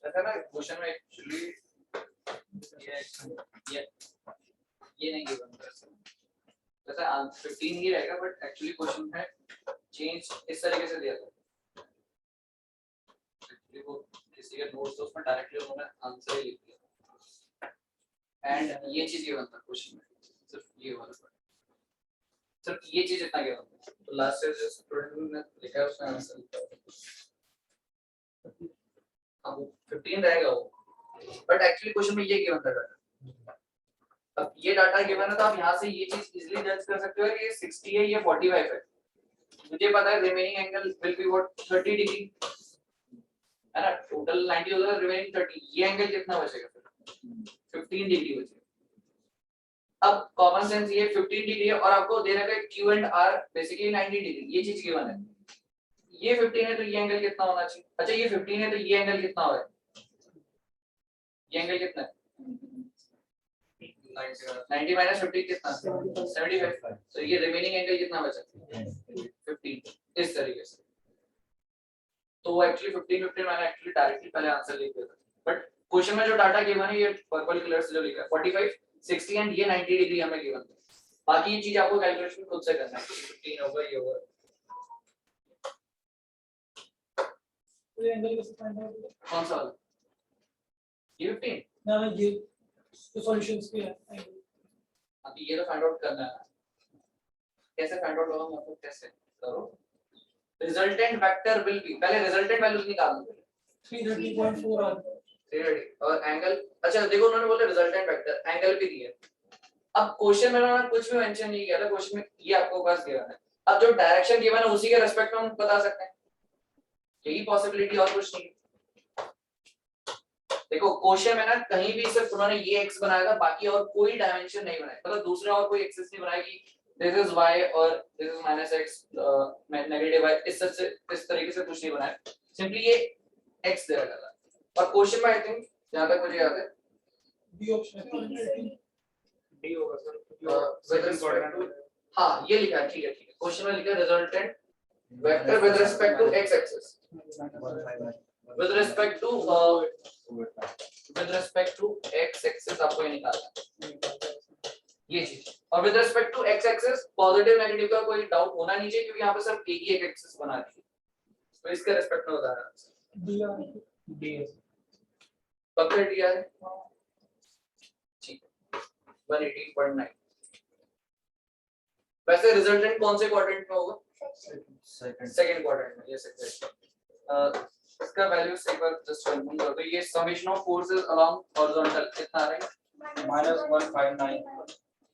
ऐसा ना क्वेश्चन में एक्चुअली ये नहीं गिवन था जैसा 15 ही रहेगा बट एक्चुअली क्वेश्चन है चेंज इस तरीके से दिया था एक्चुअली वो किसी के नोट्स तो उसमें डायरेक्टली उन्होंने आंसर ही लिख दिया एंड ये चीज गिवन था क्वेश्चन में सिर्फ ये वाला सिर्फ ये चीज इतना गिवन था तो लास्ट ईयर जो स्टूडेंट ने लिखा है उसने आंसर लिखा हाँ 15 रहेगा वो बट एक्चुअली क्वेश्चन में ये गिवन था डाटा अब ये डाटा गिवन है तो आप यहाँ से ये चीज इजीली जज कर सकते हो कि ये 60 है ये 45 है मुझे पता है remaining angle will be what 30 degree है ना टोटल 90 होगा रिमेनिंग 30 ये एंगल कितना बचेगा फिर 15 डिग्री बचेगा अब कॉमन सेंस ये 15 डिग्री है और आपको दे रखा है Q and R basically 90 degree ये चीज गिवन है ये 15 है तो ये एंगल कितना होना चाहिए अच्छा ये 15 है तो ये एंगल कितना होगा ये एंगल कितना है 90 माइनस 50 कितना 75 तो ये रिमेनिंग एंगल कितना बचा 15 इस तरीके से तो एक्चुअली 15 मैंने एक्चुअली डायरेक्टली पहले आंसर लिख दिया था बट क्वेश्चन में जो डाटा गिवन है ये पर्पल कलर से जो लिखा है 45 60 एंड ये 90 डिग्री हमें गिवन है बाकी ये चीज आपको कैलकुलेशन खुद से करना है 15 होगा ये होगा ये एंगल कैसे फाइंड आउट होगा कौन सा वाला ये 15 ना ये तो सॉल्यूशंस पे है अभी ये तो फाइंड आउट करना है कैसे फाइंड आउट होगा मतलब कैसे करो रिजल्टेंट वेक्टर विल बी पहले रिजल्टेंट वैल्यूज निकाल दो 330.4 आ 330 और एंगल अच्छा देखो उन्होंने बोला रिजल्टेंट वेक्टर एंगल भी दिया अब क्वेश्चन में उन्होंने कुछ भी मेंशन नहीं किया था क्वेश्चन में ये आपको बस गिवन है अब जो डायरेक्शन गिवन है उसी के रिस्पेक्ट में हम बता सकते हैं यही पॉसिबिलिटी और कुछ नहीं देखो क्वेश्चन में ना कहीं भी सिर्फ उन्होंने ये x बनाया था बाकी और कोई डायमेंशन नहीं बनाया मतलब दूसरा और कोई एक्सिस नहीं बनाया कि दिस इज y और this is -x negative y इस तरीके से कुछ नहीं बनाया सिंपली ये x दे रखा था और क्वेश्चन में आई थिंक जहां तक मुझे याद है बी ऑप्शन डी होगा सर हाँ ये लिखा है ठीक है क्वेश्चन में लिखा है resultant vector with respect to x axis with respect to x axis आपको ये निकालना है ये चीज और with respect to x axis positive negative का कोई डाउट होना नहीं चाहिए क्योंकि यहाँ पे सिर्फ एक ही एक एक्सिस बना दी तो इसके रिस्पेक्ट में बता रहा हूँ डी पकड़ लिया है ठीक है 118.9 वैसे रिजल्टेंट कौन से क्वाड्रेंट में होगा सेकंड क्वाड्रेंट में ये सेकंड इसका वैल्यूज एक बार जस्ट कंफर्म कर दो ये summation of forces along horizontal कितना आ रहा है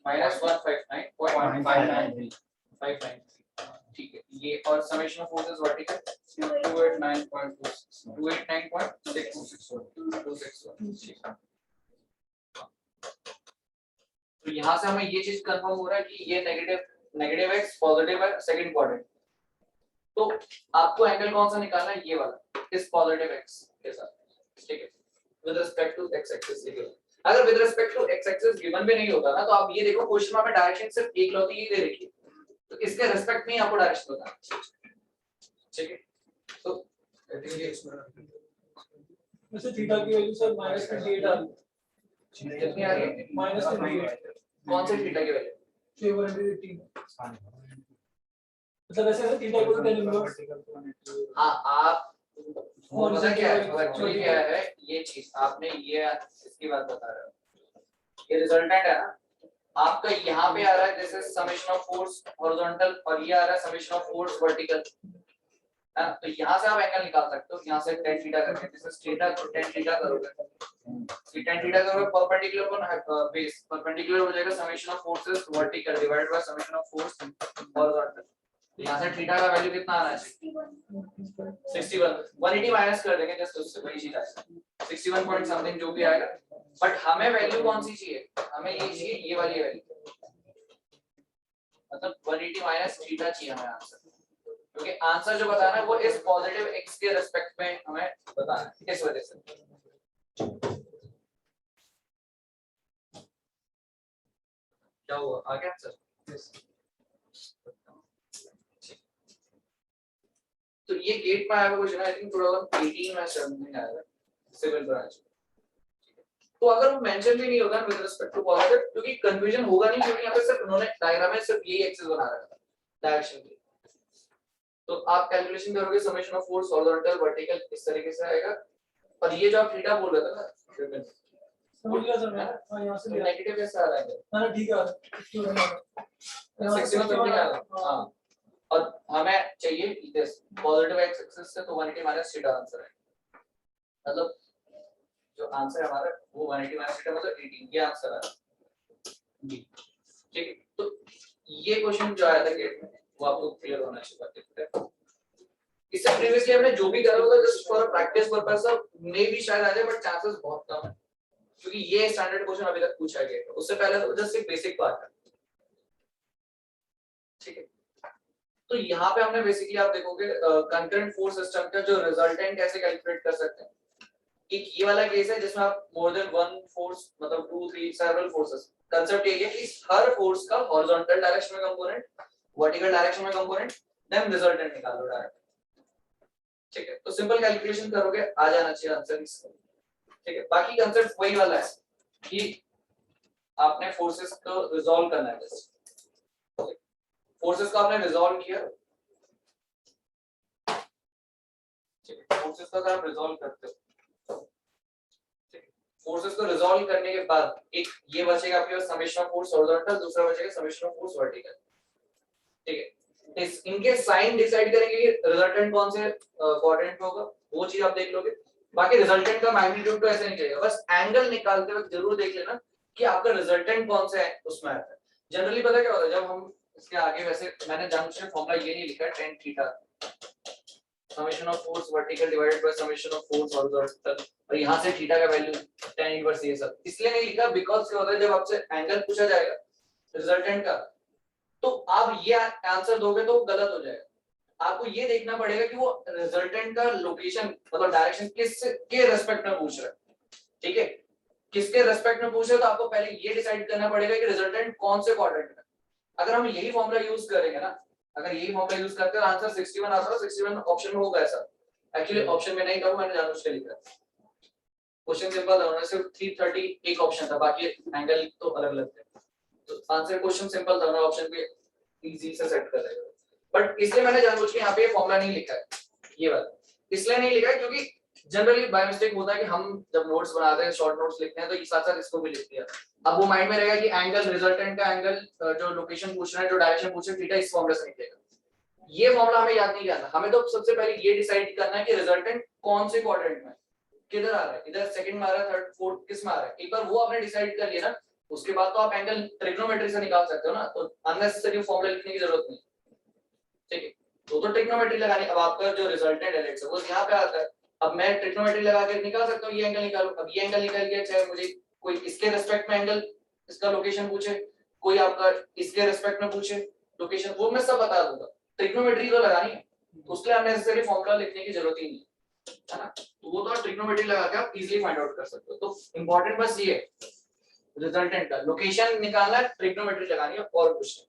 -159.59 ठीक है ये और समेशन ऑफ फोर्सेस वर्टिकल 289.6 तो यहाँ से हमें ये चीज कंफर्म हो रहा है कि ये नेगेटिव x पॉजिटिव है सेकंड क्वाड्रेंट तो आपको एंगल कौन सा निकालना है ये वाला इस पॉजिटिव x के साथ ठीक है with respect to x axis ये अगर with respect to x axis given भी नहीं होता ना तो आप ये देखो क्वेश्चन में डायरेक्शन सिर्फ एक लौती ही दे रखी है तो इसके रिस्पेक्ट में आपको डायरेक्शन बताना ठीक है तो आई थिंक ये वैसे थीटा की वैल्यू सर -28 आ रही कितनी आ रही है -28 कौन से थीटा की वैल्यू 718 मतलब वैसे है थीटा को 10 इनवर्स हाँ आप वो पता क्या है एक्चुअली क्या है ये चीज आपने ये इसकी बात बता रहे हो ये रिजल्टेंट है ना आपका यहाँ पे आ रहा है this is summation of force horizontal और ये आ रहा है समेशन ऑफ फोर्स वर्टिकल है तो यहाँ से आप एंगल निकाल सकते हो यहाँ से tan थीटा करके दिस इज थीटा तो tan थीटा करोगे tan थीटा करोगे परपेंडिकुलर को बेस परपेंडिकुलर हो जाएगा summation of forces vertical divided by summation of force horizontal यहाँ से थीटा का वैल्यू कितना आना चाहिए 61 180 माइनस कर देंगे जस्ट उससे वही चीज आएगा 61 पॉइंट समथिंग जो भी आएगा बट हमें वैल्यू कौन सी चाहिए हमें ये चाहिए ये वाली वैल्यू मतलब 180 माइनस थीटा चाहिए हमें आंसर क्योंकि आंसर जो बताना है वो इस पॉजिटिव x के रिस्पेक्ट में हमें बताना है इस वजह से क्या हुआ आ गया सर तो ये गेट में आया हुआ क्वेश्चन आई थिंक 2018 में समथिंग आया था सिविल ब्रांच। तो अगर वो मेंशन भी नहीं होगा विद रिस्पेक्ट टू पॉजिटिव, क्योंकि कंफ्यूजन होगा नहीं, क्योंकि यहाँ पे सिर्फ उन्होंने डायग्राम में सिर्फ यही एक्सिस बना रखा है डायरेक्शन के। तो आप कैलकुलेशन करोगे summation of force horizontal vertical इस तरीके से आएगा। और ये जो आप थीटा बोल रहे थे ना, समझ गया सर मैं। हां यहां से नेगेटिव कैसे आ रहा है? हां ठीक है 61 समथिंग आ रहा है। हां, और हमें चाहिए दिस पॉजिटिव एक्स एक्सिस से, तो 180 माइनस थीटा आंसर है। मतलब जो आंसर हमारा वो 180 माइनस थीटा मतलब 18, ये आंसर है जी। ठीक है, तो ये क्वेश्चन जो आया था गेट में वो आपको क्लियर होना चाहिए। ठीक है, इससे प्रीवियसली हमने जो भी करा होगा just for practice purpose of May भी शायद आ जाए, बट चांसेस बहुत कम है, क्योंकि ये स्टैंडर्ड क्वेश्चन अभी तक पूछा गया है। उससे पहले तो जस्ट एक बेसिक पार्ट है। ठीक है, तो यहाँ पे हमने बेसिकली आप देखोगे कंकरेंट फोर्स सिस्टम का जो रिजल्टेंट कैसे कैलकुलेट कर सकते हैं। एक ये वाला केस है जिसमें आप मोर देन वन फोर्स मतलब 2 3 सेवरल फोर्सेस, कांसेप्ट ये है कि हर फोर्स का हॉरिजॉन्टल डायरेक्शन में कंपोनेंट, वर्टिकल डायरेक्शन में कंपोनेंट, देन रिजल्टेंट निकालो डायरेक्ट। ठीक है, तो सिंपल कैलकुलेशन करोगे आ जाना चाहिए आंसर इसका। ठीक है, बाकी कांसेप्ट वही वाला है कि आपने फोर्सेस को रिजॉल्व करना है बस। फोर्सेस को आपने रिजॉल्व किया, ठीक है, फोर्सेस को आप रिजॉल्व करते हो, ठीक है, फोर्सेस को रिजॉल्व करने के बाद एक ये बचेगा आपके पास समेशन ऑफ फोर्स हॉरिजॉन्टल, दूसरा बचेगा समेशन ऑफ फोर्स वर्टिकल। ठीक है, इस इनके साइन डिसाइड करेंगे कि रिजल्टेंट कौन से क्वाड्रेंट में होगा, वो चीज आप देख लोगे। बाकी रिजल्टेंट का मैग्नीट्यूड तो ऐसे नहीं चलेगा, बस एंगल निकालते वक्त जरूर देख लेना कि आपका रिजल्टेंट कौन से है उसमें आता है। जनरली पता क्या होता है, जब हम इसके आगे वैसे मैंने जानबूझ के फॉर्मूला ये नहीं लिखा है tan theta summation of force vertical divided by summation of force horizontal, और यहां से थीटा का वैल्यू tan इनवर्स ये सब इसलिए नहीं लिखा बिकॉज़ क्या होता है जब आपसे एंगल पूछा जाएगा रिजल्टेंट का, तो आप ये आंसर दोगे तो गलत हो जाएगा। आपको ये देखना पड़ेगा कि वो रिजल्टेंट का लोकेशन मतलब डायरेक्शन किस के रेस्पेक्ट में पूछ रहा है। ठीक है, किसके रेस्पेक्ट में पूछ रहे, तो आपको पहले ये डिसाइड करना पड़ेगा कि रिजल्टेंट कौन से क्वाड्रेंट में। अगर हम यही फॉर्मूला यूज करेंगे ना, अगर यही फॉर्मूला यूज करते हैं आंसर 61 आता है, 61 ऑप्शन में होगा ऐसा। एक्चुअली ऑप्शन में नहीं था, मैंने जानबूझ के लिखा। क्वेश्चन सिंपल था, सिर्फ 330 एक ऑप्शन था, बाकी एंगल तो अलग-अलग थे। तो आंसर क्वेश्चन सिंपल था ना, ऑप्शन पे इजी से सेट कर देगा। बट इसलिए मैंने जानबूझ के यहाँ पे फॉर्मूला नहीं लिखा है, ये वाला इसलिए नहीं लिखा है क्योंकि जनरली बाय मिस्टेक होता है कि हम जब नोट्स बनाते हैं शॉर्ट नोट्स लिखते हैं तो साथ साथ इसको भी लिख दिया। अब वो माइंड में रहेगा कि एंगल रिजल्टेंट का एंगल जो लोकेशन पूछ रहा है, जो डायरेक्शन पूछ रहा है, थीटा इस फॉर्मूला से निकलेगा। ये फॉर्मूला हमें याद नहीं करना, हमें तो सबसे पहले ये डिसाइड करना है कि रिजल्टेंट कौन से क्वाड्रेंट में किधर आ रहा है, इधर सेकंड में आ रहा है, थर्ड फोर्थ किस में आ रहा है। एक बार वो आपने डिसाइड कर लिया ना, उसके बाद तो आप एंगल ट्रिग्नोमेट्री से निकाल सकते हो ना, तो अननेसेसरी फॉर्मूला लिखने की जरूरत नहीं। ठीक है, तो ट्रिग्नोमेट्री लगानी। अब आपका जो रिजल्टेंट है लेट्स सपोज यहाँ पे आता है, अब मैं ट्रिग्नोमेट्री लगा के निकाल सकता हूँ, ये एंगल निकालो। अब ये एंगल निकाल गया, चाहे मुझे कोई इसके रिस्पेक्ट में एंगल इसका लोकेशन पूछे, कोई आपका इसके रिस्पेक्ट में पूछे लोकेशन, वो मैं सब बता दूंगा। ट्रिग्नोमेट्री तो लगानी है, उसके लिए अननेसेसरी फॉर्मूला लिखने की जरूरत ही नहीं है ना, तो वो तो आप ट्रिग्नोमेट्री लगा के आप इजीली फाइंड आउट कर सकते हो। तो इंपॉर्टेंट बस ये है रिजल्टेंट का लोकेशन निकालना है, ट्रिग्नोमेट्री लगानी है और कुछ नहीं।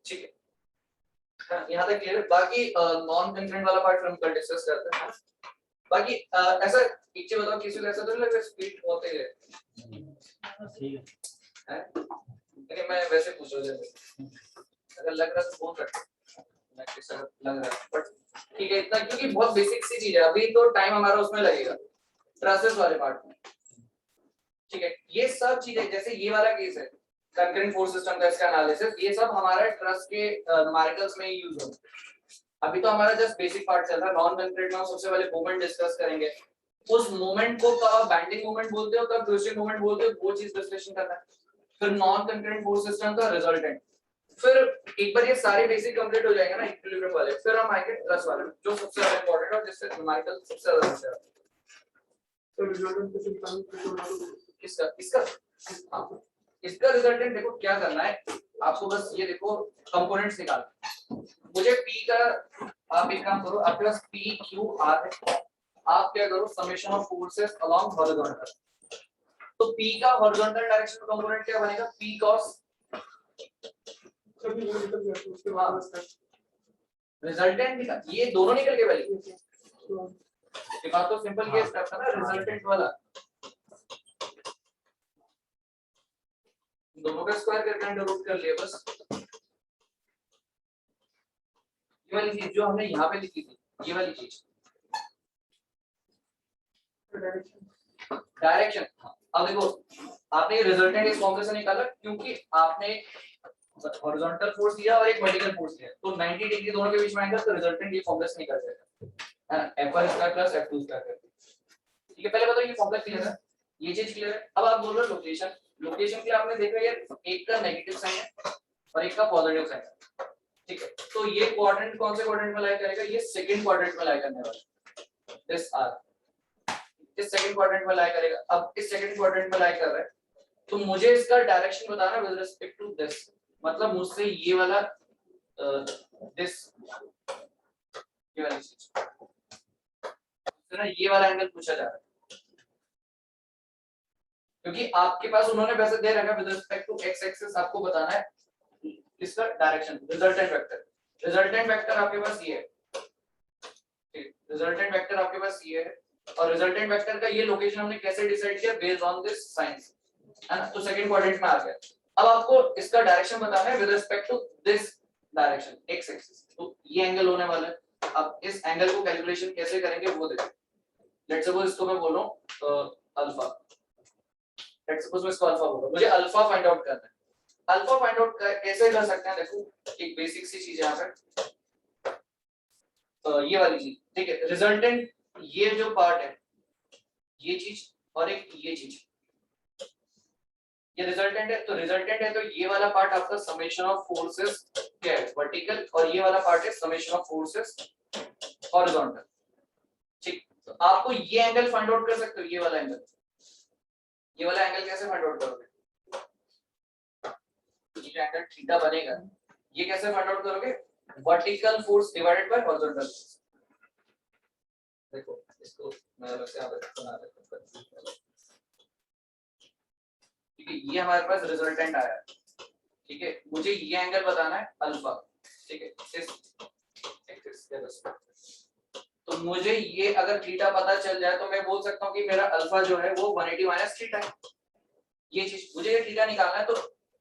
ठीक है, यहाँ तक क्लियर। बाकी नॉन कंकरेंट वाला पार्ट हम कल डिस्कस करते हैं। बाकी ऐसा एक चीज बताओ, किसी को ऐसा तो नहीं लग रहा स्पीड बहुत तेज है? ठीक है, नहीं मैं वैसे पूछ रहा हूँ, अगर लग रहा तो बोल सकते मैं कैसा लग रहा है, बट ठीक है इतना, क्योंकि बहुत बेसिक सी चीज है, अभी तो टाइम हमारा उसमें लगेगा ट्रसेस वाले पार्ट में। ठीक है, ये सब चीजें जैसे ये वाला केस है कंकरेंट फोर्स सिस्टम का, इसका एनालिसिस, ये सब हमारा ट्रस के न्यूमेरिकल्स में ही यूज होता है। अभी तो हमारा जस्ट बेसिक पार्ट चल रहा है। नॉन कंकरेंट में सबसे पहले मोमेंट डिस्कस करेंगे, उस मोमेंट को कब बैंडिंग मोमेंट बोलते हो, कब ट्विस्टिंग मोमेंट बोलते हो, वो चीज डिस्कशन करना है। फिर नॉन कंकरेंट फोर्स सिस्टम का रिजल्टेंट, फिर एक बार ये सारे बेसिक कंप्लीट हो जाएंगे ना इक्विलिब्रियम वाले, फिर हम आएंगे ट्रस वाले जो सबसे ज्यादा इंपॉर्टेंट है, जिससे न्यूमेरिकल सबसे ज्यादा है। तो रिजल्टेंट को सिंपल किसका इसका हाँ, इसका रिजल्टेंट देखो क्या करना है आपको, बस ये देखो कंपोनेंट्स निकालना। मुझे P का, आप एक काम करो, आपके पास P Q R है, आप क्या करो summation of forces along horizontal. तो P का हॉरिजॉन्टल डायरेक्शन में कंपोनेंट क्या बनेगा, P cos सभी वो निकल गया, तो उसके बाद रिजल्टेंट निकाल, ये दोनों निकल के वाली ये बात तो सिंपल केस था ना, रिजल्टेंट वाला दोनों का स्क्वायर करके अंडर रूट कर लिया बस। ये वाली चीज जो हमने यहाँ पे लिखी थी, ये वाली चीज डायरेक्शन। अब देखो आपने रिजल्टेंट इस फॉर्म से निकाला क्योंकि आपने हॉरिजॉन्टल फोर्स दिया और एक वर्टिकल फोर्स दिया, तो 90 डिग्री दोनों के बीच में एंगल, तो रिजल्टेंट ये फॉर्मूला से निकल जाएगा, है ना, f1 square plus f2 square करके। ठीक है, पहले बताओ ये फॉर्मूला क्लियर है, ये चीज क्लियर है। अब आप बोल रहे हो लोकेशन, लोकेशन के लिए आपने देखा यार एक का नेगेटिव साइन है और एक का पॉजिटिव साइन है। ठीक है, तो ये क्वाड्रेंट कौन से क्वाड्रेंट में लाई करेगा, ये सेकंड क्वाड्रेंट में लाई करने वाला है, दिस आर इस सेकंड क्वाड्रेंट में लाई करेगा। अब इस सेकंड क्वाड्रेंट में लाई कर रहा है, तो मुझे इसका डायरेक्शन बताना विद रिस्पेक्ट टू दिस, मतलब मुझसे ये वाला दिस ये वाली चीज, तो ना ये वाला एंगल पूछा जा रहा है, क्योंकि आपके पास उन्होंने वैसे दे रखा है with respect to X axis, आपको बताना है इसका direction, resultant vector. Resultant vector आपके पास ये है, रिजल्टेंट वेक्टर आपके पास ये है, और रिजल्टेंट वेक्टर का ये लोकेशन हमने कैसे डिसाइड किया, बेस्ड ऑन दिस साइंस, है ना, तो सेकंड क्वाड्रेंट में आ गया। अब आपको इसका डायरेक्शन बताना है with respect to this direction X axis, तो ये एंगल होने वाला है। अब इस एंगल को कैलकुलेशन कैसे करेंगे वो देखो। लेट्स सपोज इसको मैं बोल रहा हूं अल्फा, लेट्स सपोज मैं इसको अल्फा बोल रहा हूं, मुझे अल्फा फाइंड आउट करना है। अल्फा फाइंड आउट कैसे कर सकते हैं, देखो एक बेसिक सी चीज है यहाँ पे, ये वाली चीज, ठीक है, रिजल्टेंट ये जो पार्ट है ये चीज और एक ये चीज, ये रिजल्टेंट है, तो रिजल्टेंट है तो ये वाला पार्ट आपका समेशन ऑफ फोर्सेस क्या है, वर्टिकल, और ये वाला पार्ट है समेशन ऑफ फोर्सेस हॉरिजॉन्टल। ठीक, तो आपको ये एंगल फाइंड आउट कर सकते हो, ये वाला एंगल, ये वाला एंगल कैसे फाइंड आउट करोगे, ये जो एंगल थीटा बनेगा ये कैसे फाइंड आउट करोगे, vertical force divided by horizontal force. देखो इसको मैं अलग से यहां पे बना देता हूं, ठीक है, ये हमारे पास रिजल्टेंट आया, ठीक है, मुझे ये एंगल बताना है अल्फा, ठीक है, इस एक्सिस के रेस्पेक्ट, तो मुझे ये अगर थीटा पता चल जाए तो मैं बोल सकता हूं कि मेरा अल्फा जो है वो 180 माइनस थीटा है। ये चीज मुझे ये थीटा निकालना है, तो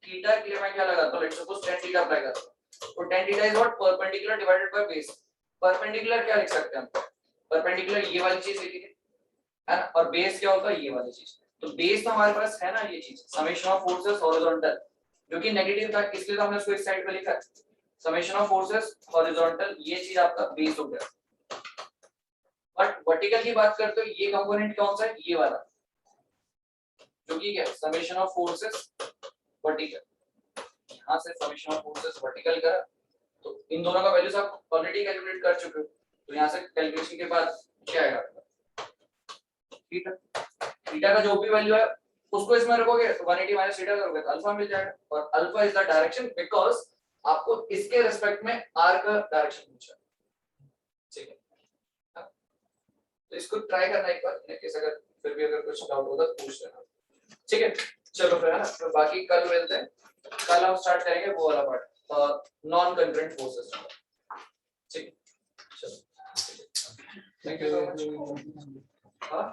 थीटा के लिए मैं क्या लगाता हूं, let's suppose tan theta apply करता हूं, तो tan theta is what, perpendicular divided by base. Perpendicular क्या लिख सकते हैं हम, परपेंडिकुलर ये वाली चीज लिखी है ना, और बेस क्या होता है ये वाली चीज, तो बेस तो हमारे पास है ना ये चीज समेशन ऑफ फोर्सेस हॉरिजॉन्टल, जो कि नेगेटिव था इसलिए तो हमने उसको इस साइड पे लिखा, समेशन ऑफ फोर्सेस हॉरिजॉन्टल, ये चीज आपका बेस हो गया। बट वर्टिकल की बात करते हो, ये कंपोनेंट कौन सा है, ये वाला, जो कि क्या समेशन ऑफ फोर्सेस वर्टिकल, यहां से समेशन ऑफ फोर्सेस वर्टिकल करा, तो इन दोनों का वैल्यूज आप ऑलरेडी कैलकुलेट कर चुके हो, तो यहां से कैलकुलेशन के बाद क्या आएगा थीटा, थीटा का जो भी वैल्यू है उसको इसमें रखोगे, 180 माइनस थीटा करोगे तो अल्फा मिल जाएगा, और alpha is the direction, because आपको इसके रिस्पेक्ट में आर का डायरेक्शन पूछा, ठीक है, तो इसको ट्राई करना एक बार, इन केस अगर फिर भी अगर कुछ डाउट होगा तो पूछ लेना, ठीक है। चलो फिर है ना, तो बाकी कल मिलते हैं, कल हम स्टार्ट करेंगे वो वाला पार्ट, नॉन कंकरेंट फोर्सेस, ठीक है, चलो थैंक यू सो मच। हाँ